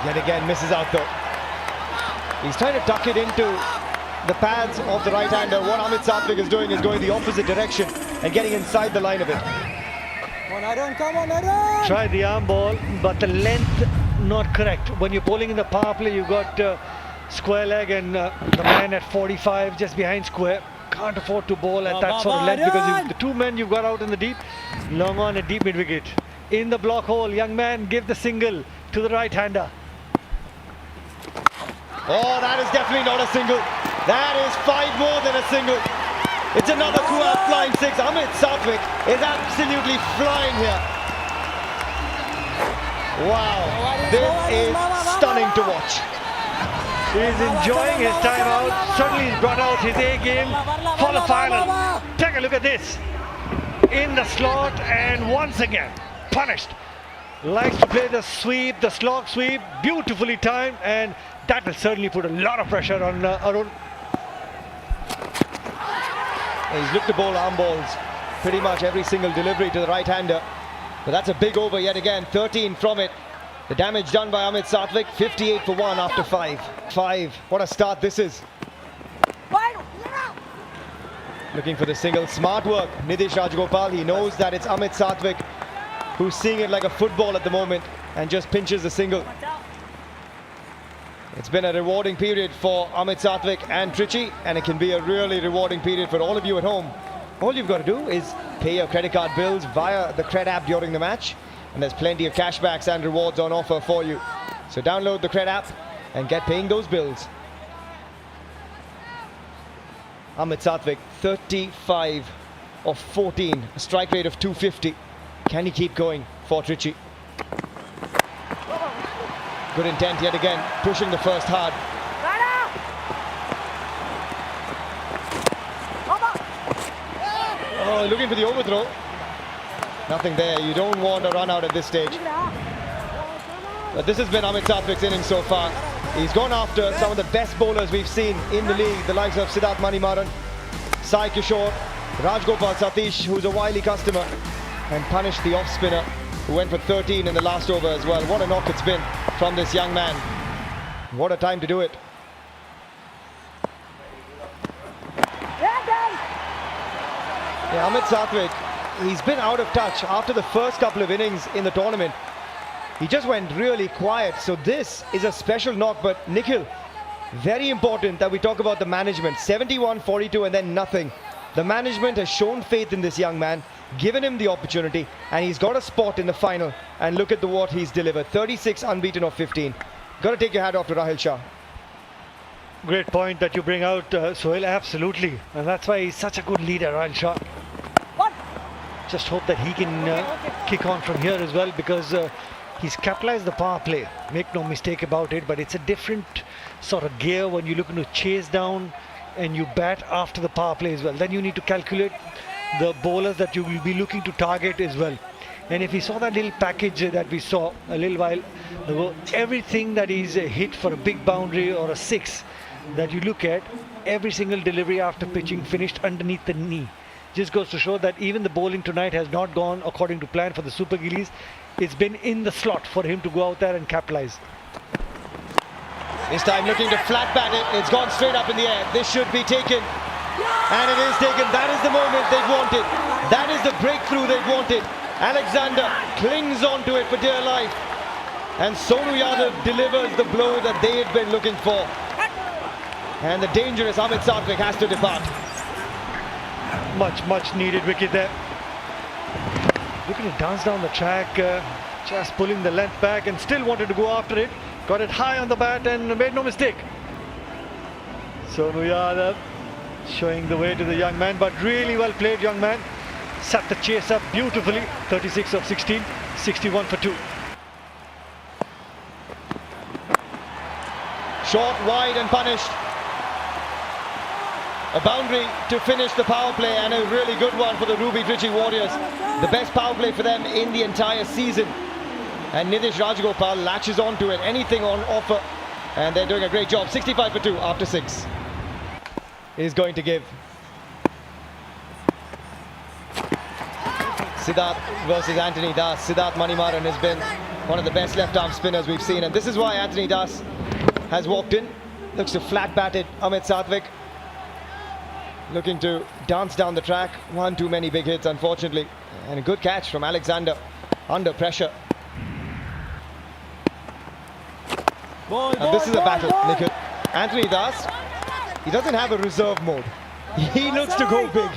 Yet again misses out though. He's trying to tuck it into the pads of the right-hander. What Amit Satvik is doing is going the opposite direction and getting inside the line of it. Try the arm ball, but the length not correct. When you're bowling in the power play, you've got square leg and the man at 45 just behind square. Can't afford to bowl at that sort of length because the 2 men you've got out in the deep, long on at deep mid-wicket. In the block hole, young man, give the single to the right-hander. Oh, that is definitely not a single. That is 5 more than a single. It's another Kuat flying 6. Amit Satvik is absolutely flying here. Wow, this is stunning to watch. He's enjoying his time out. Certainly he's brought out his A game for the final. Take a look at this. In the slot, and once again punished. Likes to play the sweep, the slog sweep, beautifully timed, and that will certainly put a lot of pressure on Arun. He's looked to bowl arm balls pretty much every single delivery to the right-hander. But that's a big over yet again, 13 from it. The damage done by Amit Satvik, 58 for 1 after 5. What a start this is. Looking for the single, smart work. Nitish Rajagopal, he knows that it's Amit Satvik who's seeing it like a football at the moment and just pinches the single. It's been a rewarding period for Amit Satvik and Trichy, and it can be a really rewarding period for all of you at home. All you've got to do is pay your credit card bills via the Cred app during the match, and there's plenty of cashbacks and rewards on offer for you. So download the Cred app and get paying those bills. Amit Satvik, 35 of 14, a strike rate of 250. Can he keep going for Trichy? Good intent yet again, pushing the first hard. Oh, looking for the overthrow. Nothing there. You don't want a run out at this stage. But this has been Amit Satvik's innings so far. He's gone after some of the best bowlers we've seen in the league, the likes of Siddharth Manimaran, Sai Kishore, Rajgopal Satish, who's a wily customer, and punished the off spinner who went for 13 in the last over as well. What a knock it's been from this young man. What a time to do it. Yeah, Amit Sathwik, he's been out of touch after the first couple of innings in the tournament. He just went really quiet. So this is a special knock, but Nikhil, very important that we talk about the management. 71-42 and then nothing. The management has shown faith in this young man, given him the opportunity, and he's got a spot in the final. And look at what he's delivered. 36 unbeaten of 15. Got to take your hat off to Rahil Shah. Great point that you bring out, Sohail, absolutely. And that's why he's such a good leader, Rahil Shah. Just hope that he can kick on from here as well, because he's capitalized the power play. Make no mistake about it, but it's a different sort of gear when you're looking to chase down and you bat after the power play as well. Then you need to calculate the bowlers that you will be looking to target as well. And if we saw that little package that we saw a little while ago, everything that is hit for a big boundary or a six that you look at, every single delivery after pitching finished underneath the knee. Just goes to show that even the bowling tonight has not gone according to plan for the Super Gillies. It's been in the slot for him to go out there and capitalize. This time looking to flat bat it. It's gone straight up in the air. This should be taken. And it is taken. That is the moment they've wanted. That is the breakthrough they've wanted. Alexander clings on to it for dear life. And Sonu Yadav delivers the blow that they had been looking for. And the dangerous Amit Sathwik has to depart. Much needed wicket there. Looking to dance down the track, just pulling the length back and still wanted to go after it. Got it high on the bat and made no mistake. Sonu Yadav showing the way to the young man, but really well played, young man. Set the chase up beautifully. 36 of 16, 61 for 2. Short, wide and punished. A boundary to finish the power play, and a really good one for the Ruby Trichy Warriors. The best power play for them in the entire season. And Nitish Rajagopal latches on to it. Anything on offer. And they're doing a great job. 65 for 2 after 6. Is going to give. Siddharth versus Anthony Das. Siddharth Manimaran has been one of the best left-arm spinners we've seen. And this is why Anthony Das has walked in. Looks to flat-bat it. Amit Sathwik looking to dance down the track. One too many big hits, unfortunately. And a good catch from Alexander under pressure. And this is a battle, Nikhil. Anthony Das, he doesn't have a reserve mode. He looks to go big.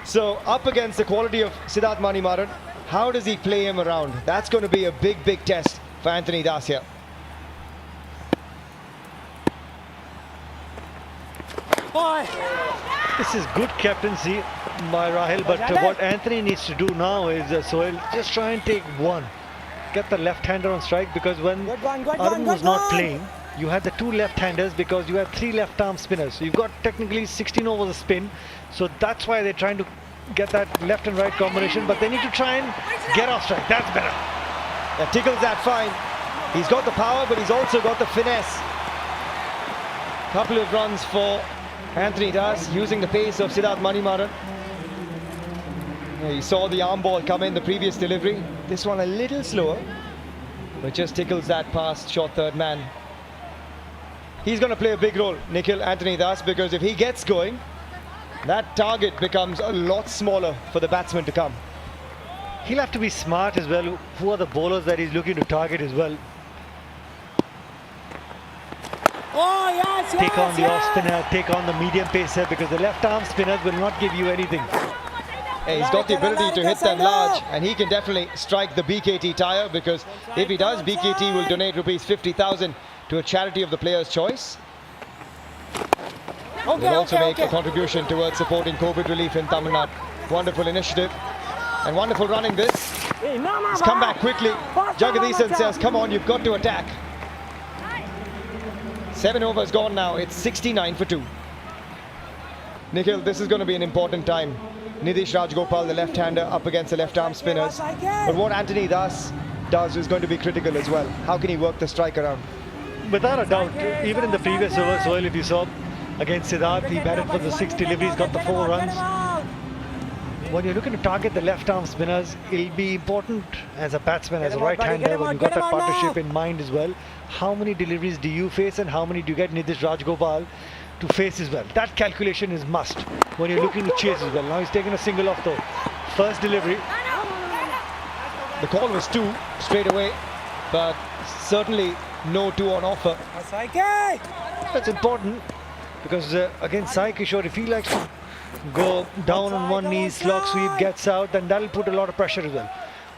So up against the quality of Siddharth Manimaran, how does he play him around? That's going to be a big test for Anthony Das here. This is good captaincy by Rahil, but what Anthony needs to do now is Sohail, just try and take one. Get the left-hander on strike, because when Arun was not playing, you had the two left-handers because you had 3 left-arm spinners. So you've got technically 16 overs of spin. So that's why they're trying to get that left and right combination, but they need to try and get off strike. That's better. That tickles that fine. He's got the power, but he's also got the finesse. Couple of runs for Anthony Das, using the pace of Siddharth Manimaran. He saw the arm ball come in the previous delivery. This one a little slower, but just tickles that past short third man. He's going to play a big role, Nikhil, Anthony Das, because if he gets going, that target becomes a lot smaller for the batsman to come. He'll have to be smart as well. Who are the bowlers that he's looking to target as well? Take on the off spinner, take on the medium pacer, because the left arm spinners will not give you anything. Hey, he's got the ability to hit them large, and he can definitely strike the BKT tire, because if he does, BKT will donate rupees 50,000 to a charity of the player's choice. Will also make a contribution towards supporting COVID relief in Tamil Nadu. Wonderful initiative and wonderful running this. He's come back quickly. Jagadisan says, come on, you've got to attack. 7 overs gone now. It's 69 for 2. Nikhil, this is going to be an important time. Nitish Rajagopal, the left-hander, up against the left-arm spinners. But what Anthony Das does is going to be critical as well. How can he work the strike around? Without a doubt, even in the previous over, Sohail, if you saw against Siddharth, he batted for the 6 deliveries, got the 4 runs. when you're looking to target the left-arm spinners, it'll be important as a batsman, as a right-hander, when you've got that partnership in mind as well. How many deliveries do you face and how many do you get Nitish Rajgopal to face as well? That calculation is must when you're looking to chase as well. Now he's taken a single off the first delivery. The call was 2 straight away, but certainly no 2 on offer. That's important because again, Sai Kishore, if he likes to go down on one knee, slog sweep, gets out, then that'll put a lot of pressure as well.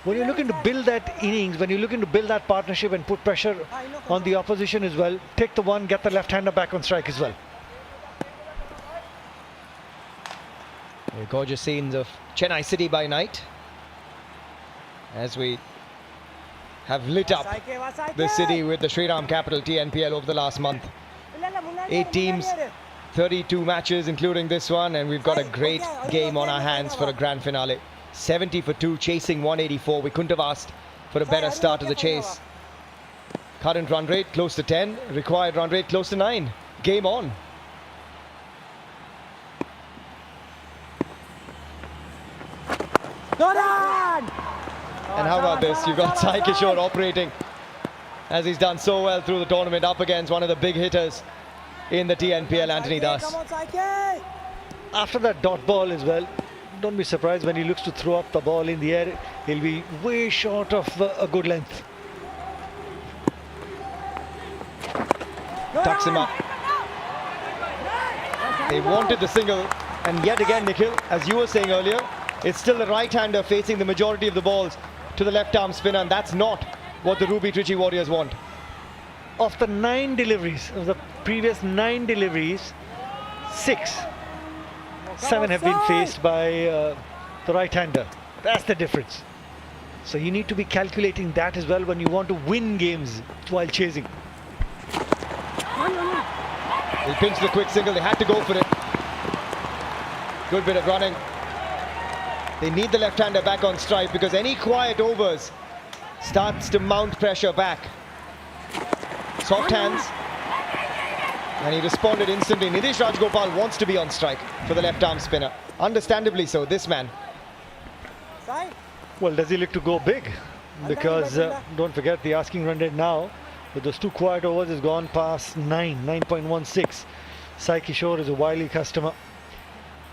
When you're looking to build that innings, when you're looking to build that partnership and put pressure on the opposition as well, take the one, get the left-hander back on strike as well. Gorgeous scenes of Chennai City by night as we have lit up the city with the Shriram capital TNPL over the last month. 8 teams, 32 matches including this one, and we've got a great game on our hands for a grand finale. 70 for 2, chasing 184. We couldn't have asked for a better start to the chase. Current run rate close to 10, required run rate close to 9. Game on. And how about this? You've got Sai Kishore operating as he's done so well through the tournament, up against one of the big hitters in the TNPL, Anthony Das. After that dot ball as well, don't be surprised when he looks to throw up the ball in the air. He'll be way short of a good length. Tucks him up. They wanted the single, and yet again, Nikhil, as you were saying earlier, it's still the right-hander facing the majority of the balls to the left-arm spinner, and that's not what the Ruby Trichy Warriors want. Of the 9 deliveries, of the previous 9 deliveries, 7 have been faced by the right-hander. That's the difference. So you need to be calculating that as well when you want to win games while chasing. They pinched the quick single, they had to go for it. Good bit of running. They need the left-hander back on strike because any quiet overs starts to mount pressure back. Soft hands. And he responded instantly. Nitish Rajgopal wants to be on strike for the left-arm spinner. Understandably so, this man. Well, does he look to go big? Because don't forget the asking run rate now with those 2 quiet overs has gone past 9.16. Sai Kishore is a wily customer.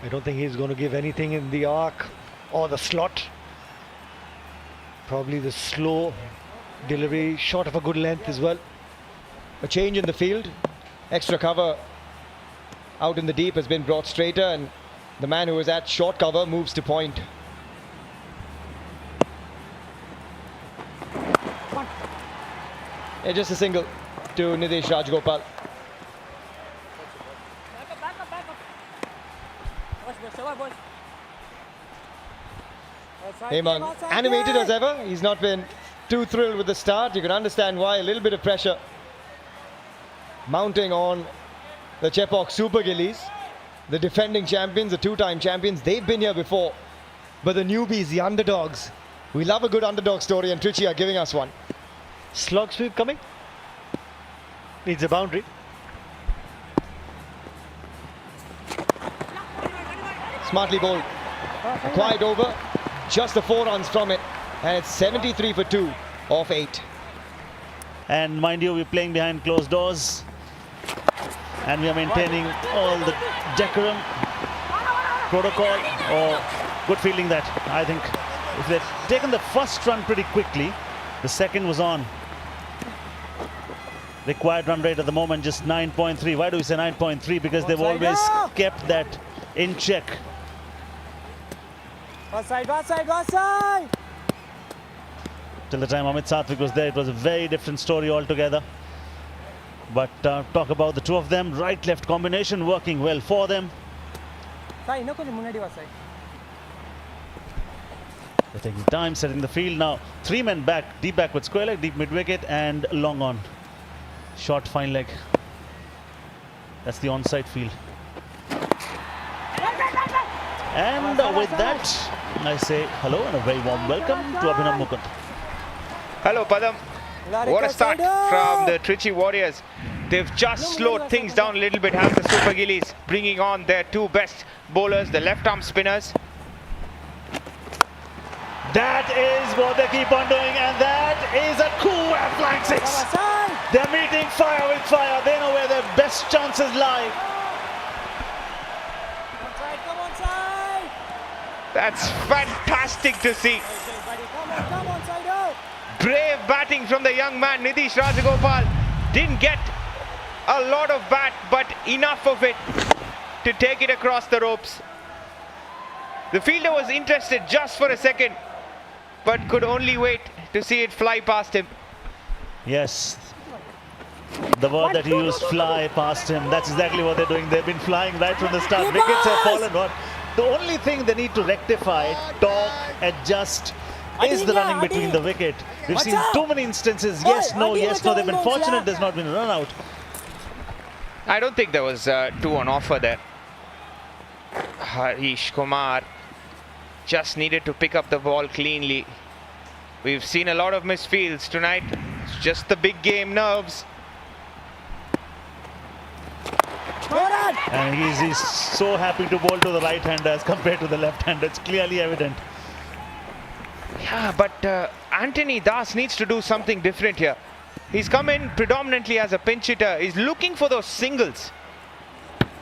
I don't think he's going to give anything in the arc or the slot. Probably the slow delivery, short of a good length as well. A change in the field. Extra cover out in the deep has been brought straighter, and the man who was at short cover moves to point. Yeah, just a single to Nitish Rajgopal. Hemang, animated as ever. He's not been too thrilled with the start. You can understand why. A little bit of pressure mounting on the Chepauk Super Gillies. The defending champions, the 2-time champions, they've been here before. But the newbies, the underdogs, we love a good underdog story, and Trichy are giving us one. Slog sweep coming. Needs a boundary. Smartly bowled. A quiet over. Just the 4 runs from it. And it's 73 for 2 off 8. And mind you, we're playing behind closed doors. And we are maintaining all the decorum, protocol, or good feeling that I think if they'd taken the first run pretty quickly, the second was on. Required run rate at the moment just 9.3. Why do we say 9.3? Because they've always kept that in check. One side, one side, one side. Till the time Amit Satvik was there, it was a very different story altogether. But talk about the two of them, right-left combination working well for them. They're taking time, setting the field now. 3 men back, deep backward square leg, deep mid-wicket and long on. Short fine leg. That's the onside field. And with that, I say hello and a very warm welcome to Abhinav Mukund. Hello, Padam. What a start from the Trichy Warriors. They've just slowed things down a little bit, have the Super Gillies bringing on their 2 best bowlers, the left-arm spinners. That is what they keep on doing, and that is a cool flying six. They're meeting fire with fire. They know where their best chances lie. That's fantastic to see. Brave batting from the young man Nitish Rajagopal. Didn't get a lot of bat, but enough of it to take it across the ropes. The fielder was interested just for a second, but could only wait to see it fly past him. Yes, the word that he used, fly past him. That's exactly what they're doing. They've been flying right from the start. Wickets have fallen. What? The only thing they need to rectify, talk, adjust, is the running between the wicket. We've seen too many instances. Yes, no, yes, no. They've been fortunate there's not been a run out. I don't think there was two on offer there. Harish Kumar just needed to pick up the ball cleanly. We've seen a lot of misfields tonight. It's just the big game nerves. And he's so happy to bowl to the right-hander as compared to the left-hander. It's clearly evident. Yeah, but Anthony Das needs to do something different here. He's come in predominantly as a pinch hitter. He's looking for those singles.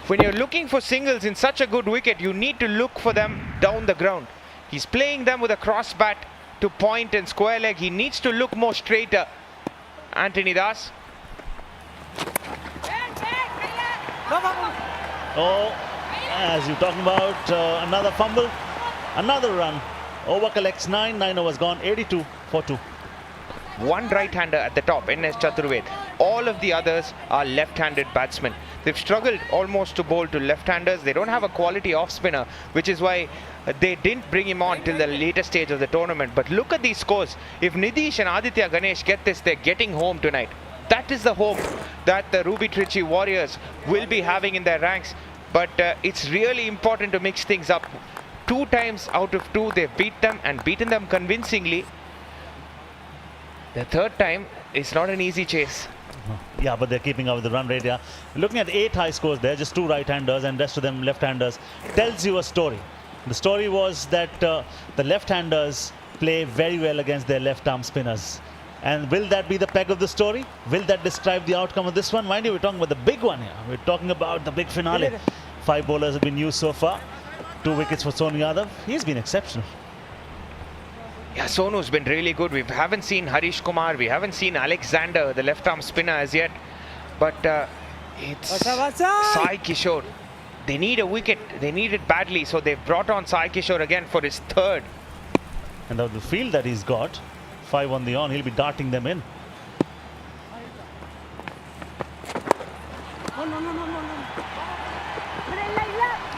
When you're looking for singles in such a good wicket, you need to look for them down the ground. He's playing them with a cross bat to point and square leg. He needs to look more straighter. Anthony Das. Oh, as you're talking about, another fumble, another run. Over collects 9, 9 overs gone, 82 for 2. One right-hander at the top, NS Chaturved. All of the others are left-handed batsmen. They've struggled almost to bowl to left-handers. They don't have a quality off-spinner, which is why they didn't bring him on till the later stage of the tournament. But look at these scores. If Nitish and Aditya Ganesh get this, they're getting home tonight. That is the hope that the Ruby Trichy Warriors will be having in their ranks. But it's really important to mix things up. 2 times out of 2, they've beat them and beaten them convincingly. The third time is not an easy chase. Yeah, but they're keeping up with the run rate. Yeah, looking at 8 high scores there, just 2 right-handers and rest of them left-handers, tells you a story. The story was that the left-handers play very well against their left-arm spinners. And will that be the peg of the story? Will that describe the outcome of this one? Mind you, we're talking about the big one here. We're talking about the big finale. 5 bowlers have been used so far. 2 wickets for Sonu Yadav. He's been exceptional. Yeah, Sonu's been really good. We haven't seen Harish Kumar. We haven't seen Alexander, the left-arm spinner, as yet. But it's Sai Kishore. They need a wicket. They need it badly. So they've brought on Sai Kishore again for his 3rd. And the field that he's got, 5 on the on, he'll be darting them in.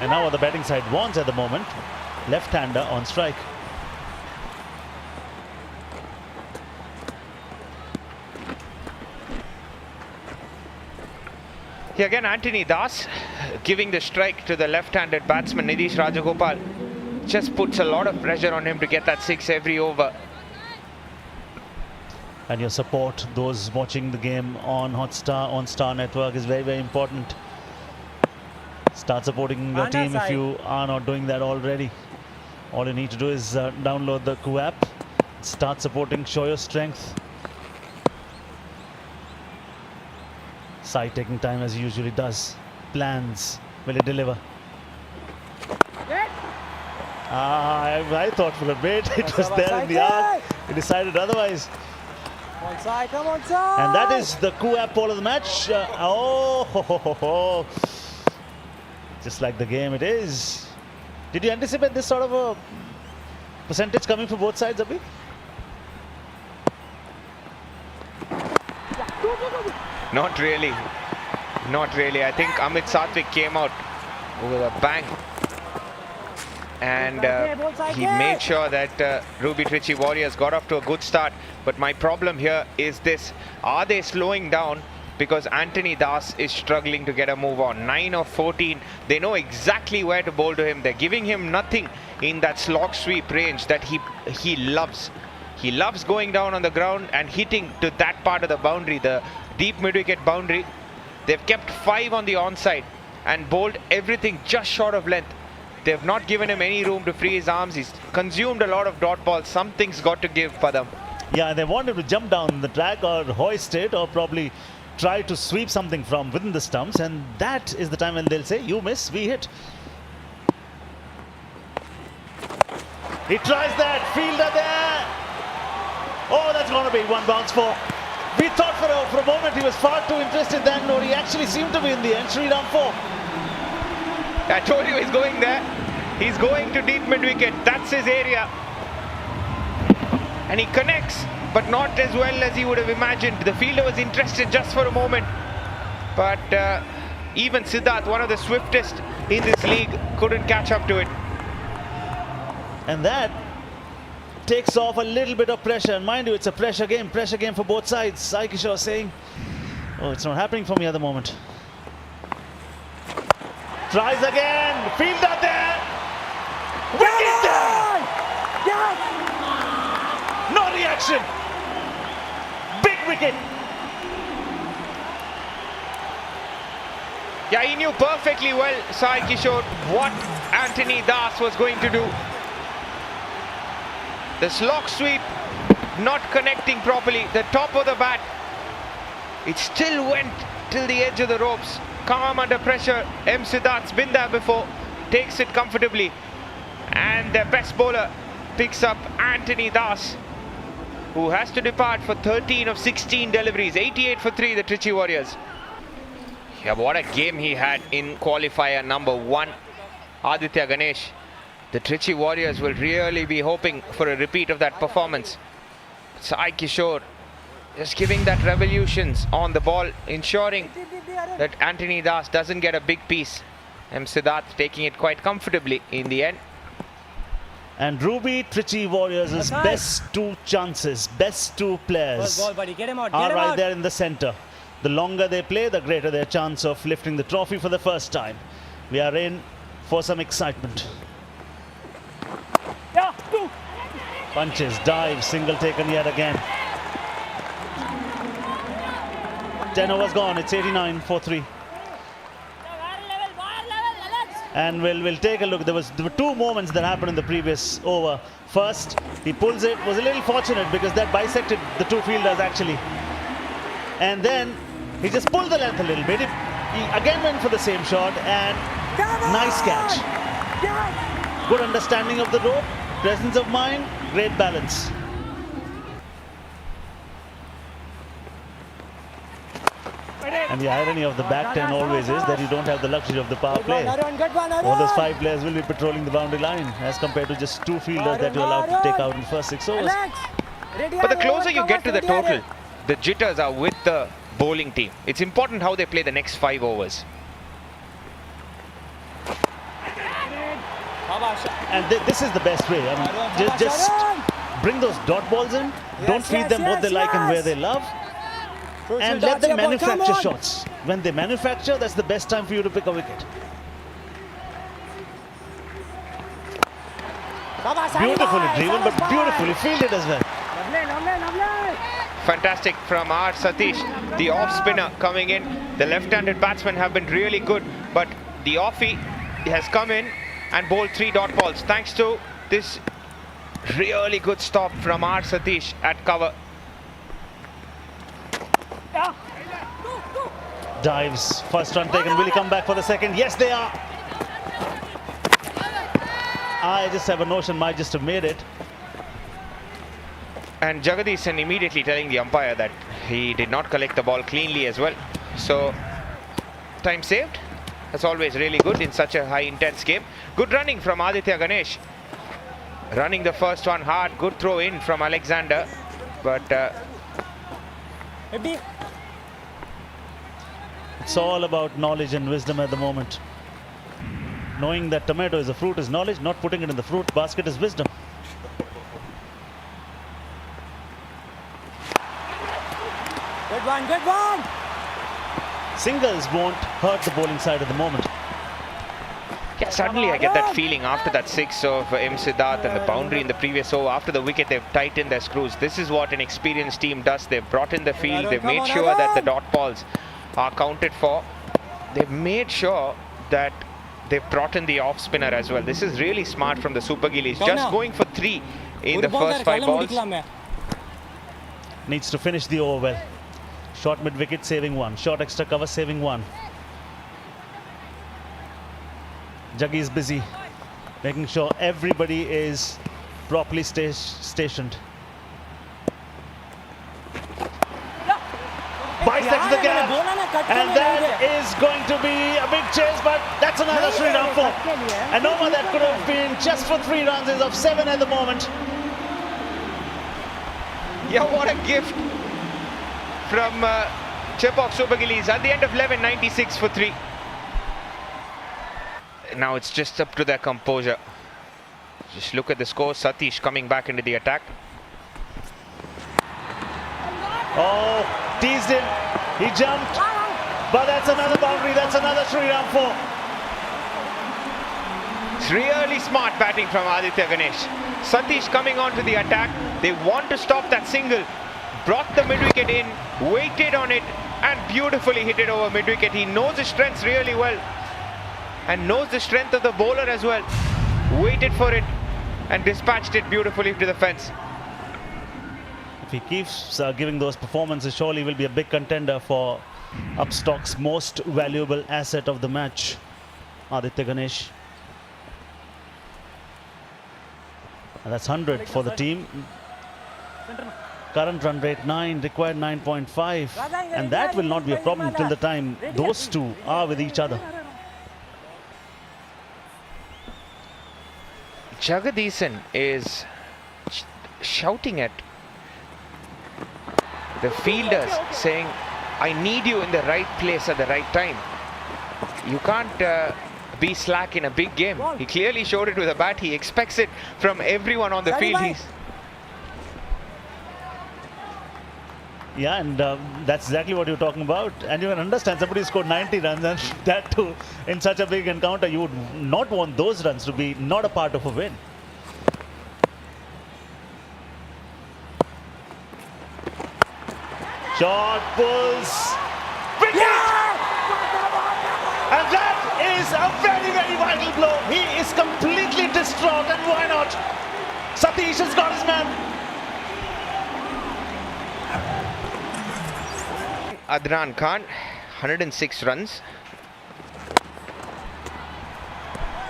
And now what the batting side wants at the moment, left-hander on strike. Here again, Anthony Das giving the strike to the left-handed batsman Nitish Rajagopal. Just puts a lot of pressure on him to get that 6 every over. And your support, those watching the game on Hotstar, on Star Network, is very, very important. Start supporting your team if you are not doing that already. All you need to do is download the KU app, start supporting, show your strength. Sai taking time as he usually does. Plans, will it deliver? I thought for a bit it was there in the arc. He decided otherwise. One side, come on side. And that is the KU app ball of the match. Just like the game it is. Did you anticipate this sort of a percentage coming from both sides, Abhi? Not really. Not really. I think Amit Satwik came out with a bang. And he made sure that Ruby Trichy Warriors got off to a good start. But my problem here is this. Are they slowing down? Because Anthony Das is struggling to get a move on. 9 of 14. They know exactly where to bowl to him. They're giving him nothing in that slog sweep range that he loves. He loves going down on the ground and hitting to that part of the boundary, the deep mid-wicket boundary. They've kept 5 on the onside and bowled everything just short of length. They've not given him any room to free his arms. He's consumed a lot of dot balls. Something's got to give, Padam. Yeah, they want him to jump down the track or hoist it or probably try to sweep something from within the stumps, and that is the time when they'll say, you miss, we hit. He tries that, fielder there. Oh, that's going to be one bounce for. We thought for a moment he was far too interested then, or he actually seemed to be in the end. Shriram 4. I told you he's going there. He's going to deep mid-wicket. That's his area. And he connects, but not as well as he would have imagined. The fielder was interested just for a moment. But even Siddharth, one of the swiftest in this league, couldn't catch up to it. And that takes off a little bit of pressure. And mind you, it's a pressure game for both sides. Sai Kishore saying, oh, it's not happening for me at the moment. Tries again, fielder there. Wicket there. No reaction. Big wicket. Yeah, he knew perfectly well, Sai Kishore, what Anthony Das was going to do. The slog sweep not connecting properly. The top of the bat, it still went till the edge of the ropes. Calm under pressure. M. Siddharth's been there before. Takes it comfortably. And their best bowler picks up Anthony Das, who has to depart for 13 of 16 deliveries. 88 for 3, the Trichy Warriors. Yeah, what a game he had in qualifier number 1. Aditya Ganesh. The Trichy Warriors will really be hoping for a repeat of that performance. Sai Kishore just giving that revolutions on the ball, ensuring that Anthony Das doesn't get a big piece. M. Siddharth taking it quite comfortably in the end. And Ruby Trichy Warriors' best 2 chances, best 2 players Ball, buddy. Get him out. are right there in the center. The longer they play, the greater their chance of lifting the trophy for the first time. We are in for some excitement. Punches, dives, single taken yet again. 10 overs gone, it's 89 for 3. And we'll take a look. There were 2 moments that happened in the previous over. First, he pulls it, was a little fortunate because that bisected the 2 fielders actually. And then he just pulled the length a little bit. He again went for the same shot and nice catch. Good understanding of the rope, presence of mind, great balance. And the irony of the back 10 always is that you don't have the luxury of the power play. All those 5 players will be patrolling the boundary line as compared to just 2 fielders that you're allowed to take out in the first 6 overs. But the closer you get to the total, the jitters are with the bowling team. It's important how they play the next 5 overs. And this is the best way. I mean, just bring those dot balls in. Don't feed them what they like and where they love. And let them manufacture shots. When they manufacture, that's the best time for you to pick a wicket. Beautifully driven, but beautifully fielded as well. Fantastic from R. Satish, the off spinner coming in. The left-handed batsmen have been really good, but the offie has come in and bowled 3 dot balls thanks to this really good stop from R. Satish at cover. Dives, first run taken. Will he come back for the second? Yes, they are. I just have a notion might just have made it. And Jagadisan immediately telling the umpire that he did not collect the ball cleanly as well. So, time saved. That's always really good in such a high intense game. Good running from Aditya Ganesh. Running the first one hard. Good throw in from Alexander. But it's all about knowledge and wisdom at the moment. Knowing that tomato is a fruit is knowledge. Not putting it in the fruit basket is wisdom. Good one, good one. Singles won't hurt the bowling side at the moment. yeah, suddenly I get that feeling after that 6 of M. Siddharth and the boundary in the previous over. After the wicket, they've tightened their screws. This is what an experienced team does. They've brought in the field. They've made sure that the dot balls are counted for. They've made sure that they've brought in the off spinner as well. This is really smart from the Super Gillies. Just going for 3 in the first 5 balls. Needs to finish the over well. Short mid wicket saving 1. Short extra cover saving 1. Juggy is busy making sure everybody is properly stationed. Bisects the gap, and that is going to be a big chase, but that's another Shriram 4. An over that could have been just for 3 runs is of 7 at the moment. Yeah, what a gift from Chepauk Super Gillies at the end of 11, 96 for 3. Now it's just up to their composure. Just look at the score. Satish coming back into the attack. Oh, teased him. He jumped. But that's another boundary. That's another Shriram 4. It's really smart batting from Aditya Ganesh. Satish coming on to the attack. They want to stop that single. Brought the mid-wicket in, waited on it, and beautifully hit it over mid-wicket. He knows his strengths really well and knows the strength of the bowler as well. Waited for it and dispatched it beautifully to the fence. If he keeps giving those performances, surely he will be a big contender for Upstock's most valuable asset of the match, Aditya Ganesh. And that's 100 for the team. Current run rate 9, required 9.5, and that will not be a problem till the time those two are with each other. Jagadisan is shouting at the fielders, saying, I need you in the right place at the right time. You can't be slack in a big game. He clearly showed it with a bat. He expects it from everyone on the field. Yeah, and that's exactly what you're talking about. And you can understand somebody scored 90 runs, and that too in such a big encounter. You would not want those runs to be not a part of a win. Short pulls. Wicket! And that is a very, very vital blow. He is completely distraught, and why not? Satish has got his man. Adnan Khan, 106 runs.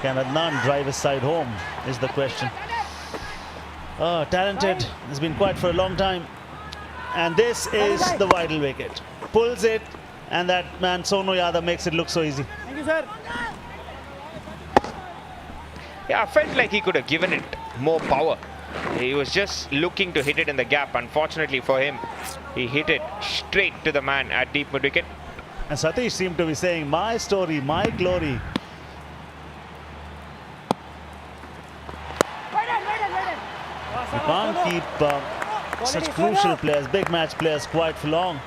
Can Adnan drive his side home is the question. Talented, has been quiet for a long time. And this is the vital wicket. Pulls it, and that man Sonu Yadav makes it look so easy. Thank you, sir. Yeah, I felt like he could have given it more power. He was just looking to hit it in the gap. Unfortunately for him, he hit it straight to the man at deep mid-wicket. And Satish seemed to be saying, my story, my glory. You can't keep such crucial players, big match players, quiet for long.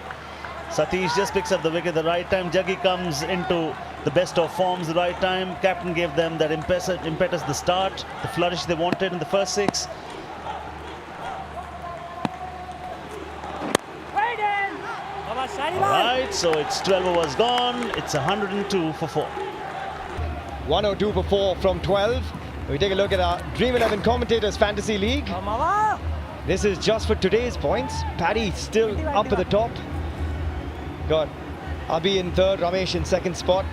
Satish just picks up the wicket at the right time. Jaggi comes into the best of forms the right time. Captain gave them that impetus, the start, the flourish they wanted in the first 6. Right, so it's 12 overs gone. It's 102 for 4. 102 for 4 from 12. We take a look at our Dream 11 Commentators Fantasy League. This is just for today's points. Paddy still up at the top. Got Abhi in 3rd, Ramesh in 2nd spot.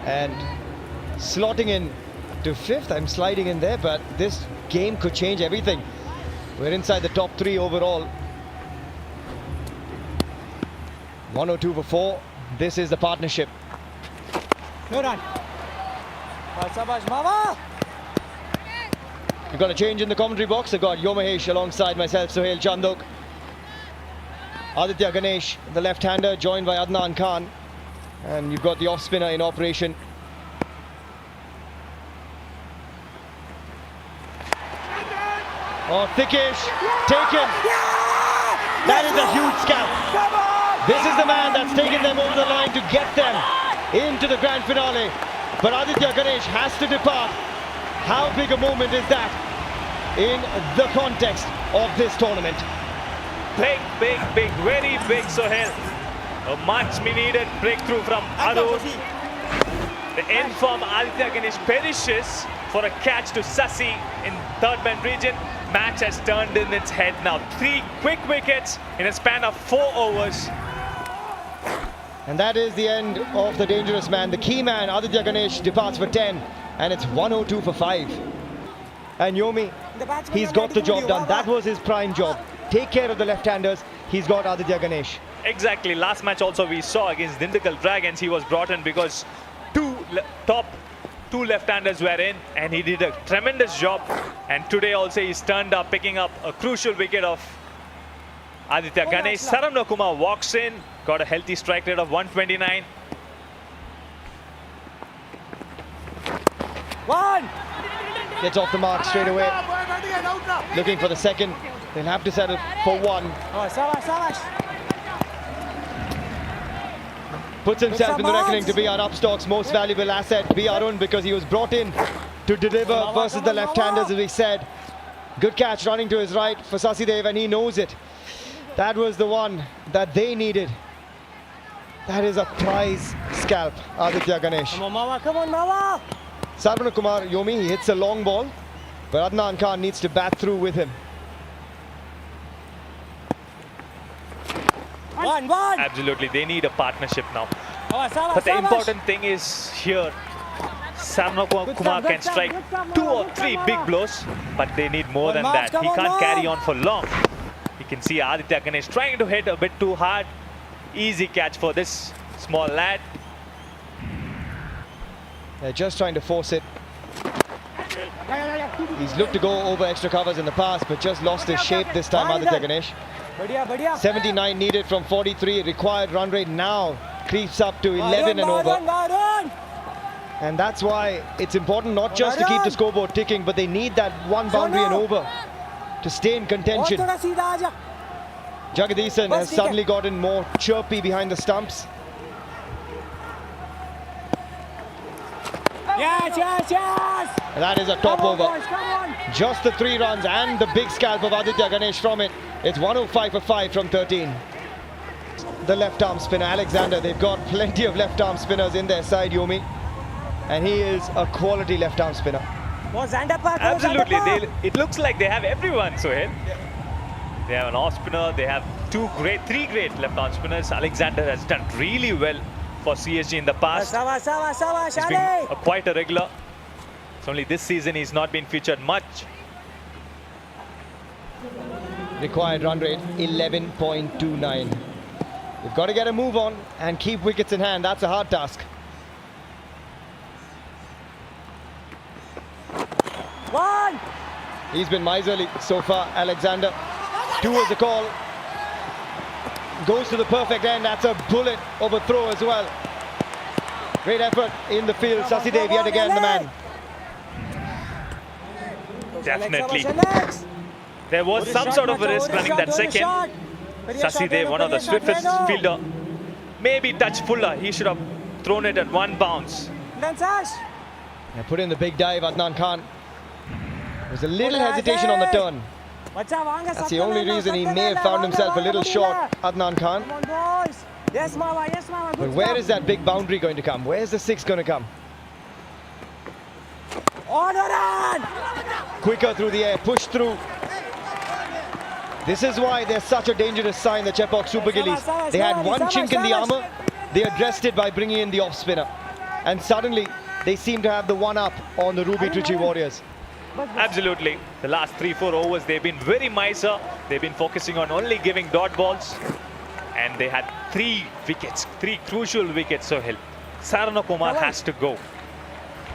And slotting in to 5th. I'm sliding in there, but this game could change everything. We're inside the top 3 overall. 102 for 4. This is the partnership. No run. Mama. We've got a change in the commentary box. I've got Yomahesh alongside myself, Sohail Chandok. Aditya Ganesh, the left-hander, joined by Adnan Khan. And you've got the off-spinner in operation. Oh, thickish. Taken. That is a huge scalp. This is the man that's taken them over the line to get them into the grand finale. But Aditya Ganesh has to depart. How big a moment is that in the context of this tournament? Big, big, big, very big, Sohail. A much needed breakthrough from Arun. The in-form Aditya Ganesh perishes for a catch to Sasi in third man region. Match has turned in its head now. 3 quick wickets in a span of 4 overs. And that is the end of the dangerous man. The key man, Aditya Ganesh, departs for 10. And it's 102 for 5. And Yomi, he's got the job done. That was his prime job. Take care of the left-handers. He's got Aditya Ganesh. Exactly. Last match also we saw against Dindigul Dragons. He was brought in because top two left-handers were in, and he did a tremendous job. And today also he's turned up, picking up a crucial wicket of Aditya Ganesh. Saramnakumar walks in, got a healthy strike rate of 129. Gets off the mark straight away. Looking for the second. They'll have to settle for 1. Puts himself in the reckoning to be our upstock's most valuable asset. Be Arun, because he was brought in to deliver versus the left-handers, as we said. Good catch running to his right for Sasidev, and he knows it. That was the one that they needed. That is a prize scalp, Aditya Ganesh. Come on, Mama. Sarvanakumar, Yomi, he hits a long ball, but Adnan Khan needs to bat through with him. Absolutely, they need a partnership now. But the important thing is here, Saramnakumar can strike 2 or 3 big blows, but they need more than that. He can't carry on for long. You can see Aditya Ganesh trying to hit a bit too hard. Easy catch for this small lad. They're just trying to force it. He's looked to go over extra covers in the past, but just lost his shape this time, Aditya Ganesh. 79 needed from 43. Required run rate now creeps up to 11 and over. And that's why it's important not just to keep the scoreboard ticking, but they need that 1 boundary and over to stay in contention. Jagadisan has suddenly gotten more chirpy behind the stumps. And that is a top over. Just the 3 runs and the big scalp of Aditya Ganesh from it. It's 105 for 5 from 13. The left arm spinner, Alexander. They've got plenty of left arm spinners in their side, Yomi. And he is a quality left arm spinner. Absolutely. It looks like they have everyone, Sohail. They have an off spinner. They have 3 great left arm spinners. Alexander has done really well for CSG in the past. He's been quite a regular. It's only this season he's not been featured much. Required run rate 11.29. You've got to get a move on and keep wickets in hand. That's a hard task. He's been miserly so far, Alexander. 2 is the call. Goes to the perfect end. That's a bullet overthrow as well. Great effort in the field. Sasidev yet again the man. Definitely. There was some sort of a risk running that second. Sasidev, one of the swiftest fielder, maybe touch fuller. He should have thrown it at 1 bounce. Put in the big dive, Adnan Khan. There's a little hesitation on the turn. That's the only reason he may have found himself a little short, Adnan Khan. But where is that big boundary going to come? Where's the 6 going to come? Quicker through the air, push through. This is why they're such a dangerous sign, the Chepauk Super Gillies. They had 1 chink in the armour. They addressed it by bringing in the off spinner. And suddenly, they seem to have the 1-up on the Ruby Trichy Warriors. Absolutely. The last 3-4 overs, they've been very miser. They've been focusing on only giving dot balls. And they had 3 wickets, 3 crucial wickets, Sohail. Saramnakumar has to go.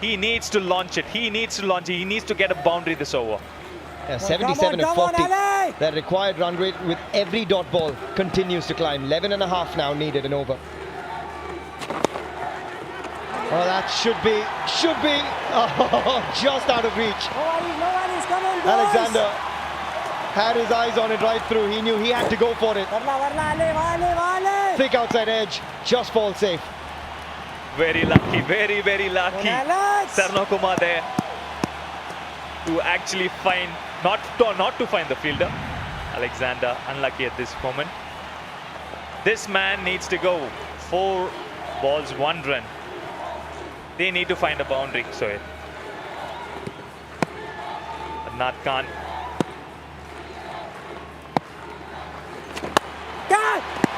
He needs to launch it. He needs to get a boundary this over. Yeah, 77 and 40. That required run rate with every dot ball continues to climb. 11.5 now needed and over. Oh, that should be just out of reach. Alexander had his eyes on it right through. He knew he had to go for it. Thick outside edge, just fall safe. Very lucky, very lucky. Saramnakumar there to actually find, not to find the fielder. Alexander unlucky at this moment. This man needs to go. 4 balls, 1 run. They need to find a boundary. So Adnan Khan.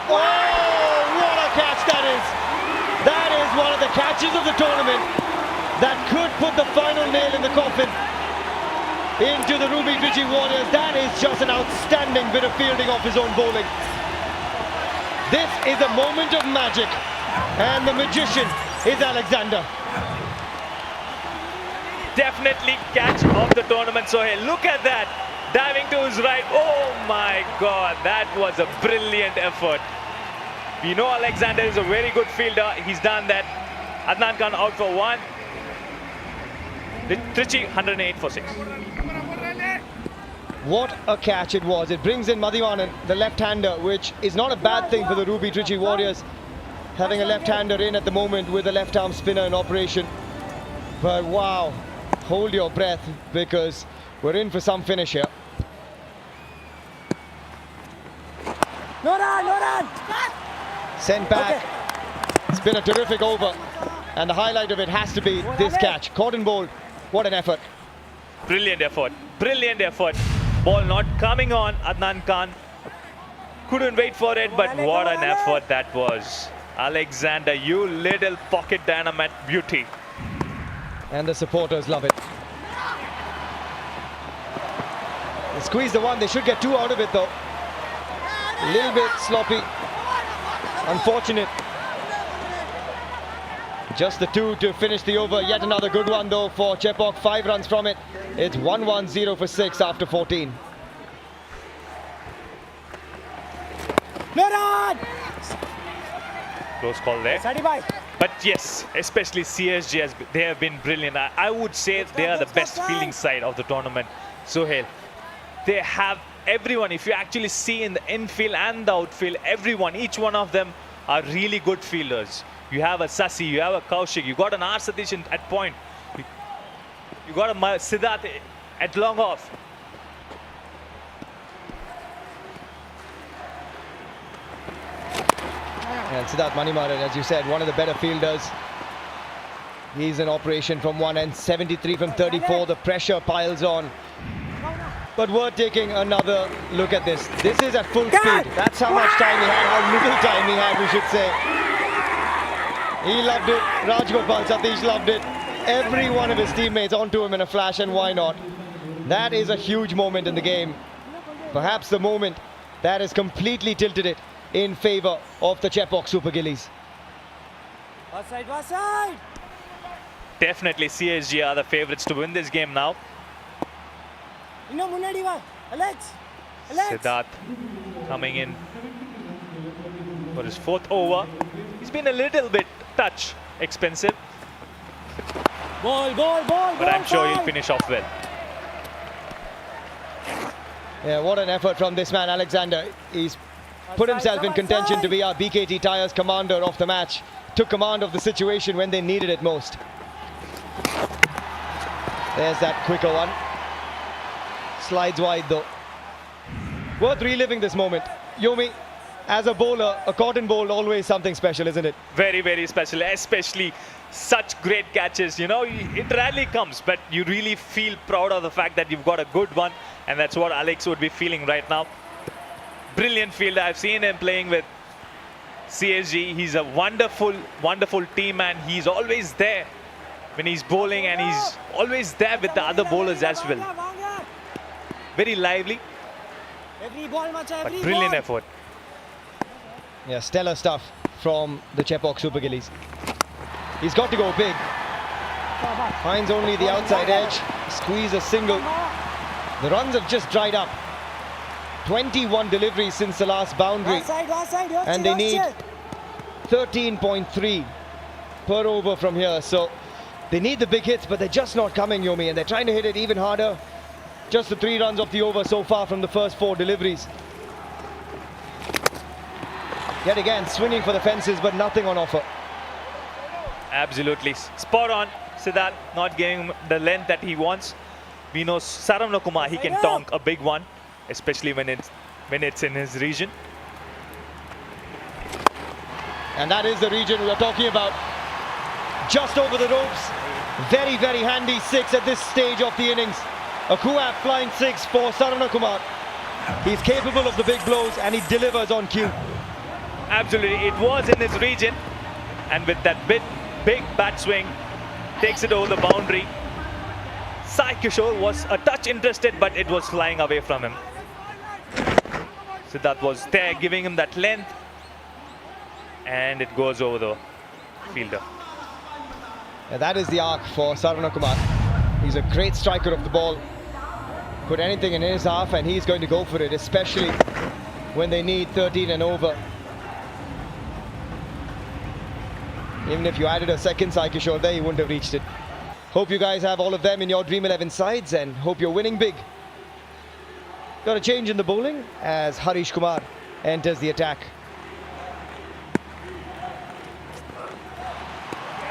Oh, what a catch that is! That is one of the catches of the tournament that could put the final nail in the coffin into the Ruby Trichy Warriors. That is just an outstanding bit of fielding off his own bowling. This is a moment of magic, and the magician is Alexander. Definitely catch of the tournament. So hey, look at that. Diving to his right. Oh my God, that was a brilliant effort. We know Alexander is a very good fielder. He's done that. Adnan Khan out for 1. Trichy 108 for 6. What a catch it was. It brings in Madhivanan, the left-hander, which is not a bad thing for the Ruby Trichy Warriors, having a left-hander in at the moment with a left-arm spinner in operation. But wow, hold your breath, because we're in for some finish here. No run! Sent back. It's been a terrific over, and the highlight of it has to be this catch. Caught and bowled. What an effort. Brilliant effort. Brilliant effort. Ball not coming on. Adnan Khan couldn't wait for it, but what an effort that was. Alexander, you little pocket dynamite beauty. And the supporters love it. They squeeze the one. They should get 2 out of it though. A little bit sloppy. Unfortunate. Just the 2 to finish the over. Yet another good one though for Chepauk. 5 runs from it. It's 1-1-0 for 6 after 14. No run! Close call there. But yes, especially CSG, they have been brilliant. I would say they are the best fielding side of the tournament. Sohail, they have everyone. If you actually see in the infield and the outfield, everyone, each one of them are really good fielders. You have a Sasi, you have a Kaushik, you got an R Satish at point. You got a Siddharth at long off. And Siddharth Manimaran, as you said, one of the better fielders. He's in operation from one end, 73 from 34. The pressure piles on. But we're taking another look at this. This is at full speed. That's how much time he had, how little time he had, we should say. He loved it. Rajgopal Satish loved it. Every one of his teammates onto him in a flash, and why not? That is a huge moment in the game. Perhaps the moment that has completely tilted it in favour of the Chepauk Super Gillies. One side! Definitely CSG are the favourites to win this game now. Alex! Siddharth coming in for his 4th over. He's been a little bit touch expensive. Ball! But I'm sure he'll finish off well. Yeah, what an effort from this man, Alexander. He's put himself in contention to be our BKT Tyres commander of the match. Took command of the situation when they needed it most. There's that quicker one. Slides wide though. Worth reliving this moment. Yomi, as a bowler, a cotton bowl always something special, isn't it? Very, very special, especially such great catches. You know, it rarely comes, but you really feel proud of the fact that you've got a good one, and that's what Alex would be feeling right now. Brilliant fielder. I've seen him playing with CSG. He's a wonderful, wonderful team, and he's always there when he's bowling, and he's always there with the other bowlers as well. Very lively, but brilliant effort. Yeah, stellar stuff from the Chepauk Super Gillies. He's got to go big. Finds only the outside edge. Squeeze a single. The runs have just dried up. 21 deliveries since the last boundary. And they need 13.3 per over from here. So they need the big hits, but they're just not coming, Yomi. And they're trying to hit it even harder. Just the 3 runs of the over so far from the first 4 deliveries. Yet again, swinging for the fences, but nothing on offer. Absolutely. Spot on. Siddharth not giving him the length that he wants. We know Saram Kumar, he can tonk a big one, especially when it's in his region. And that is the region we are talking about. just over the ropes. Very, very handy 6 at this stage of the innings. A Kuap flying 6 for Saravanan. He's capable of the big blows and he delivers on cue. Absolutely, it was in his region, and with that big bat swing, takes it over the boundary. Sai Kishore was a touch interested, but it was flying away from him. Siddharth was there, giving him that length, and it goes over the fielder. And that is the arc for Saravanan. He's a great striker of the ball. Put anything in his half and he's going to go for it, especially when they need 13 and over. Even if you added a second Sai Kishore there, he wouldn't have reached it. Hope you guys have all of them in your Dream 11 sides and hope you're winning big. Got a change in the bowling as Harish Kumar enters the attack.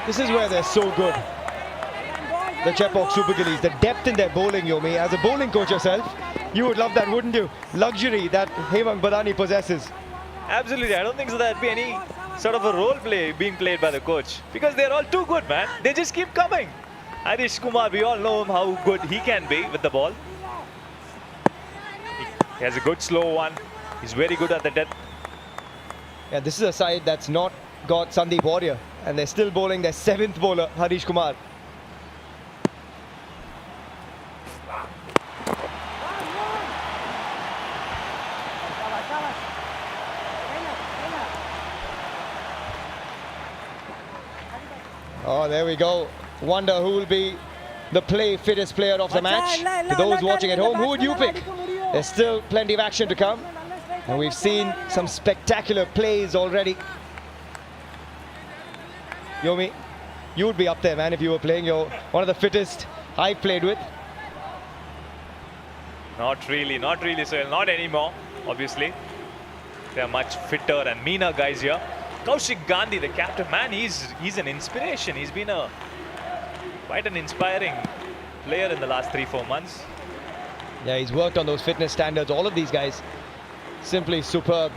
This is where they're so good. The Chepauk Super Gillies, the depth in their bowling, Yomi. As a bowling coach yourself, you would love that, wouldn't you? Luxury that Hemang Badani possesses. Absolutely, I don't think so there'd be any sort of a role play being played by the coach, because they're all too good, man. They just keep coming. Harish Kumar, we all know him, how good he can be with the ball. He has a good slow one. He's very good at the depth. Yeah, this is a side that's not got Sandeep Warrior, and they're still bowling their 7th bowler, Harish Kumar. Oh, there we go. Wonder who will be the fittest player of the match. To those watching at home, who would you pick? There's still plenty of action to come. And we've seen some spectacular plays already. Yomi, you would be up there, man, if you were playing. You're one of the fittest I've played with. Not really, Sohail, not anymore, obviously. They're much fitter and meaner guys here. Kaushik Gandhi, the captain, man, he's an inspiration. He's been quite an inspiring player in the last 3-4 months. Yeah, he's worked on those fitness standards. All of these guys, simply superb.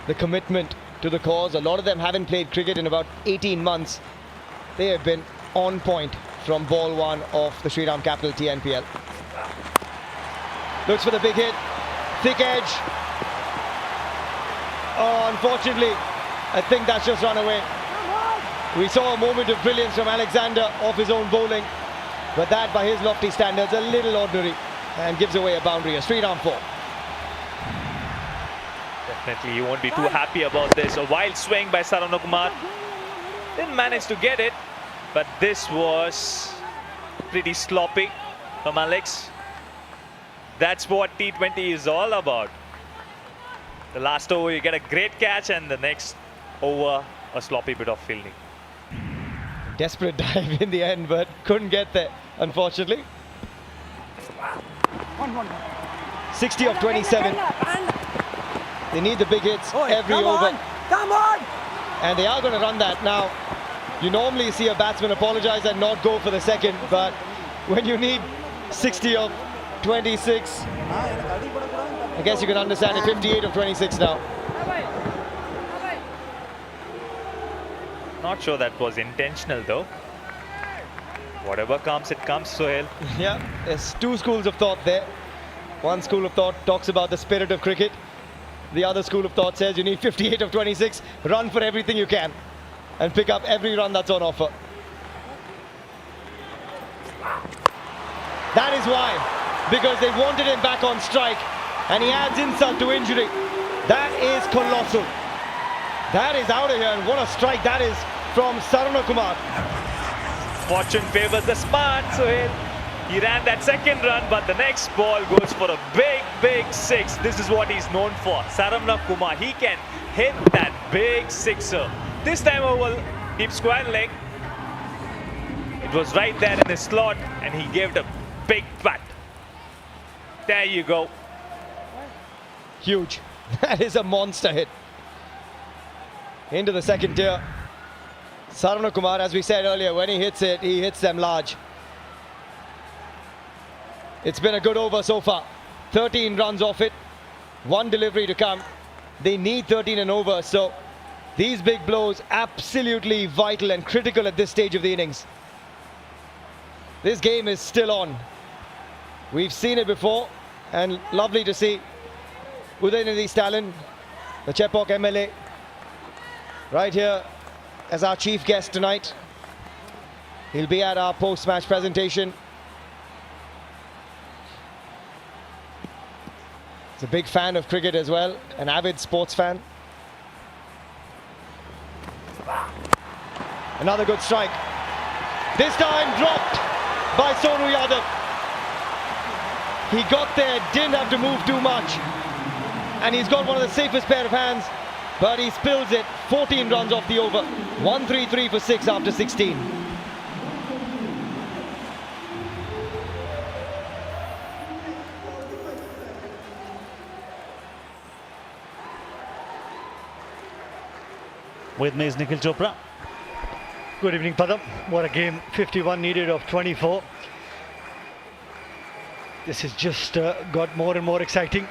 The commitment to the cause. A lot of them haven't played cricket in about 18 months. They have been on point from ball 1 of the Shriram capital TNPL. Looks for the big hit. Thick edge. Oh, unfortunately, I think that's just run away. We saw a moment of brilliance from Alexander off his own bowling, but that, by his lofty standards, a little ordinary and gives away a boundary, a Shriram 4. Definitely, you won't be too happy about this. A wild swing by Saravanan. Didn't manage to get it, but this was pretty sloppy from Alex. That's what T20 is all about. The last over, you get a great catch, and the next over, a sloppy bit of fielding. Desperate dive in the end, but couldn't get there, unfortunately. 60 of 27. They need the big hits every over. Come on! And they are going to run that. Now, you normally see a batsman apologize and not go for the second, but when you need 60 of 26, I guess you can understand it. 58 of 26 now. Not sure that was intentional though. Whatever comes, it comes, Sohail. Yeah, there's two schools of thought there. One school of thought talks about the spirit of cricket. The other school of thought says you need 58 of 26, run for everything you can and pick up every run that's on offer. That is why, because they wanted him back on strike and he adds insult to injury. That is colossal. That is out of here, and what a strike that is from Saravanan. Fortune favors the smart, Sohail. He ran that second run, but the next ball goes for a big 6. This is what he's known for. Saravanan, he can hit that big sixer. This time over, deep square leg. It was right there in the slot, and he gave it a big bat. There you go. Huge. That is a monster hit. Into the second tier. Saravanan, as we said earlier, when he hits it, he hits them large. It's been a good over so far. 13 runs off it. One delivery to come. They need 13 and over, so These big blows absolutely vital and critical at this stage of the innings. This game is still on. We've seen it before, and lovely to see Udayanidhi Stalin, the Chepauk MLA, right here as our chief guest tonight. He'll be at our post-match presentation. He's a big fan of cricket as well, an avid sports fan. Another good strike. This time dropped by Sonu Yadav. He got there, didn't have to move too much. And he's got one of the safest pair of hands, but he spills it. 14 runs off the over. 133 for 6 after 16. With me is Nikhil Chopra. Good evening, Padam. What a game. 51 needed of 24. This has just got more and more exciting.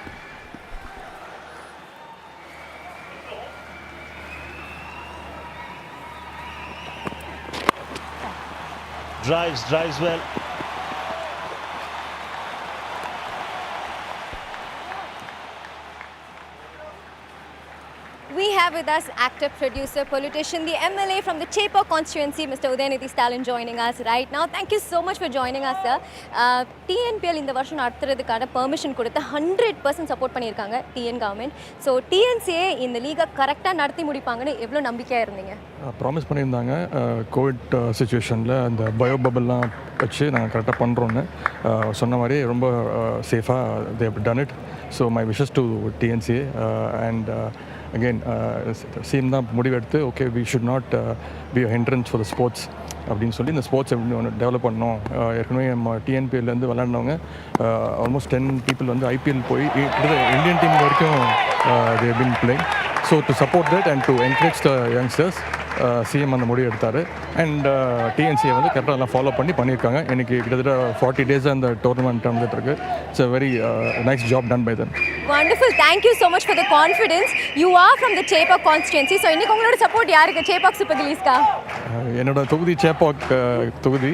Drives well. We have with us actor, producer, politician, the MLA from the Chepauk constituency, Mr. Udayanidhi Stalin, joining us right now. Thank you so much for joining us, sir. TNPL இந்த வருஷம் நடத்துறதுக்கான permission கொடுத்து 100% support பண்ணியிருக்காங்க TN government. So TNCA இந்த லீகை கரெக்டாக நடத்தி முடிப்பாங்கன்னு எவ்வளோ நம்பிக்கையாக இருந்தீங்க? ப்ராமிஸ் பண்ணியிருந்தாங்க கோவிட் சுச்சுவேஷனில் அந்த பயோ பபிள்லாம் வச்சு நாங்கள் கரெக்டாக பண்ணுறோன்னு சொன்ன மாதிரி ரொம்ப சேஃபாக they've done it. So my wishes to TNCA and again சீம் தான் முடிவெடுத்து okay we should not be a hindrance for the sports அப்படின்னு சொல்லி இந்த ஸ்போர்ட்ஸ் எப்படி ஒன்று டெவலப் பண்ணோம். ஏற்கனவே நம்ம டிஎன்பிஎல்லேருந்து விளாண்டவங்க ஆல்மோஸ்ட் 10 பீப்புள் வந்து ஐபிஎல் போய் இந்தியன் டீம் வரைக்கும் they been playing. So to support that and to encourage the youngsters CM அந்த முடிவு எடுத்தார். அண்ட் டிஎன்சியை வந்து கரெக்டாக எல்லாம் ஃபாலோ பண்ணியிருக்காங்க. எனக்கு கிட்டத்தட்ட 40 days அந்த டோர்னமெண்ட் நடந்துகிட்ருக்கு. It's a very nice job done by them. Wonderful. Thank you so much for the confidence. You are from the Chepauk constituency. So இன்னைக்கு உங்களோட சப்போர்ட் யாருக்கு? Chepauk Super Gilliesக்கா? என்னோட தொகுதி Chepauk தொகுதி.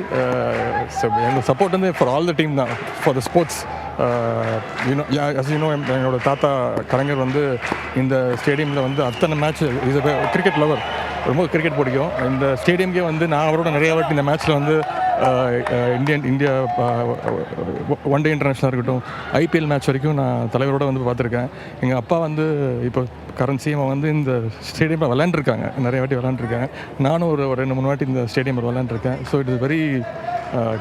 ஸோ என்னோட சப்போர்ட் வந்து ஃபார் ஆல் த டீம் தான், for the sports. என்னோட தாத்தா கலைஞர் வந்து இந்த ஸ்டேடியமில் வந்து அத்தனை மேட்ச் இஸ் கிரிக்கெட் லவர், ரொம்ப கிரிக்கெட் பிடிக்கும். இந்த ஸ்டேடியம்கே வந்து நான் அவரோட நிறைய வாட்டி இந்த மேட்ச்சில் வந்து இந்தியா ஒன் டே இன்டர்நேஷ்னல் இருக்கட்டும், ஐபிஎல் மேட்ச் வரைக்கும் நான் தலைவரோடு வந்து பார்த்துருக்கேன். எங்கள் அப்பா வந்து இப்போ கரண்ட் சிஎம் வந்து இந்த ஸ்டேடியமில் விளாண்டுருக்காங்க, நிறைய வாட்டி விளாண்டுருக்காங்க. நானும் ஒரு 2-3 வாட்டி இந்த ஸ்டேடியமில் விளாண்டுருக்கேன். So it is very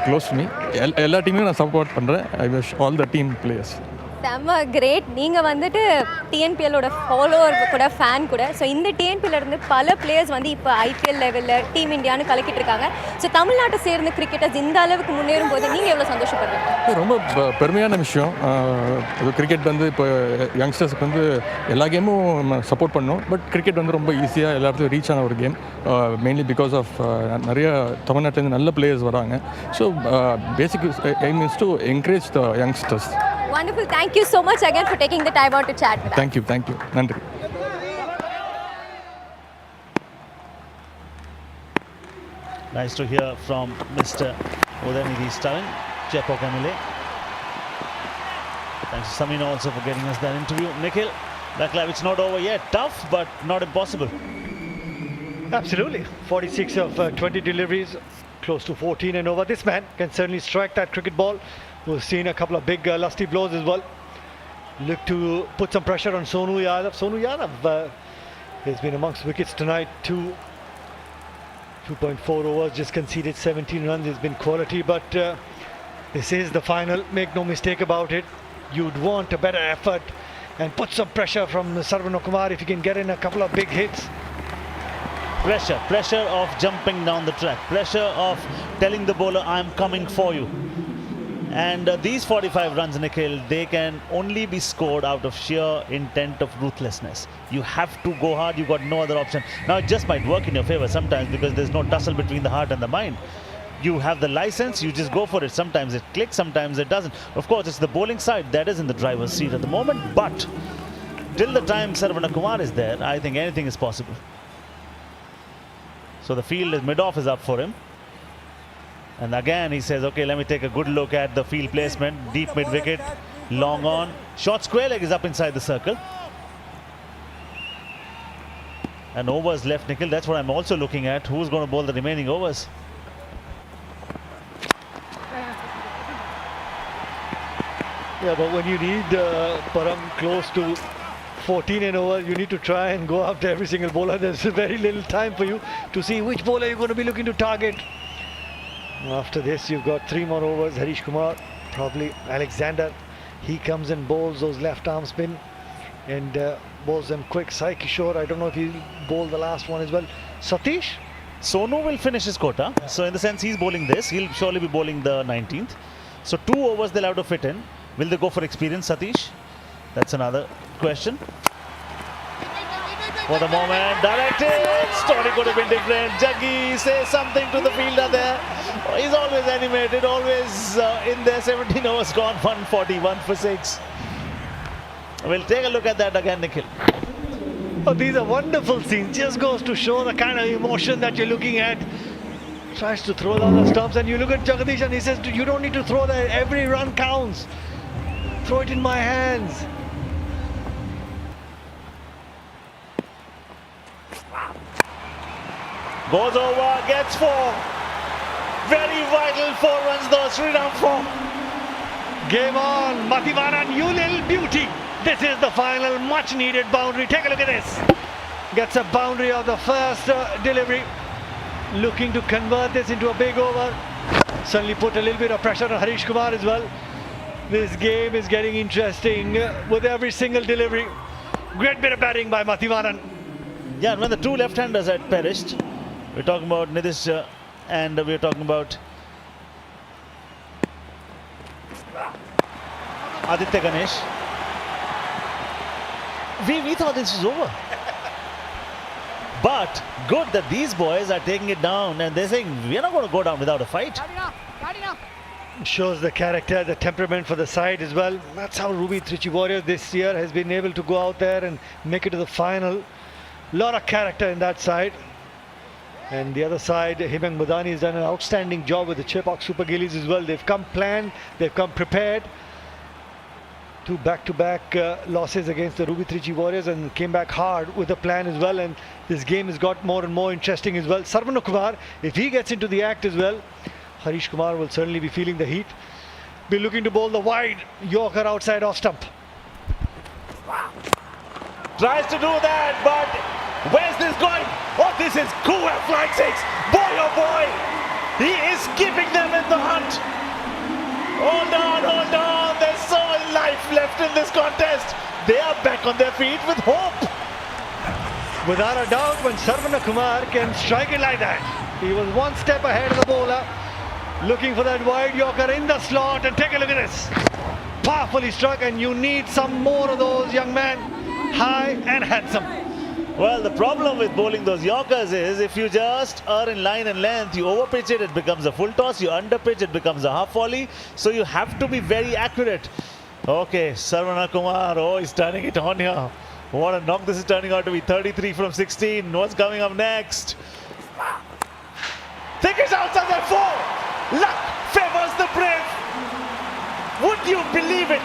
close to me. எல்லா டீமையும் நான் சப்போர்ட் பண்ணுறேன். I wish all the team players. செம்ம கிரேட். நீங்கள் வந்துட்டு டிஎன்பிஎல்லோட ஃபாலோவர் கூட, ஃபேன் கூட. ஸோ இந்த டிஎன்பிஎல்லேருந்து பல பிளேயர்ஸ் வந்து இப்போ ஐபிஎல் லெவலில் டீம் இந்தியான்னு கலக்கிட்டு இருக்காங்க. ஸோ தமிழ்நாட்டை சேர்ந்த கிரிக்கெட்டர்ஸ் இந்த அளவுக்கு முன்னேறும் போது நீங்கள் எவ்வளோ சந்தோஷப்படுறீங்க? ரொம்ப பெருமையான விஷயம். கிரிக்கெட் வந்து இப்போ யங்ஸ்டர்ஸுக்கு வந்து எல்லா கேமும் சப்போர்ட் பண்ணோம். பட் கிரிக்கெட் வந்து ரொம்ப ஈஸியாக எல்லாத்துக்கும் ரீச் ஆன ஒரு கேம். மெயின்லி பிகாஸ் ஆஃப் நிறைய தமிழ்நாட்டிலேருந்து நல்ல பிளேயர்ஸ் வராங்க. So basic aim is to encourage the youngsters. Wonderful. Thank you so much again for taking the time out to chat with us. Thank you. Nandri. Nice to hear from Mr. Udayanidhi Stalin, Chepauk MLA. Thanks to Samina also for getting us that interview. Nikhil, that live, it's not over yet. Tough, but not impossible. Absolutely. 46 of 20 deliveries, close to 14 and over. This man can certainly strike that cricket ball. We've seen a couple of big lusty blows as well. Look to put some pressure on Sonu Yadav. Sonu Yadav has been amongst wickets tonight. 2.4 overs, just conceded 17 runs. It's been quality, but this is the final. Make no mistake about it. You'd want a better effort and put some pressure from Sarvanakumar if he can get in a couple of big hits. Pressure of jumping down the track. Pressure of telling the bowler, I'm coming for you. And these 45 runs, Nikhil, they can only be scored out of sheer intent of ruthlessness. You have to go hard. You've got no other option. Now, it just might work in your favor sometimes because there's no tussle between the heart and the mind. You have the license, you just go for it. Sometimes it clicks, sometimes it doesn't. Of course, it's the bowling side that is in the driver's seat at the moment. But till the time Sarvanakumar is there, I think anything is possible. So the field is mid-off is up for him. And again he says, okay, let me take a good look at the field placement. Deep mid-wicket, long on. Short square leg is up inside the circle. And overs left, Nikhil. That's what I'm also looking at. Who's going to bowl the remaining overs? Yeah, but when you need Param close to 14 and over, you need to try and go after every single bowler. There's very little time for you to see which bowler you're going to be looking to target. After this, you've got 3 more overs. Harish Kumar, probably Alexander. He comes and bowls those left arm spin and bowls them quick. Sai Kishore, I don't know if he'll bowl the last one as well. Satish? Sonu will finish his quota. So in the sense he's bowling this, he'll surely be bowling the 19th. So 2 overs they'll have to fit in. Will they go for experience, Satish? That's another question. For the moment, directed. Story could have been different. Jaggi says something to the fielder there. He's always animated, always in there. 17 overs gone, 141 for 6. We'll take a look at that again, Nikhil. Oh, these are wonderful scenes. Just goes to show the kind of emotion that you're looking at. Tries to throw down the stumps, and you look at Jagadish and he says, you don't need to throw that. Every run counts. Throw it in my hands. Goes over, gets 4. Very vital 4 runs though, Shriram 4. Game on, Mathivanan, you little beauty. This is the final much needed boundary. Take a look at this. Gets a boundary of the first delivery. Looking to convert this into a big over. Suddenly put a little bit of pressure on Harish Kumar as well. This game is getting interesting with every single delivery. Great bit of batting by Mathivanan. Yeah, when the 2 left-handers had perished, we're talking about Nitish and we're talking about Aditya Ganesh. We thought this was over. But good that these boys are taking it down and they're saying we're not going to go down without a fight. Shows the character, the temperament for the side as well. That's how Ruby Trichy Warriors this year has been able to go out there and make it to the final. Lot of character in that side. And the other side, Himang Madani has done an outstanding job with the Chepauk Super Gillies as well. They've come planned, they've come prepared. 2 back-to-back losses against the Ruby Trichy Warriors and came back hard with a plan as well. And this game has got more and more interesting as well. Sarvana Kumar, if he gets into the act as well, Harish Kumar will certainly be feeling the heat. Be looking to bowl the wide Yorker outside off stump. Tries to do that, but where's this going? Oh, this is cool at flying 6. Boy, oh boy. He is keeping them in the hunt. Hold on, hold on. There's so much life left in this contest. They are back on their feet with hope. Without a doubt, when Sarvana Kumar can strike it like that, he was 1 step ahead of the bowler. Looking for that wide Yorker in the slot, and take a look at this. Powerfully struck, and you need some more of those, young man. High and handsome. Well, the problem with bowling those Yorkers is if you just are in line and length, you overpitch it, it becomes a full toss. You underpitch, it becomes a half volley. So you have to be very accurate. Okay, Sarvana Kumar, oh, he's turning it on here. What a knock this is turning out to be. 33 from 16. What's coming up next? Think it's outside that 4. Luck favors the brave. Would you believe it?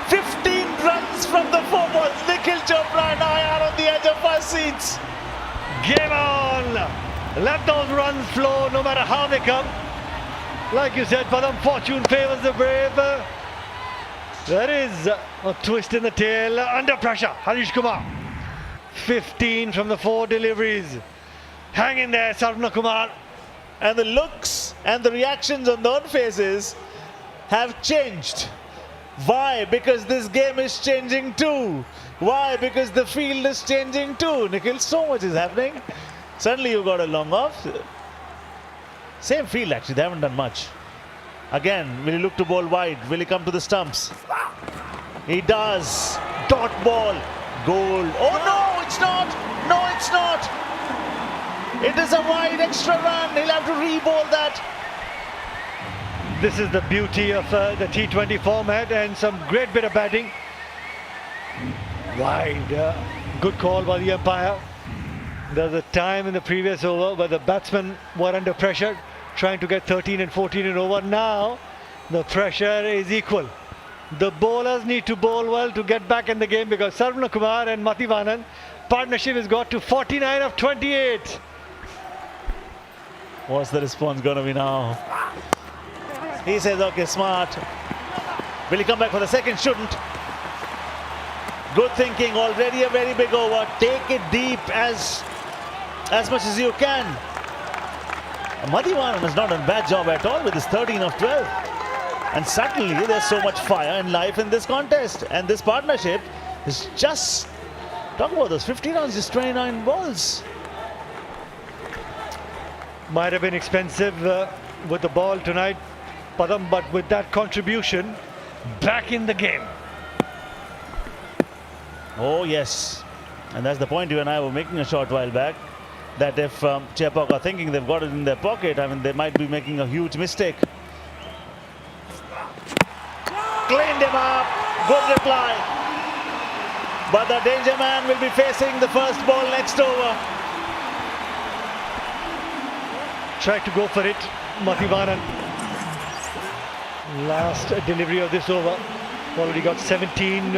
15 runs from the 4 balls. Nikhil Chopra and I are on the edge of our seats. Game on. Let those runs flow no matter how they come. Like you said, Padam, fortune favors the brave. There is a twist in the tail. Under pressure, Harish Kumar. 15 from the 4 deliveries. Hang in there, Sarvana Kumar. And the looks and the reactions on their faces have changed. Why? Because this game is changing too. Why? Because the field is changing too. Nikhil, so much is happening. Suddenly you got a long off. Same field actually, they haven't done much. Again, will he look to bowl wide? Will he come to the stumps? He does. Dot ball. Goal. Oh no, it's not. No, it's not. It is a wide extra run. He'll have to re-bowl that. This is the beauty of the T20 format, and some great bit of batting. Wide. Good call by the umpire. There was a time in the previous over where the batsmen were under pressure, trying to get 13 and 14 in over. Now the pressure is equal. The bowlers need to bowl well to get back in the game, because Sarvanakumar and Mathivanan partnership has got to 49 of 28. What's the response going to be now? He says, okay, smart. Will he come back for the second? Shouldn't. Good thinking, already a very big over. Take it deep as much as you can. Mathivanan has not done a bad job at all with his 13 of 12. And suddenly there's so much fire and life in this contest. And this partnership is just, talk about those 50 runs, just 29 balls. Might have been expensive with the ball tonight, Padam, but with that contribution, back in the game. Oh yes, and that's the point you and I were making a short while back, that if Chepauk are thinking they've got it in their pocket, I mean, they might be making a huge mistake. Cleaned him up, good reply. But the danger man will be facing the first ball next over. Tried to go for it, Mathivanan. Last delivery of this over, already got 17.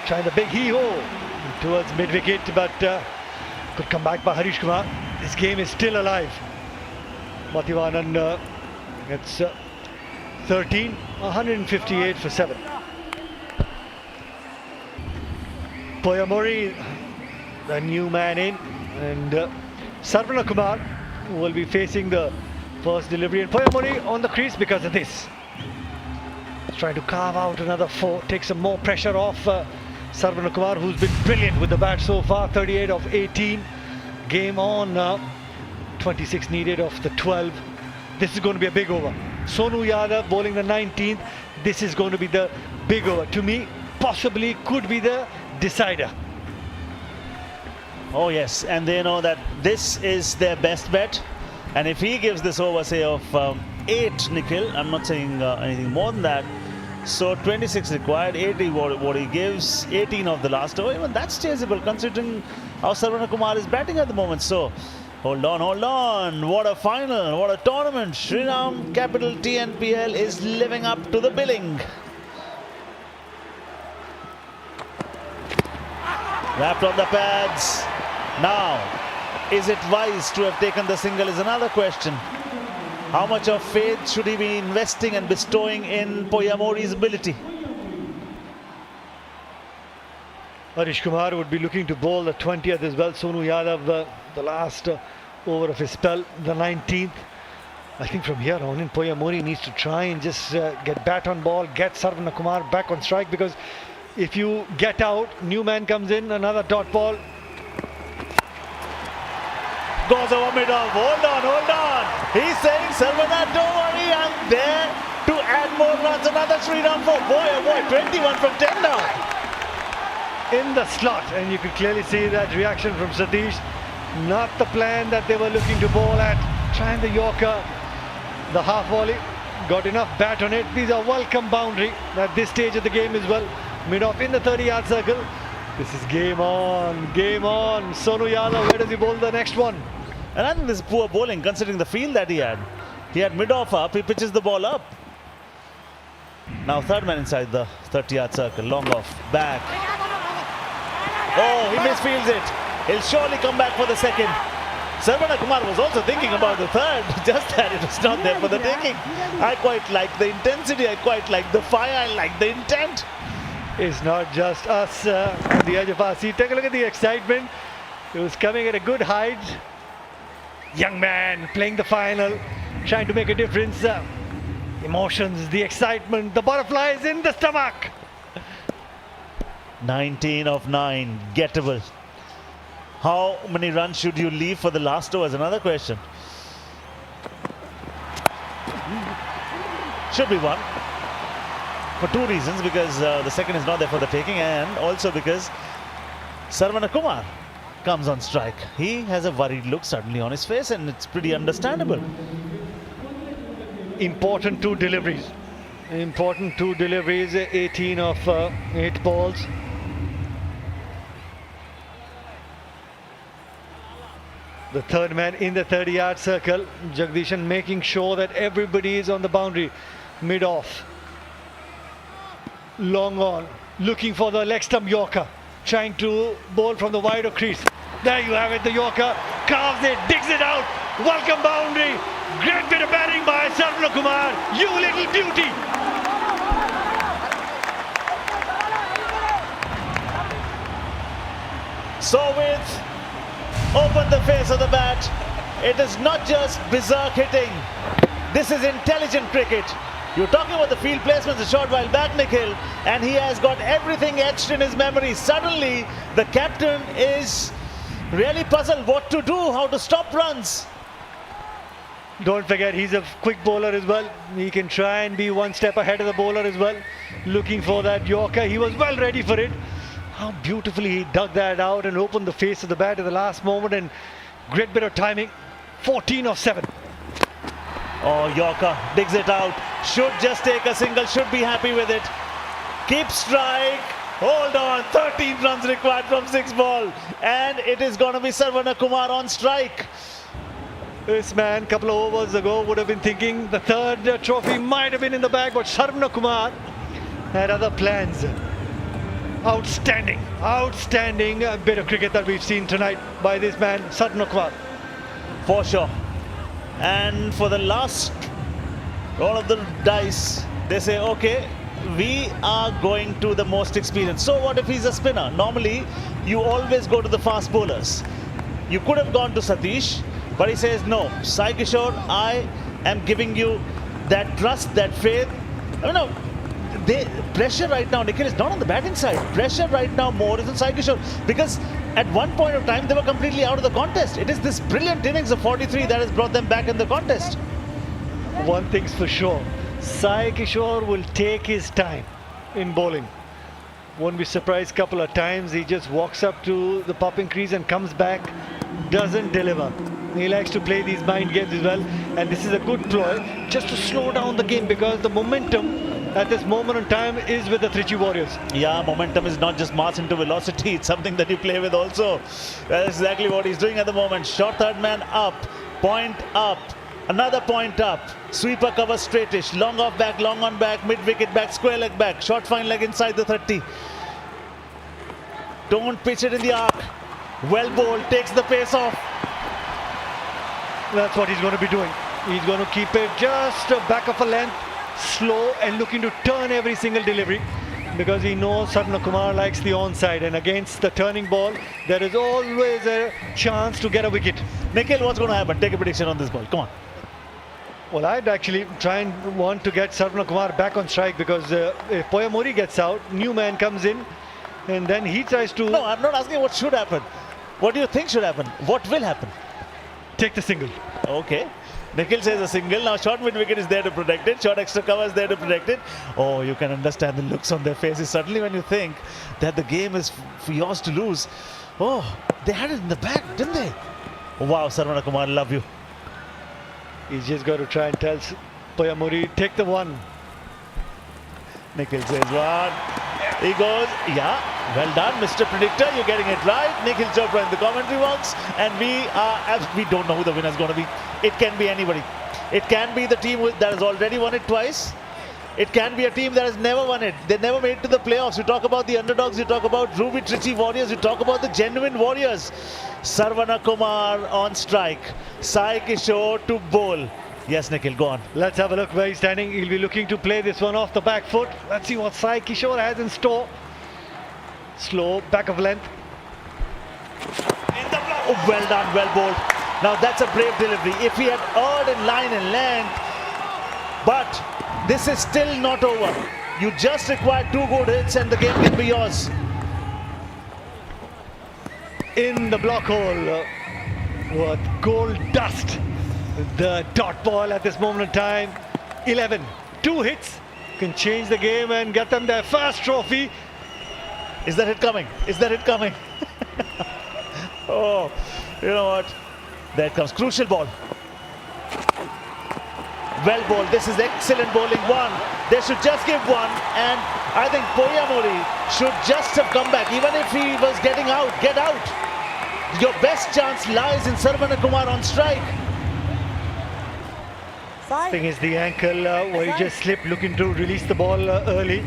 Trying the big hee-ho towards mid-wicket, but could come back by Harish Kumar. This game is still alive. Mathivanan gets 13, 158 for 7. Poyamori, the new man in, and Sarvanakumar will be facing the first delivery, and Poyamori on the crease because of this. Trying to carve out another 4, take some more pressure off Sarvanakumar, who's been brilliant with the bat so far. 38 of 18, game on now. 26 needed of the 12. This is going to be a big over. Sonu Yadav bowling the 19th. This is going to be the big over. To me, possibly could be the decider. Oh yes, and they know that this is their best bet. And if he gives this over, say, of 8, Nikhil, I'm not saying anything more than that. So 26 required, 80 what he gives, 18 of the last over. Even that's chaseable considering how Sarvanakumar is batting at the moment. So hold on, hold on. What a final, what a tournament. Shriram Capital TNPL is living up to the billing. Wrapped on the pads. Now, is it wise to have taken the single is another question. How much of faith should he be investing and bestowing in Poyamori's ability? Harish Kumar would be looking to bowl the 20th as well. Sonu Yadav, the last over of his spell, the 19th. I think from here on in, Poyamori needs to try and just get bat on ball, get Sarvanakumar back on strike, because if you get out, new man comes in, another dot ball. Goes over mid-off. Hold on, hold on. He's saying, Sarvana, don't worry, I'm there to add more runs. Another Shriram for boy, oh boy, 21 from 10 now. In the slot, and you could clearly see that reaction from Satish. Not the plan that they were looking to bowl at. Trying the Yorker, the half volley, got enough bat on it. These are welcome boundary at this stage of the game as well. Mid-off in the 30-yard circle. This is game on, game on. Sonu Yadav, where does he bowl the next one? And I think this is poor bowling considering the field that he had. He had mid-off up, he pitches the ball up. Now third man inside the 30-yard circle, long off, back. Oh, he misfields it. He'll surely come back for the second. Sarvanakumar was also thinking about the third, just that it was not there for the taking. I quite like the intensity, I quite like the fire, I like the intent. It's not just us on the edge of our seat. Take a look at the excitement. It was coming at a good height. Young man playing the final, trying to make a difference. Emotions, the excitement, the butterflies in the stomach. 19 of 9, gettable. How many runs should you leave for the last over is another question. Should be one. For two reasons, because the second is not there for the taking, and also because Sarvanakumar comes on strike. He has a worried look suddenly on his face, and it's pretty understandable. Important 2 deliveries. Important 2 deliveries, 18 of 8 balls. The third man in the 30-yard circle. Jagdishan making sure that everybody is on the boundary. Mid-off. Long on. Looking for the leg stump Yorker. Trying to bowl from the wider crease. There you have it, the Yorker. Carves it, digs it out. Welcome boundary. Great bit of batting by Sarvana Kumar. You little beauty. So with open the face of the bat, it is not just berserk hitting. This is intelligent cricket. You're talking about the field placements a short while back, Nikhil, and he has got everything etched in his memory. Suddenly, the captain is really puzzled what to do, how to stop runs. Don't forget, he's a quick bowler as well. He can try and be one step ahead of the bowler as well. Looking for that Yorker. He was well ready for it. How beautifully he dug that out and opened the face of the bat at the last moment, and great bit of timing. 14 of 7. Oh, Yorker digs it out. Should just take a single, should be happy with it. Keep strike. Hold on. 13 runs required from 6 ball. And it is going to be Sarvana Kumar on strike. This man, a couple of overs ago, would have been thinking the third trophy might have been in the bag, but Sarvana Kumar had other plans. Outstanding bit of cricket that we've seen tonight by this man, Sarvana Kumar. For sure. And for the last roll of the dice, they say, okay, we are going to the most experienced. So what if he's a spinner? Normally, you always go to the fast bowlers. You could have gone to Satish, but he says, no, Sai Kishore, I am giving you that trust, that faith. I mean, pressure right now, Nikhil, is not on the batting side. Pressure right now more is on Sai Kishore, because at one point of time they were completely out of the contest. It is this brilliant innings of 43 that has brought them back in the contest. One thing's for sure, Sai Kishore will take his time in bowling. Won't be surprised, couple of times he just walks up to the popping crease and comes back, doesn't deliver. He likes to play these mind games as well, and this is a good ploy just to slow down the game, because the momentum at this moment in time is with the Trichy Warriors. Yeah, momentum is not just mass into velocity, it's something that you play with also. That's exactly what he's doing at the moment. Short third man up, point up, another point up, sweeper cover straightish, long off back, long on back, mid wicket back, square leg back, short fine leg inside the 30. Don't pitch it in the arc. Well bowled, takes the pace off. That's what he's going to be doing. He's going to keep it just back of a length, slow, and looking to turn every single delivery, because he knows Sarvana Kumar likes the onside, and against the turning ball there is always a chance to get a wicket. Nikhil, what's going to happen? Take a prediction on this ball, come on. Well, I'd actually try and want to get Sarvana Kumar back on strike, because if Poyamuri gets out, new man comes in, and then he tries to... No, I'm not asking what should happen. What do you think should happen? What will happen? Take the single. Okay. Nikhil says a single. Now short mid wicket is there to protect it. Short extra cover is there to protect it. Oh, you can understand the looks on their faces. Suddenly when you think that the game is for yours to lose. Oh, they had it in the bag, didn't they? Wow, Sarvana Kumar, love you. He's just got to try and tell Poyamuri, take the one. Nikhil says one. He goes, yeah, well done, Mr. Predictor. You're getting it right. Nikhil Chopra in the commentary box. And we don't know who the winner is going to be. It can be anybody. It can be the team that has already won it twice. It can be a team that has never won it. They never made it to the playoffs. You talk about the underdogs. You talk about Ruby Trichy Warriors. You talk about the genuine Warriors. Sarvana Kumar on strike. Sai Kishore to bowl. Yes, Nikhil, go on. Let's have a look where he's standing. He'll be looking to play this one off the back foot. Let's see what Sai Kishore has in store. Slow, back of length. Oh, well done, well bowled. Now that's a brave delivery. If he had earned in line and length, but this is still not over. You just require 2 good hits and the game can be yours. In the block hole, what gold dust. The dot ball at this moment in time. 11. 2 hits can change the game and get them their first trophy. Is that hit coming? Is that hit coming? Oh, you know what? There it comes. Crucial ball. Well bowled. This is excellent bowling. One. They should just give one. And I think Poyamuri should just have come back. Even if he was getting out, get out. Your best chance lies in Sarvanakumar on strike. Thing is the ankle where he just slipped, looking to release the ball early.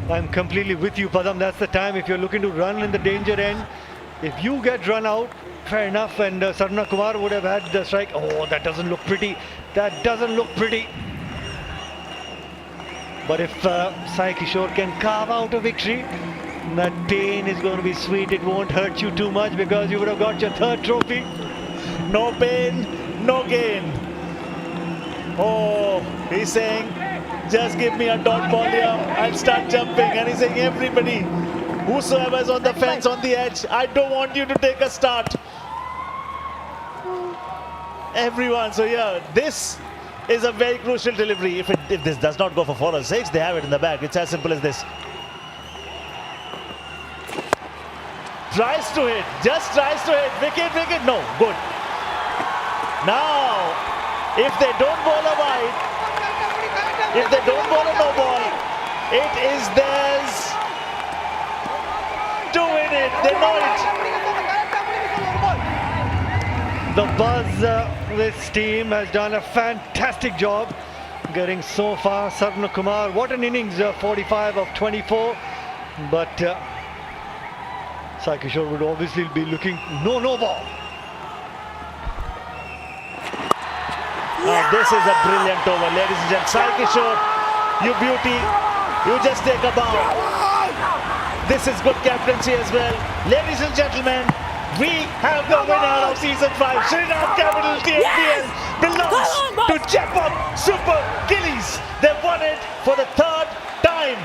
I'm completely with you, Padam. That's the time if you're looking to run in the danger end. If you get run out, fair enough. And Sarvana Kumar would have had the strike. Oh, that doesn't look pretty. That doesn't look pretty. But if Sai Kishore can carve out a victory, that pain is going to be sweet. It won't hurt you too much because you would have got your third trophy. No pain, no gain. Oh, he's saying, just give me a dot ball here, I'll start jumping. And he's saying, everybody, whosoever is on the fence, on the edge, I don't want you to take a start. Everyone, so yeah, this is a very crucial delivery. If this does not go for 4 or 6, they have it in the bag. It's as simple as this. Tries to hit, just tries to hit. Wicket, wicket, no, good. Now, if they don't bowl a wide, if they don't bowl a no ball, it is theirs to win it. They know it. The buzz, this team has done a fantastic job getting so far. Sarvana Kumar, what an innings, 45 of 24. But Sai Kishore would obviously be looking, no ball. This is a brilliant over, ladies and gentlemen. Sai Kishore, you beauty, you just take a bow. This is good captaincy as well. Ladies and gentlemen, we have the winner of Season 5. Shriram Capital TNPL belongs to Chepauk Super Gillies. They've won it for the 3rd time.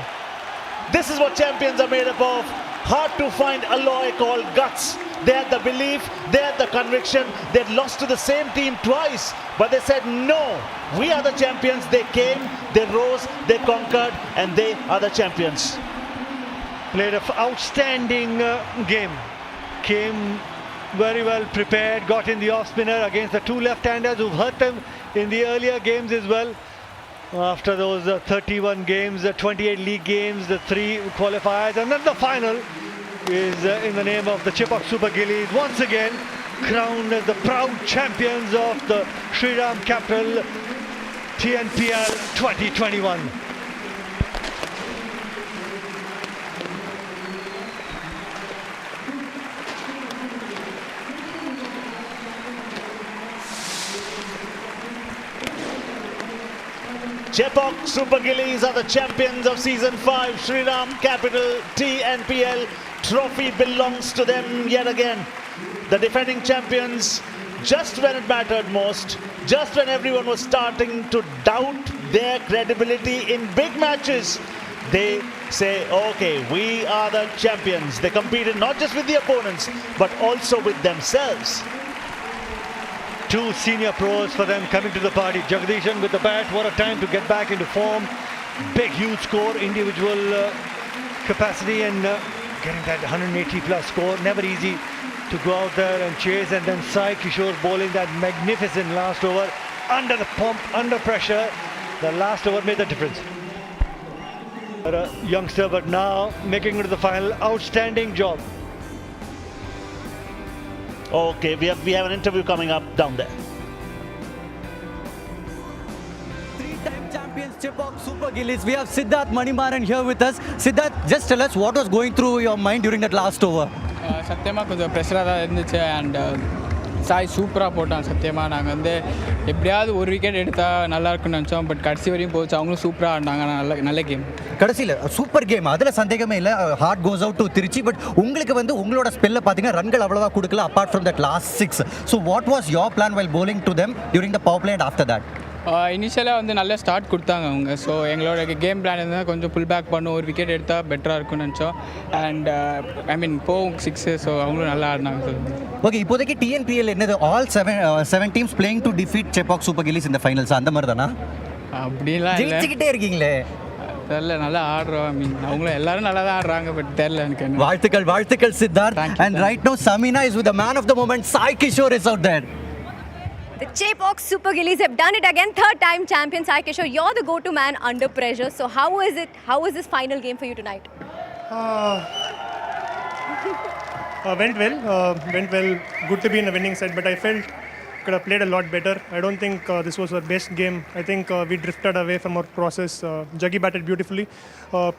This is what champions are made up of. Hard to find alloy called guts. They had the belief, they had the conviction. They'd lost to the same team twice, but they said no, we are the champions. They came, they rose, they conquered, and they are the champions. Played an outstanding game. Came very well prepared, got in the off spinner against the 2 left-handers who've hurt them in the earlier games as well. After those 31 games, 28 league games, the 3 qualifiers, and then the final is in the name of the Chepauk Super Gillies, once again crowned as the proud champions of the Shriram Capital TNPL 2021. Chepauk Super Gillies are the champions of Season 5. Shriram Capital TNPL trophy belongs to them yet again. The defending champions, just when it mattered most, just when everyone was starting to doubt their credibility in big matches, they say, okay, we are the champions. They competed not just with the opponents, but also with themselves. 2 senior pros for them coming to the party. Jagdishan with the bat, what a time to get back into form. Big, huge score, individual capacity, and getting that 180 plus score. Never easy to go out there and chase. And then Sai Kishore bowling that magnificent last over. Under the pump, under pressure. The last over made the difference. A youngster, but now making it to the final. Outstanding job. Okay, we have an interview coming up down there. 3-time champions Chepauk Super Gillies. We have Siddharth Manimaran here with us. Siddharth, just tell us what was going through your mind during that last over. சத்தியமாக கொஞ்சம் ப்ரெஷராக தான் இருந்துச்சு and Sai சூப்பராக போட்டான். சத்தியமாக நாங்கள் வந்து எப்படியாவது ஒரு விக்கெட் எடுத்தால் நல்லா இருக்குன்னு நினச்சோம். பட் கடைசி வரையும் போச்சு. அவங்களும் சூப்பராக ஆடினாங்க. நல்ல கேம். கடைசியில் சூப்பர் கேம், அதில் சந்தேகமே இல்லை. Heart goes out to Trichy. But உங்களுக்கு வந்து உங்களோட ஸ்பெல்ல பார்த்தீங்கன்னா ரன்கள் அவ்வளோவா கொடுக்கல apart from that last 6. So what was your plan while bowling to them during the power play and after that? இனிஷியலாக வந்து நல்ல ஸ்டார்ட் கொடுத்தாங்க அவங்க. ஸோ எங்களோட கேம் பிளான் இருந்தால் கொஞ்சம் புல் பேக் பண்ணும், ஒரு விக்கெட் எடுத்தால் பெட்டராக இருக்கும்னு நினச்சோம். அண்ட் ஐ மீன் போகும் 6. ஸோ அவங்களும் நல்லா ஆடினாங்க. ஓகே, இப்போதைக்கு டிஎன்பிஎல் என்னது all 7 teams playing to defeat Chepauk super gillies இந்த ஃபைனல்ஸ் அந்த மாதிரி தானா? அப்படிலாம் ஜெயிச்சுக்கிட்டே இருக்கீங்களே. தெரில, நல்லா ஆடுறோம். ஐ மீன் அவங்களும் எல்லாரும் நல்லா தான் ஆடுறாங்க. பட் தெரில எனக்கு. வாழ்த்துக்கள் Siddharth. And right now Samina is with the man of the moment. Sai Kishore is out there. The Chepauk Super Gillies have done it again. 3rd time champion Sai Kishore. You're the go-to man under pressure. So how is it? How is this final game for you tonight? Went well. Went well. Good to be in a winning side, but I felt could have played a lot better. I don't think this was our best game. I think we drifted away from our process. Jaggi batted beautifully.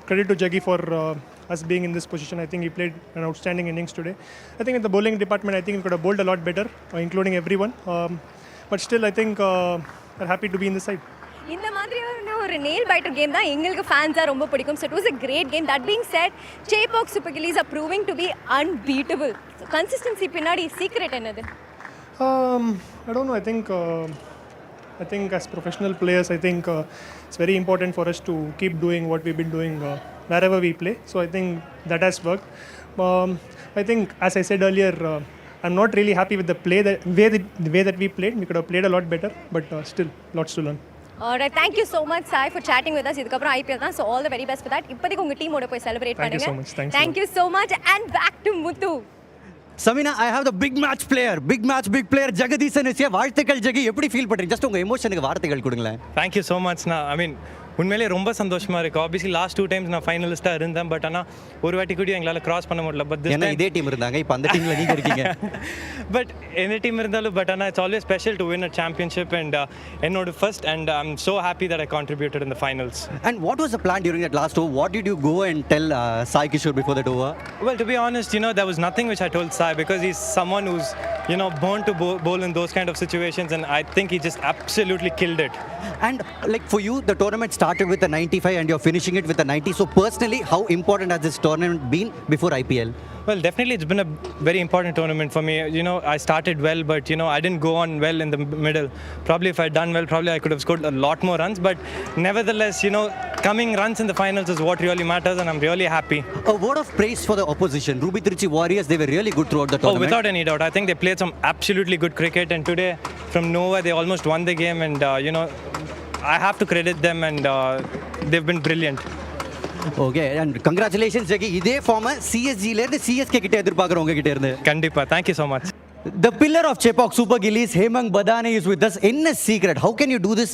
Credit to Jaggi for us being in this position. I think he played an outstanding innings today. I think in the bowling department, I think he could have bowled a lot better, including everyone. But still, I think we're happy to be in the side. இந்த மாதிரியான ஒரு nail பைட்டர் game தான் எங்களுக்கு ஃபேன்ஸாக ரொம்ப பிடிக்கும். So it was a great game. That being said, Chepauk Super Gillies are proving to be unbeatable. Consistency பின்னாடி secret என்னது? I don't know. I think as professional players, I think it's very important for us to keep doing what we've been doing wherever we play. So I think that has worked. I think, as I said earlier, I'm not really happy with the way that we played. We could have played a lot better, but still lots to learn. Alright, thank you so much, Sai, for chatting with us. இதுக்கப்புறம் IPL தான், so all the very best for that. இப்போதைக்கு உங்க டீமோட போய் celebrate பண்ணுங்க. Thank you so much. Thanks. Thank you so much, and back to Muthu. Samina, I have the big match player, big player Jagadisan is here. வாழ்த்துக்கள் ஜெகி, எப்படி feel பண்றீங்க? Just உங்க எமோஷனுக்கு வார்த்தைகள் கொடுங்களேன். Thank you so much. I mean, உண்மையிலே ரொம்ப சந்தோஷமாக இருக்குது. ஆப்வியஸ்லி லாஸ்ட் 2 times நான் ஃபைனலிஸ்ட்டாக இருந்தேன், பட் ஆனால் ஒரு வாட்டி கூட எங்களால் கிராஸ் பண்ண முடியல. பட் ஏன்னா இதே டீம் இருந்தாங்க, இப்போ அந்த டீமில் நீங்கள் இருக்கீங்க. பட் எந்த டீம் இருந்தாலும் பட் ஆனால் it's always special to win a championship and என்னோட first and I am so happy that I contributed in the finals. And what was the plan during that last over? What did you go and tell Sai Kishore before that over? Well, to be honest, there was nothing which I told Sai because he's someone who's, born to bowl in those kind of situations, and I think he just absolutely killed it. And like for you, the tournament started with a 95 and you're finishing it with a 90. So personally, how important has this tournament been before IPL? Well, definitely it's been a very important tournament for me. I started well, but I didn't go on well in the middle. Probably if I'd done well, probably I could have scored a lot more runs. But nevertheless, coming runs in the finals is what really matters, and I'm really happy. A word of praise for the opposition. Trichy Warriors, they were really good throughout the tournament. Oh, without any doubt. I think they played some absolutely good cricket, and today from nowhere they almost won the game, and I have to credit them, and they've been brilliant. Okay, and congratulations Jaggi. இதே form CSG ல இருந்து CSK கிட்ட எதிர்பார்க்கறோம் உங்க கிட்ட இருந்து. கண்டிப்பா. Thank you so much. The pillar of Chepauk Super Gillies, Hemang Badane is with us. Enna secret? How can you do this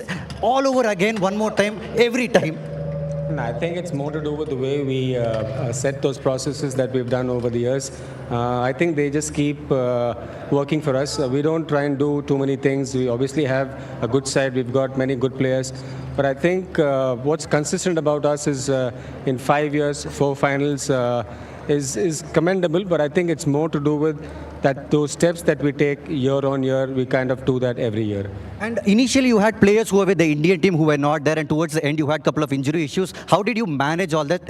all over again, one more time, every time? I think it's more to do with the way we set those processes that we've done over the years. I think they just keep working for us. We don't try and do too many things. We obviously have a good side. We've got many good players. But I think what's consistent about us is in 5 years, 4 finals is commendable. But I think it's more to do with that those steps that we take year on year, we kind of do that every year. And initially you had players who were with the Indian team who were not there, and towards the end you had a couple of injury issues. How did you manage all that?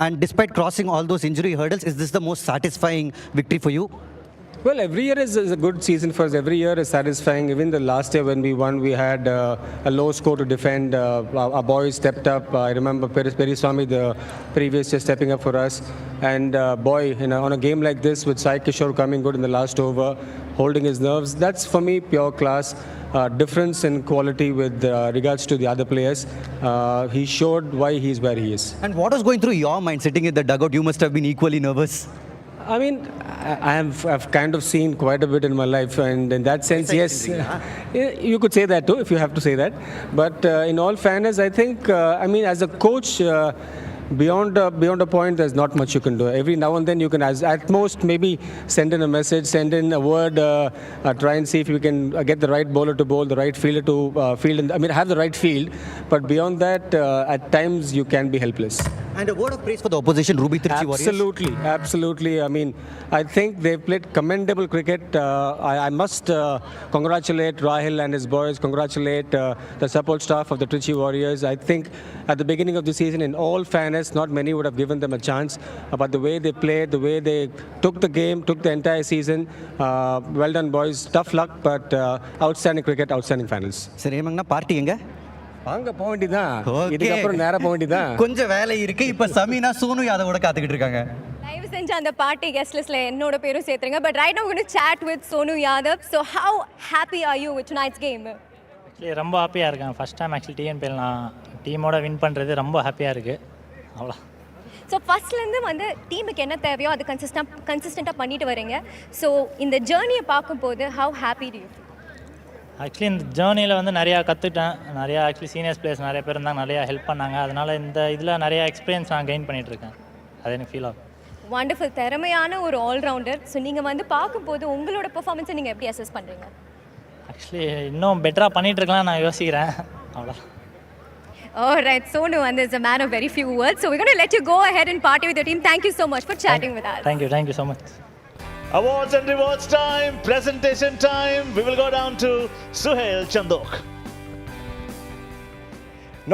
And despite crossing all those injury hurdles, is this the most satisfying victory for you? Well, every year is a good season for us. Every year is satisfying. Even the last year when we won, we had a low score to defend. Our boys stepped up. I remember Periswamy the previous year stepping up for us. And on a game like this with Sai Kishore coming good in the last over, holding his nerves, that's for me pure class. Difference in quality with regards to the other players. He showed why he's where he is. And what was going through your mind sitting in the dugout? You must have been equally nervous. I mean, I've kind of seen quite a bit in my life, and in that sense, yes, you could say that too, if you have to say that. But in all fairness, I think, as a coach, beyond a point, there's not much you can do. Every now and then you can, at most, maybe send in a message, send in a word, try and see if you can get the right bowler to bowl, the right fielder to field. Have the right field. But beyond that, at times you can be helpless. And a word of praise for the opposition, Trichy Warriors. Absolutely. I think they've played commendable cricket. I must congratulate Rahil and his boys, congratulate the support staff of the Trichy Warriors. I think at the beginning of the season, in all fairness, not many would have given them a chance. But the way they played, the way they took the game, took the entire season, well done boys. Tough luck, but outstanding cricket, outstanding finals. சரி, ஏமங்கனா party எங்க? வாங்க போக வேண்டியதான். இதுக்கு அப்புறம் நேரா போக வேண்டியதான். கொஞ்சம் வேலை இருக்கு. இப்ப சமீனா சோனு யாதவோட காத்துக்கிட்டு இருக்காங்க. தயவு செஞ்சு அந்த பார்ட்டி கெஸ்ட் லிஸ்ட்ல என்னோட பேரும் சேர்த்துருங்க. But right now we're going to chat with Sonu Yadav. So how happy are you with tonight's game? ரொம்ப ஹாப்பியாக இருக்கேன். ஃபர்ஸ்ட் டைம் ஆக்சுவலி TNPL நான் டீமோட வின் பண்ணுறது ரொம்ப ஹாப்பியாக இருக்குது. அவ்வளோ. ஸோ ஃபர்ஸ்ட்லேருந்து வந்து டீமுக்கு என்ன தேவையோ அது கன்சிஸ்டண்ட்டாக பண்ணிட்டு வரீங்க. ஸோ இந்த ஜேர்னியை பார்க்கும்போது how happy do you feel? Actually இந்த ஜேர்னியில் வந்து நிறையா கற்றுட்டேன். நிறையா ஆக்சுவலி சீனியர்ஸ் பிளேயர்ஸ் நிறைய பேர் இருந்தாங்க, நிறையா ஹெல்ப் பண்ணாங்க. அதனால் இந்த இதில் நிறையா எக்ஸ்பீரியன்ஸ் நான் கெயின் பண்ணிகிட்ருக்கேன். அது எனக்கு ஃபீல் ஆகும். வண்டர்ஃபுல் திறமையான ஒரு ஆல்ரவுண்டர். ஸோ நீங்கள் வந்து பார்க்கும்போது உங்களோட பெர்ஃபார்மன்ஸை நீங்கள் எப்படி அசஸ் பண்ணுறீங்க? ஆக்சுவலி இன்னும் பெட்டராக பண்ணிட்டு இருக்கலாம் நான் யோசிக்கிறேன். அவ்வளோ. All right, Sonu and is a man of very few words. So we're going to let you go ahead and party with your team. Thank you so much for chatting with us. Thank you so much. Awards and rewards time, presentation time. We will go down to Suhail Chandok.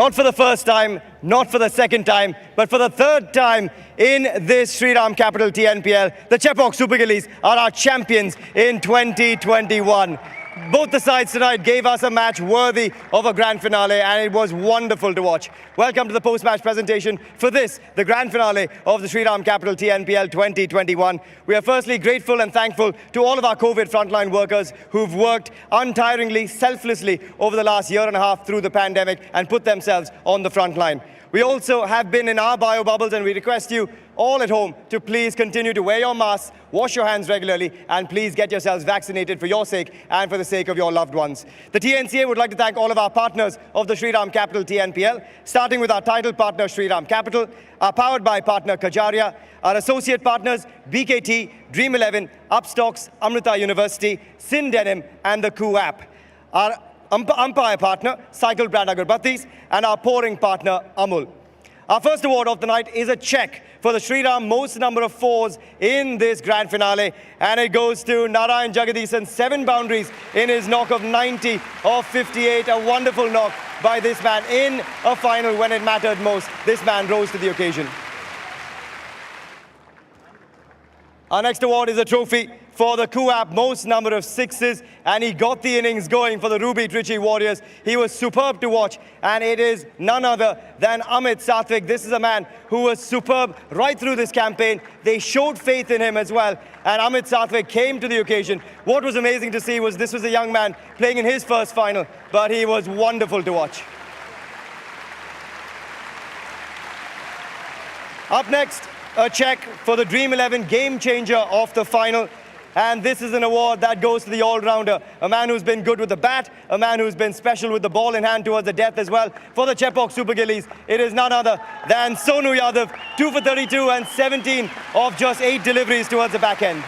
Not for the first time, not for the second time, but for the third time in this Shriram Capital TNPL, the Chepauk Super Gillies are our champions in 2021. Both the sides tonight gave us a match worthy of a grand finale, and it was wonderful to watch. Welcome to the post-match presentation for this, the grand finale of the Shriram Capital TNPL 2021. We are firstly grateful and thankful to all of our COVID frontline workers who've worked untiringly, selflessly over the last year and a half through the pandemic and put themselves on the front line. We also have been in our bio bubbles, and we request you all at home to please continue to wear your masks, wash your hands regularly, and please get yourselves vaccinated for your sake and for the sake of your loved ones. The TNCA would like to thank all of our partners of the Shriram Capital TNPL, starting with our title partner Shriram Capital, our powered by partner Kajaria, our associate partners BKT, Dream 11, Upstocks, Amrita University, Sin Denim, and the Coup app. Our umpire partner, Cycle Brand Agarbattis, and our pouring partner, Amul. Our first award of the night is a check for the Shriram most number of fours in this grand finale, and it goes to Narayan Jagadisan, 7 boundaries in his knock of 90 of 58. A wonderful knock by this man in a final when it mattered most. This man rose to the occasion. Our next award is a trophy for the Coup app, most number of sixes, and he got the innings going for the Ruby Trichy Warriors. He was superb to watch, and it is none other than Amit Sathwik. This is a man who was superb right through this campaign. They showed faith in him as well, and Amit Sathwik came to the occasion. What was amazing to see was this was a young man playing in his first final, but he was wonderful to watch. Up next, a check for the Dream 11 game changer of the final. And this is an award that goes to the all-rounder, a man who's been good with the bat, a man who's been special with the ball in hand towards the death as well. For the Chepauk Super Gillies, it is none other than Sonu Yadav, 2 for 32 and 17 of just 8 deliveries towards the back end.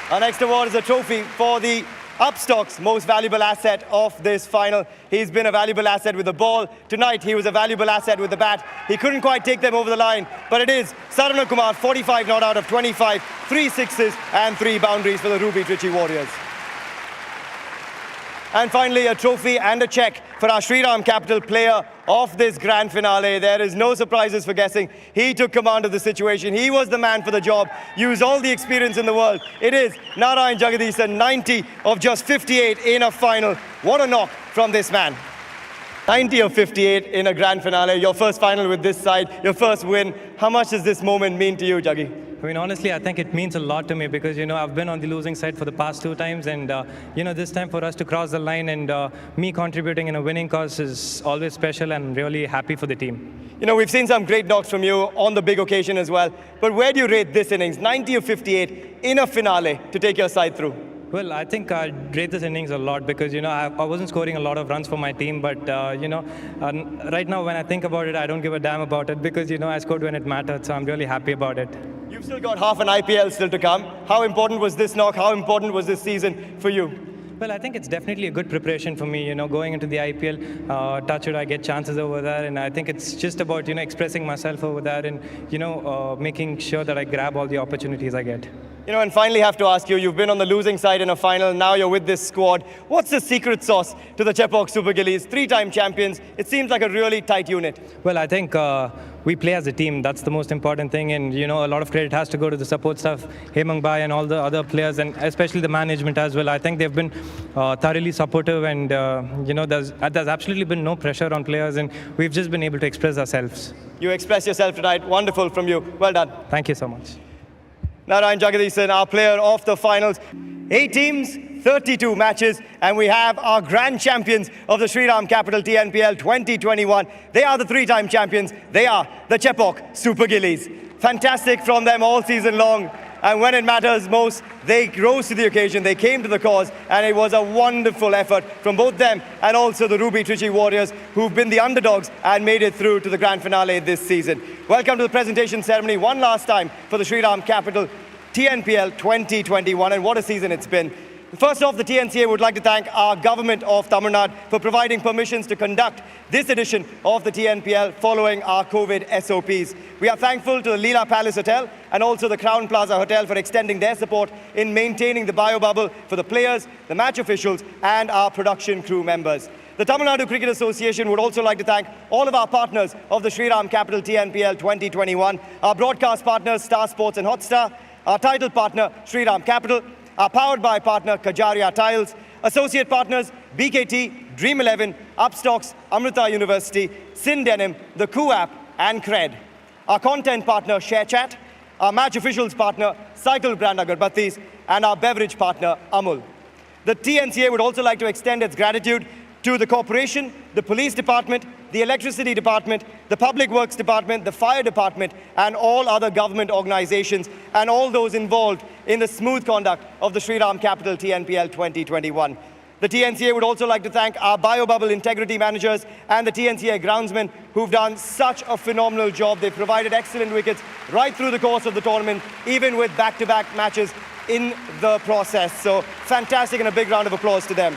Our next award is a trophy for the Upstock's most valuable asset of this final. He's been a valuable asset with the ball. Tonight, he was a valuable asset with the bat. He couldn't quite take them over the line, but it is Sarana Kumar, 45 not out of 25, 3 sixes and 3 boundaries for the Ruby Trichy Warriors. And finally, a trophy and a check for our Shriram Capital player of this grand finale. There is no surprises for guessing. He took command of the situation. He was the man for the job. Used all the experience in the world. It is Narayan Jagadisan, 90 of just 58 in a final. What a knock from this man. 90 of 58 in a grand finale. Your first final with this side, your first win. How much does this moment mean to you, Jaggi? I mean, honestly, I think it means a lot to me because, I've been on the losing side for the past 2 times. And, this time for us to cross the line and me contributing in a winning cause is always special, and I'm really happy for the team. We've seen some great knocks from you on the big occasion as well. But where do you rate this innings? 90 of 58 in a finale to take your side through. Well, I think I'd rate this innings a lot because, I wasn't scoring a lot of runs for my team. But, right now when I think about it, I don't give a damn about it because, I scored when it mattered. So I'm really happy about it. You've still got half an IPL still to come. How important was this knock? How important was this season for you? Well, I think it's definitely a good preparation for me, going into the IPL. Touch wood, I get chances over there, and I think it's just about, expressing myself over there and, making sure that I grab all the opportunities I get. And finally have to ask you, you've been on the losing side in a final, now you're with this squad. What's the secret sauce to the Chepauk Super Gillies, 3-time champions? It seems like a really tight unit. Well, I think we play as a team. That's the most important thing. And, a lot of credit has to go to the support staff, Hemang Bhai and all the other players, and especially the management as well. I think they've been thoroughly supportive and, there's absolutely been no pressure on players, and we've just been able to express ourselves. You expressed yourself tonight. Wonderful from you. Well done. Thank you so much. Narayan Jagadisan, our player of the finals. 8 teams, 32 matches, and we have our grand champions of the Shriram Capital TNPL 2021. They are the 3-time champions. They are the Chepauk Super Gillies. Fantastic from them all season long. and when it matters most, they rose to the occasion, they came to the cause, and it was a wonderful effort from both them and also the Ruby Trichy Warriors, who've been the underdogs and made it through to the grand finale this season. Welcome to the presentation ceremony one last time for the Shriram capital, TNPL 2021, and what a season it's been. First off, the TNCA would like to thank our government of Tamil Nadu for providing permissions to conduct this edition of the TNPL following our COVID SOPs. We are thankful to the Leela Palace Hotel and also the Crown Plaza Hotel for extending their support in maintaining the bio bubble for the players, the match officials, and our production crew members. The Tamil Nadu Cricket Association would also like to thank all of our partners of the Shriram Capital TNPL 2021, our broadcast partners Star Sports and Hotstar, our title partner Shriram Capital, our powered by partner Kajaria Tiles, associate partners BKT, Dream 11, Upstocks, Amrita University, Sin Denim, the Coup app, and Cred. Our content partner ShareChat, our match officials partner Cycle Brand Agarbattis, and our beverage partner Amul. The TNCA would also like to extend its gratitude to the corporation, the police department, the electricity department, the public works department, the fire department, and all other government organizations, and all those involved in the smooth conduct of the Shriram Capital TNPL 2021. The TNCA would also like to thank our bio-bubble integrity managers and the TNCA groundsmen who've done such a phenomenal job. They've provided excellent wickets right through the course of the tournament, even with back-to-back matches in the process. So fantastic, and a big round of applause to them.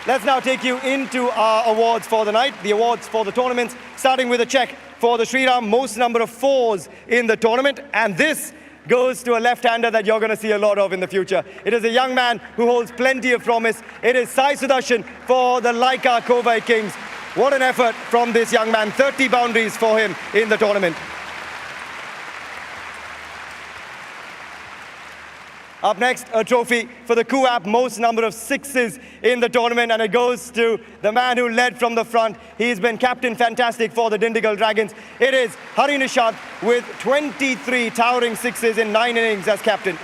Let's now take you into our awards for the night, the awards for the tournament, starting with a check for the Shriram most number of fours in the tournament. And this goes to a left-hander that you're going to see a lot of in the future. It is a young man who holds plenty of promise. It is Sai Sudarshan for the Laika Kovai Kings. What an effort from this young man. 30 boundaries for him in the tournament. Up next, a trophy for the Coup app most number of sixes in the tournament, and it goes to the man who led from the front. He's been captain fantastic for the Dindigul Dragons. It is Hari Nishant with 23 towering sixes in 9 innings as captain.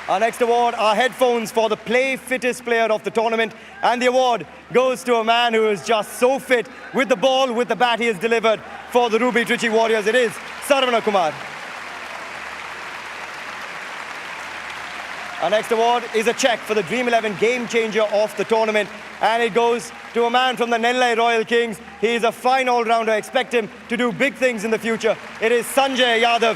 Our next award, our headphones for the play fittest player of the tournament, and the award goes to a man who is just so fit with the ball, with the bat he has delivered for the Ruby Trichy Warriors. It is Saravana Kumar. Our next award is a check for the Dream 11 game changer of the tournament, and it goes to a man from the Nellai Royal Kings. He is a fine all-rounder. Expect him to do big things in the future. It is Sanjay Yadav.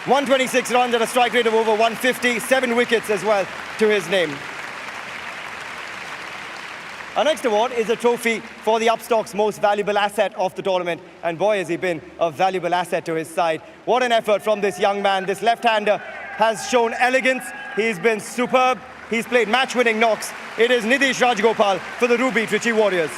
126 runs at a strike rate of over 150, 7 wickets as well to his name. Our next award is a trophy for the Upstock's most valuable asset of the tournament, and boy has he been a valuable asset to his side. What an effort from this young man. This left-hander has shown elegance. He's been superb. He's played match-winning knocks. It is Nitish Rajgopal for the Ruby Trichy Warriors.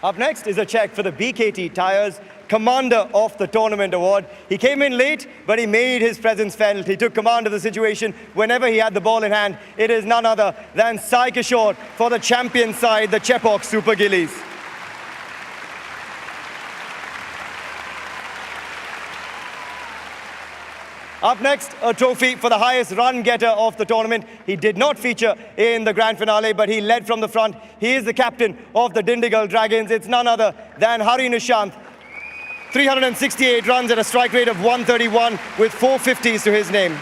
Up next is a check for the BKT Tyres Commander of the Tournament Award. He came in late, but he made his presence felt. He took command of the situation whenever he had the ball in hand. It is none other than Sai Kishore for the champion side, the Chepauk Super Gillies. Up next, a trophy for the highest run getter of the tournament. He did not feature in the grand finale, but he led from the front. He is the captain of the Dindigul Dragons. It's none other than Hari Nishant. 368 runs at a strike rate of 131 with 450s to his name.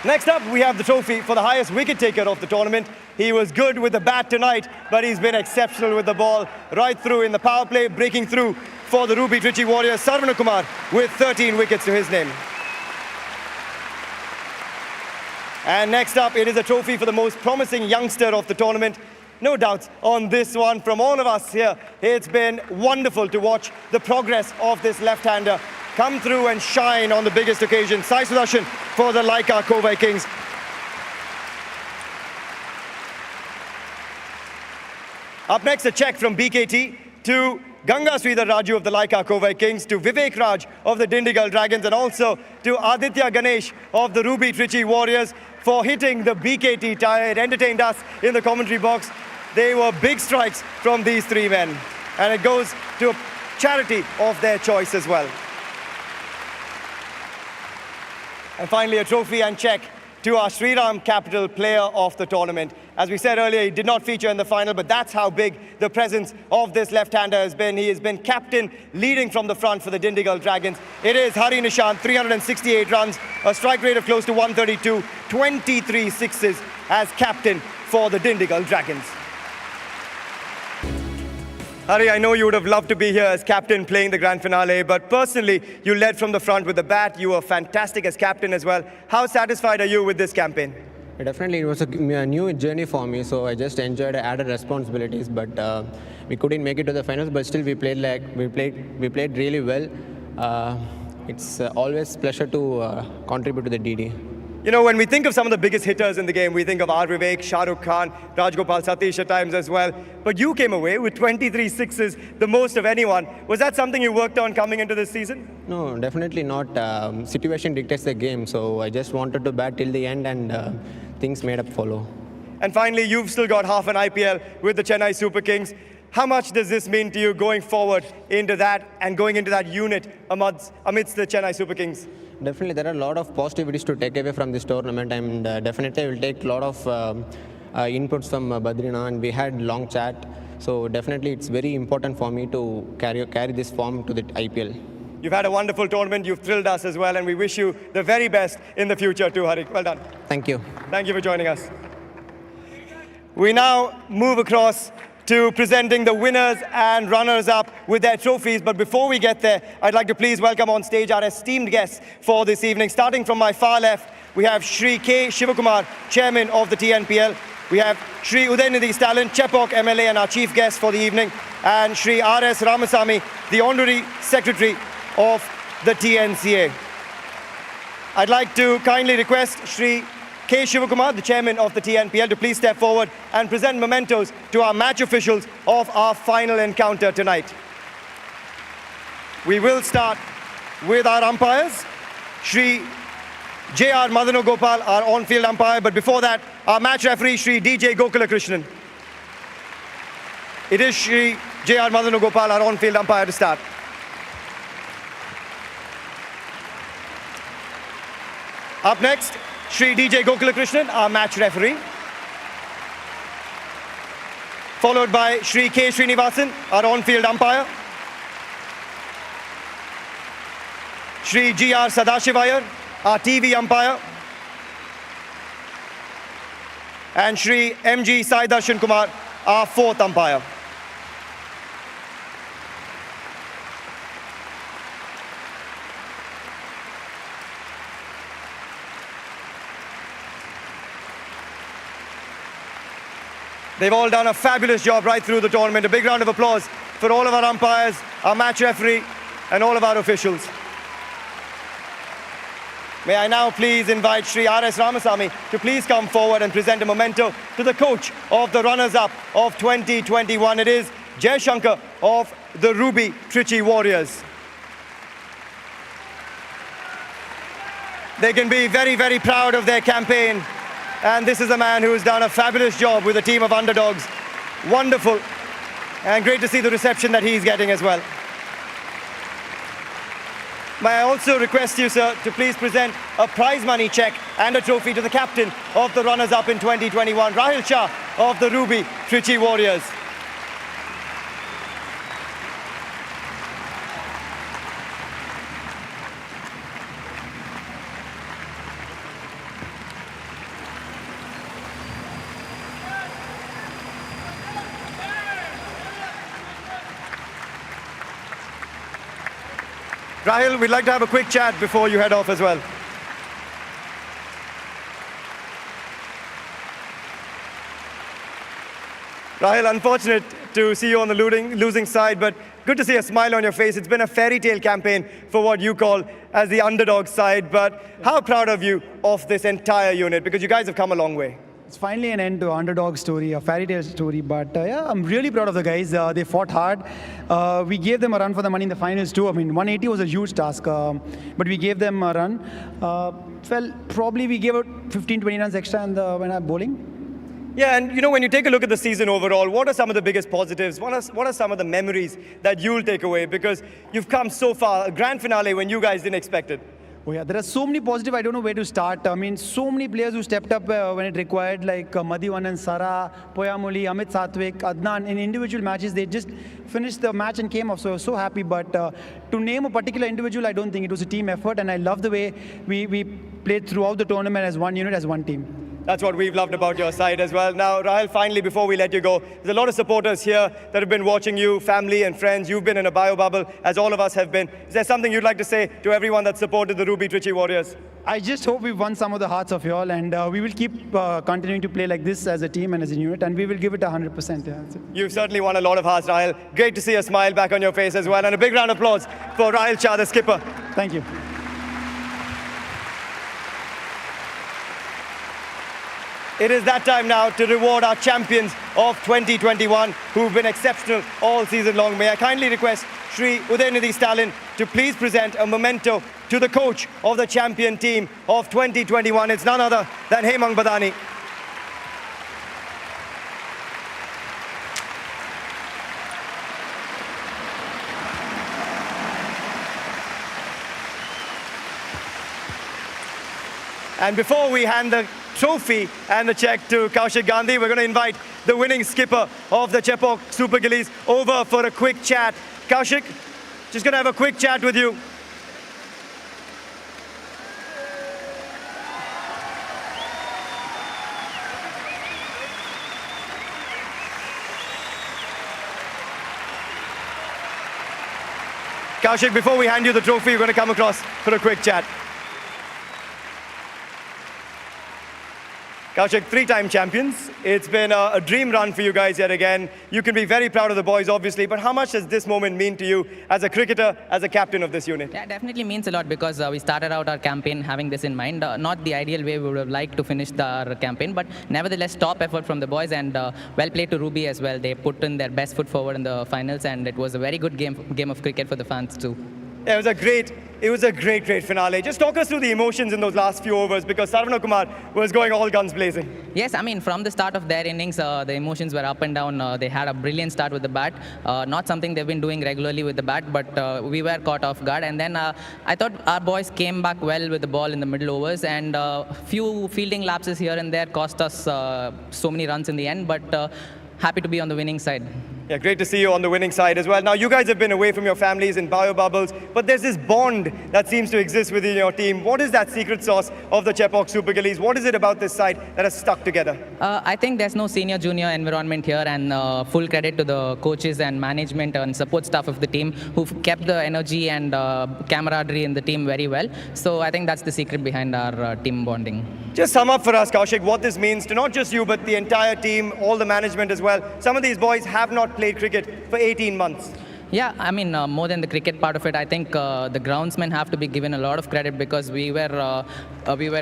Next up, we have the trophy for the highest wicket taker of the tournament. He was good with the bat tonight, but he's been exceptional with the ball right through in the power play, breaking through for the Ruby Trichy Warriors, Saravana Kumar with 13 wickets to his name. And next up, it is a trophy for the most promising youngster of the tournament. No doubts on this one from all of us here. It's been wonderful to watch the progress of this left-hander come through and shine on the biggest occasion. Sai Sudarshan for the Laika Kovai Kings. Up next, a check from BKT to Ganga Sridhar Raju of the Laika Kovai Kings, to Vivek Raj of the Dindigul Dragons, and also to Aditya Ganesh of the Ruby Trichy Warriors for hitting the BKT tire. It entertained us in the commentary box. They were big strikes from these three men, and it goes to a charity of their choice as well. And finally, a trophy and check to our Shriram Capital Player of the Tournament. As we said earlier, he did not feature in the final, but that's how big the presence of this left-hander has been. He has been captain, leading from the front for the Dindigul Dragons. It is Hari Nishant, 368 runs, a strike rate of close to 132, 23 sixes as captain for the Dindigul Dragons. Hari, I know you would have loved to be here as captain playing the grand finale, but personally, you led from the front with the bat. You were fantastic as captain as well. How satisfied are you with this campaign? Definitely, it was a new journey for me, so I just enjoyed added responsibilities. But we couldn't make it to the finals, but still we played really well. It's always a pleasure to contribute to the DD. You know, when we think of some of the biggest hitters in the game, we think of R. Vivek, Shah Rukh Khan, Rajgopal Satish at times as well. But you came away with 23 sixes, the most of anyone. Was that something you worked on coming into this season? No, definitely not. Situation dictates the game, so I just wanted to bat till the end and things made up follow. And finally, you've still got half an IPL with the Chennai Super Kings. How much does this mean to you going forward into that and going into that unit amidst the Chennai Super Kings? Definitely, there are a lot of positivities to take away from this tournament, and definitely I will take a lot of inputs from Badrina, and we had long chat. So definitely, it's very important for me to carry this form to the IPL. You've had a wonderful tournament. You've thrilled us as well, and we wish you the very best in the future too, Hari. Well done. Thank you. Thank you for joining us. We now move across to presenting the winners and runners-up with their trophies. But before we get there, I'd like to please welcome on stage our esteemed guests for this evening. Starting from my far left, we have Shri K. Shivakumar, Chairman of the TNPL. We have Shri Udayanidhi Stalin, Chepauk MLA and our chief guest for the evening. And Shri R.S. Ramasamy, the Honorary Secretary of the TNCA. I'd like to kindly request Shri K. Shivakumar, the chairman of the TNPL, to please step forward and present mementos to our match officials of our final encounter tonight. We will start with our umpires, Shri J.R. Madano Gopal, our on-field umpire, but before that, our match referee, Shri D.J. Gokulakrishnan. It is Shri J.R. Madano Gopal, our on-field umpire, to start. Up next, Shri D.J. Gokulakrishnan, our match referee. Followed by Shri K. Srinivasan, our on-field umpire. Shri G.R. Sadashivayar, our TV umpire. And Shri M.G. Sai Darshan Kumar, our fourth umpire. They've all done a fabulous job right through the tournament. A big round of applause for all of our umpires, our match referee, and all of our officials. May I now please invite Shri R.S. Ramasamy to please come forward and present a memento to the coach of the runners-up of 2021. It is Jai Shankar of the Ruby Trichy Warriors. They can be very, very proud of their campaign. And this is a man who has done a fabulous job with a team of underdogs. Wonderful. And great to see the reception that he's getting as well. May I also request you, sir, to please present a prize money check and a trophy to the captain of the runners-up in 2021, Rahil Shah of the Ruby Trichy Warriors. Rahil, we'd like to have a quick chat before you head off as well. Rahil, unfortunate to see you on the losing side, but good to see a smile on your face. It's been a fairy tale campaign for what you call as the underdog side, but how proud of you of this entire unit, because you guys have come a long way. It's finally an end to underdog story, a fairy tale story, but yeah, I'm really proud of the guys. They fought hard. We gave them a run for the money in the finals too. I mean, 180 was a huge task, but we gave them a run. Well, probably we gave out 15, 20 runs extra in the when I'm bowling. Yeah, and you know, when you take a look at the season overall, what are some of the biggest positives? What are some of the memories that you'll take away? Because you've come so far, a grand finale when you guys didn't expect it. Oh yeah, there are so many positive. I don't know where to start. I mean, so many players who stepped up when it required, like Madhivanan, Sara, Poyamuli, Amit Satvik, Adnan. In individual matches, they just finished the match and came off. So I was so happy. But to name a particular individual, I don't think. It was a team effort, and I love the way we played throughout the tournament as one unit, as one team. That's what we've loved about your side as well. Now, Rahul, finally, before we let you go, there's a lot of supporters here that have been watching you, family and friends. You've been in a bio bubble, as all of us have been. Is there something you'd like to say to everyone that supported the Ruby Trichy Warriors? I just hope we've won some of the hearts of you all, and we will keep continuing to play like this as a team and as a unit, and we will give it 100%. Yeah, that's it. You've certainly won a lot of hearts, Rahul. Great to see a smile back on your face as well, and a big round of applause for Rahul Shah, the skipper. Thank you. It is that time now to reward our champions of 2021 who've been exceptional all season long. May I kindly request Shri Udayanidhi Stalin to please present a memento to the coach of the champion team of 2021. It's none other than Hemang Badani. And before we hand the trophy and the check to Kaushik Gandhi, we're going to invite the winning skipper of the Chepauk Super Gillies over for a quick chat. Kaushik, just going to have a quick chat with you. Kaushik, before we hand you the trophy, we're going to come across for a quick chat. Kaushik, three-time champions. It's been a dream run for you guys yet again. You can be very proud of the boys, obviously, but how much does this moment mean to you as a cricketer, as a captain of this unit? Yeah, definitely means a lot because we started out our campaign having this in mind. Not the ideal way we would have liked to finish our campaign, but nevertheless, top effort from the boys and well played to Ruby as well. They put in their best foot forward in the finals, and it was a very good game of cricket for the fans too. Yeah, it was a great finale. Just talk us through the emotions in those last few overs because Sarvana Kumar was going all guns blazing. Yes, I mean, from the start of their innings, the emotions were up and down. They had a brilliant start with the bat. Not something they've been doing regularly with the bat, but we were caught off guard. And then I thought our boys came back well with the ball in the middle overs, and few fielding lapses here and there cost us so many runs in the end, but happy to be on the winning side. Yeah, great to see you on the winning side as well. Now, you guys have been away from your families in bio bubbles, but there's this bond that seems to exist within your team. What is that secret sauce of the Chepauk Super Gillies? What is it about this side that has stuck together? I think there's no senior-junior environment here, and full credit to the coaches and management and support staff of the team who've kept the energy and camaraderie in the team very well. So I think that's the secret behind our team bonding. Just sum up for us, Kaushik, what this means to not just you, but the entire team, all the management as well. Some of these boys have not played cricket for 18 months. Yeah, I mean, more than the cricket part of it, I think the groundsmen have to be given a lot of credit because we were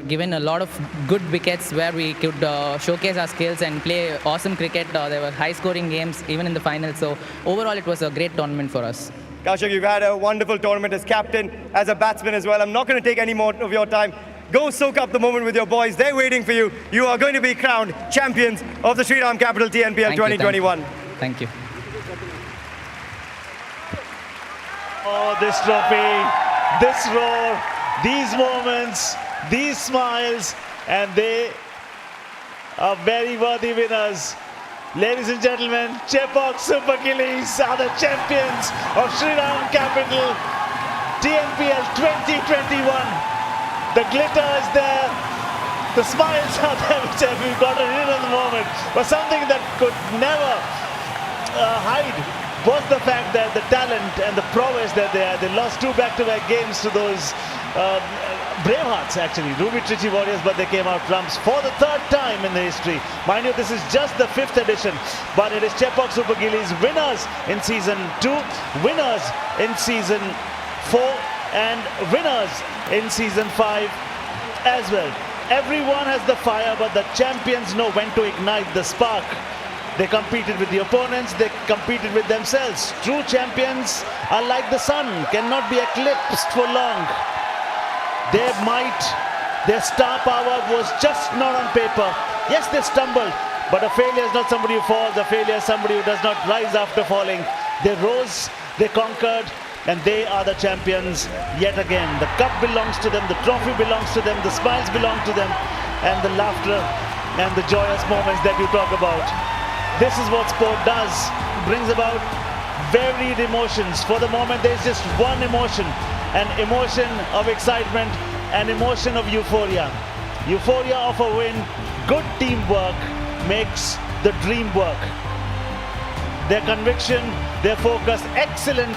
given a lot of good wickets where we could showcase our skills and play awesome cricket. There were high-scoring games, even in the final. So overall, it was a great tournament for us. Kaushik, you've had a wonderful tournament as captain, as a batsman as well. I'm not going to take any more of your time. Go soak up the moment with your boys. They're waiting for you. You are going to be crowned champions of the Shriram Capital TNPL 2021. Thank you. Oh, this trophy, this roar, these moments, these smiles, and they are very worthy winners. Ladies and gentlemen, Chepauk Super Gillies are the champions of Shriram Capital TNPL 2021. The glitter is there, the smiles are there, which we've got a real at the moment, but something that could never hide was the fact that the talent and the prowess that they lost 2 back-to-back games to those Bravehearts, actually, Ruby Trichy Warriors, but they came out trumps for the 3rd time in the history. Mind you, this is just the 5th edition, but it is Chepauk Super Gillies winners in season 2, winners in season 4, and winners in season 5 as well. Everyone has the fire, but the champions know when to ignite the spark. They competed with the opponents, they competed with themselves. True champions are like the sun, cannot be eclipsed for long. Their might, their star power was just not on paper. Yes, they stumbled, but a failure is not somebody who falls, a failure is somebody who does not rise after falling. They rose, they conquered, and they are the champions yet again. The cup belongs to them, the trophy belongs to them, the smiles belong to them, and the laughter and the joyous moments that you talk about. This is what sport does, brings about varied emotions. For the moment, there's just one emotion, an emotion of excitement, an emotion of euphoria. Euphoria of a win, good teamwork makes the dream work. Their conviction, their focus, excellent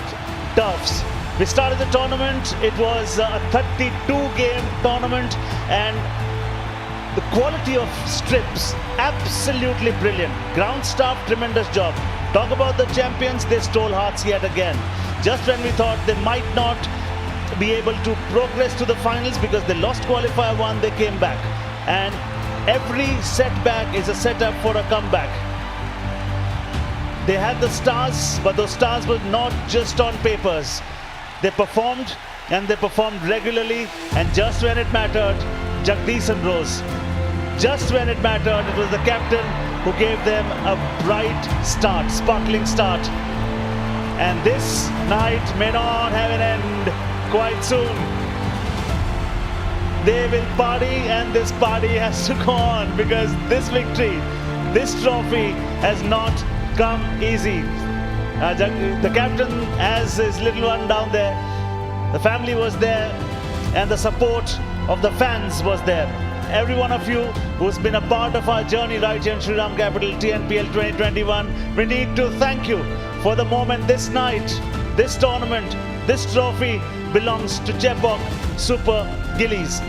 turfs. We started the tournament, it was a 32-game tournament, and the quality of strips, absolutely brilliant. Ground staff, tremendous job. Talk about the champions, they stole hearts yet again. Just when we thought they might not be able to progress to the finals because they lost qualifier 1, they came back. And every setback is a setup for a comeback. They had the stars, but those stars were not just on papers. They performed, and they performed regularly, and just when it mattered, Jagdeesan rose. Just when it mattered, it was the captain who gave them a bright start, sparkling start. And this night may not have an end quite soon. They will party, and this party has to go on, because this victory, this trophy has not come easy. The captain has his little one down there. The family was there, and the support of the fans was there. Every one of you who's been a part of our journey right here in Shriram capital, TNPL 2021, we need to thank you for the moment. This night, this tournament, this trophy belongs to Chepauk Super Gillies.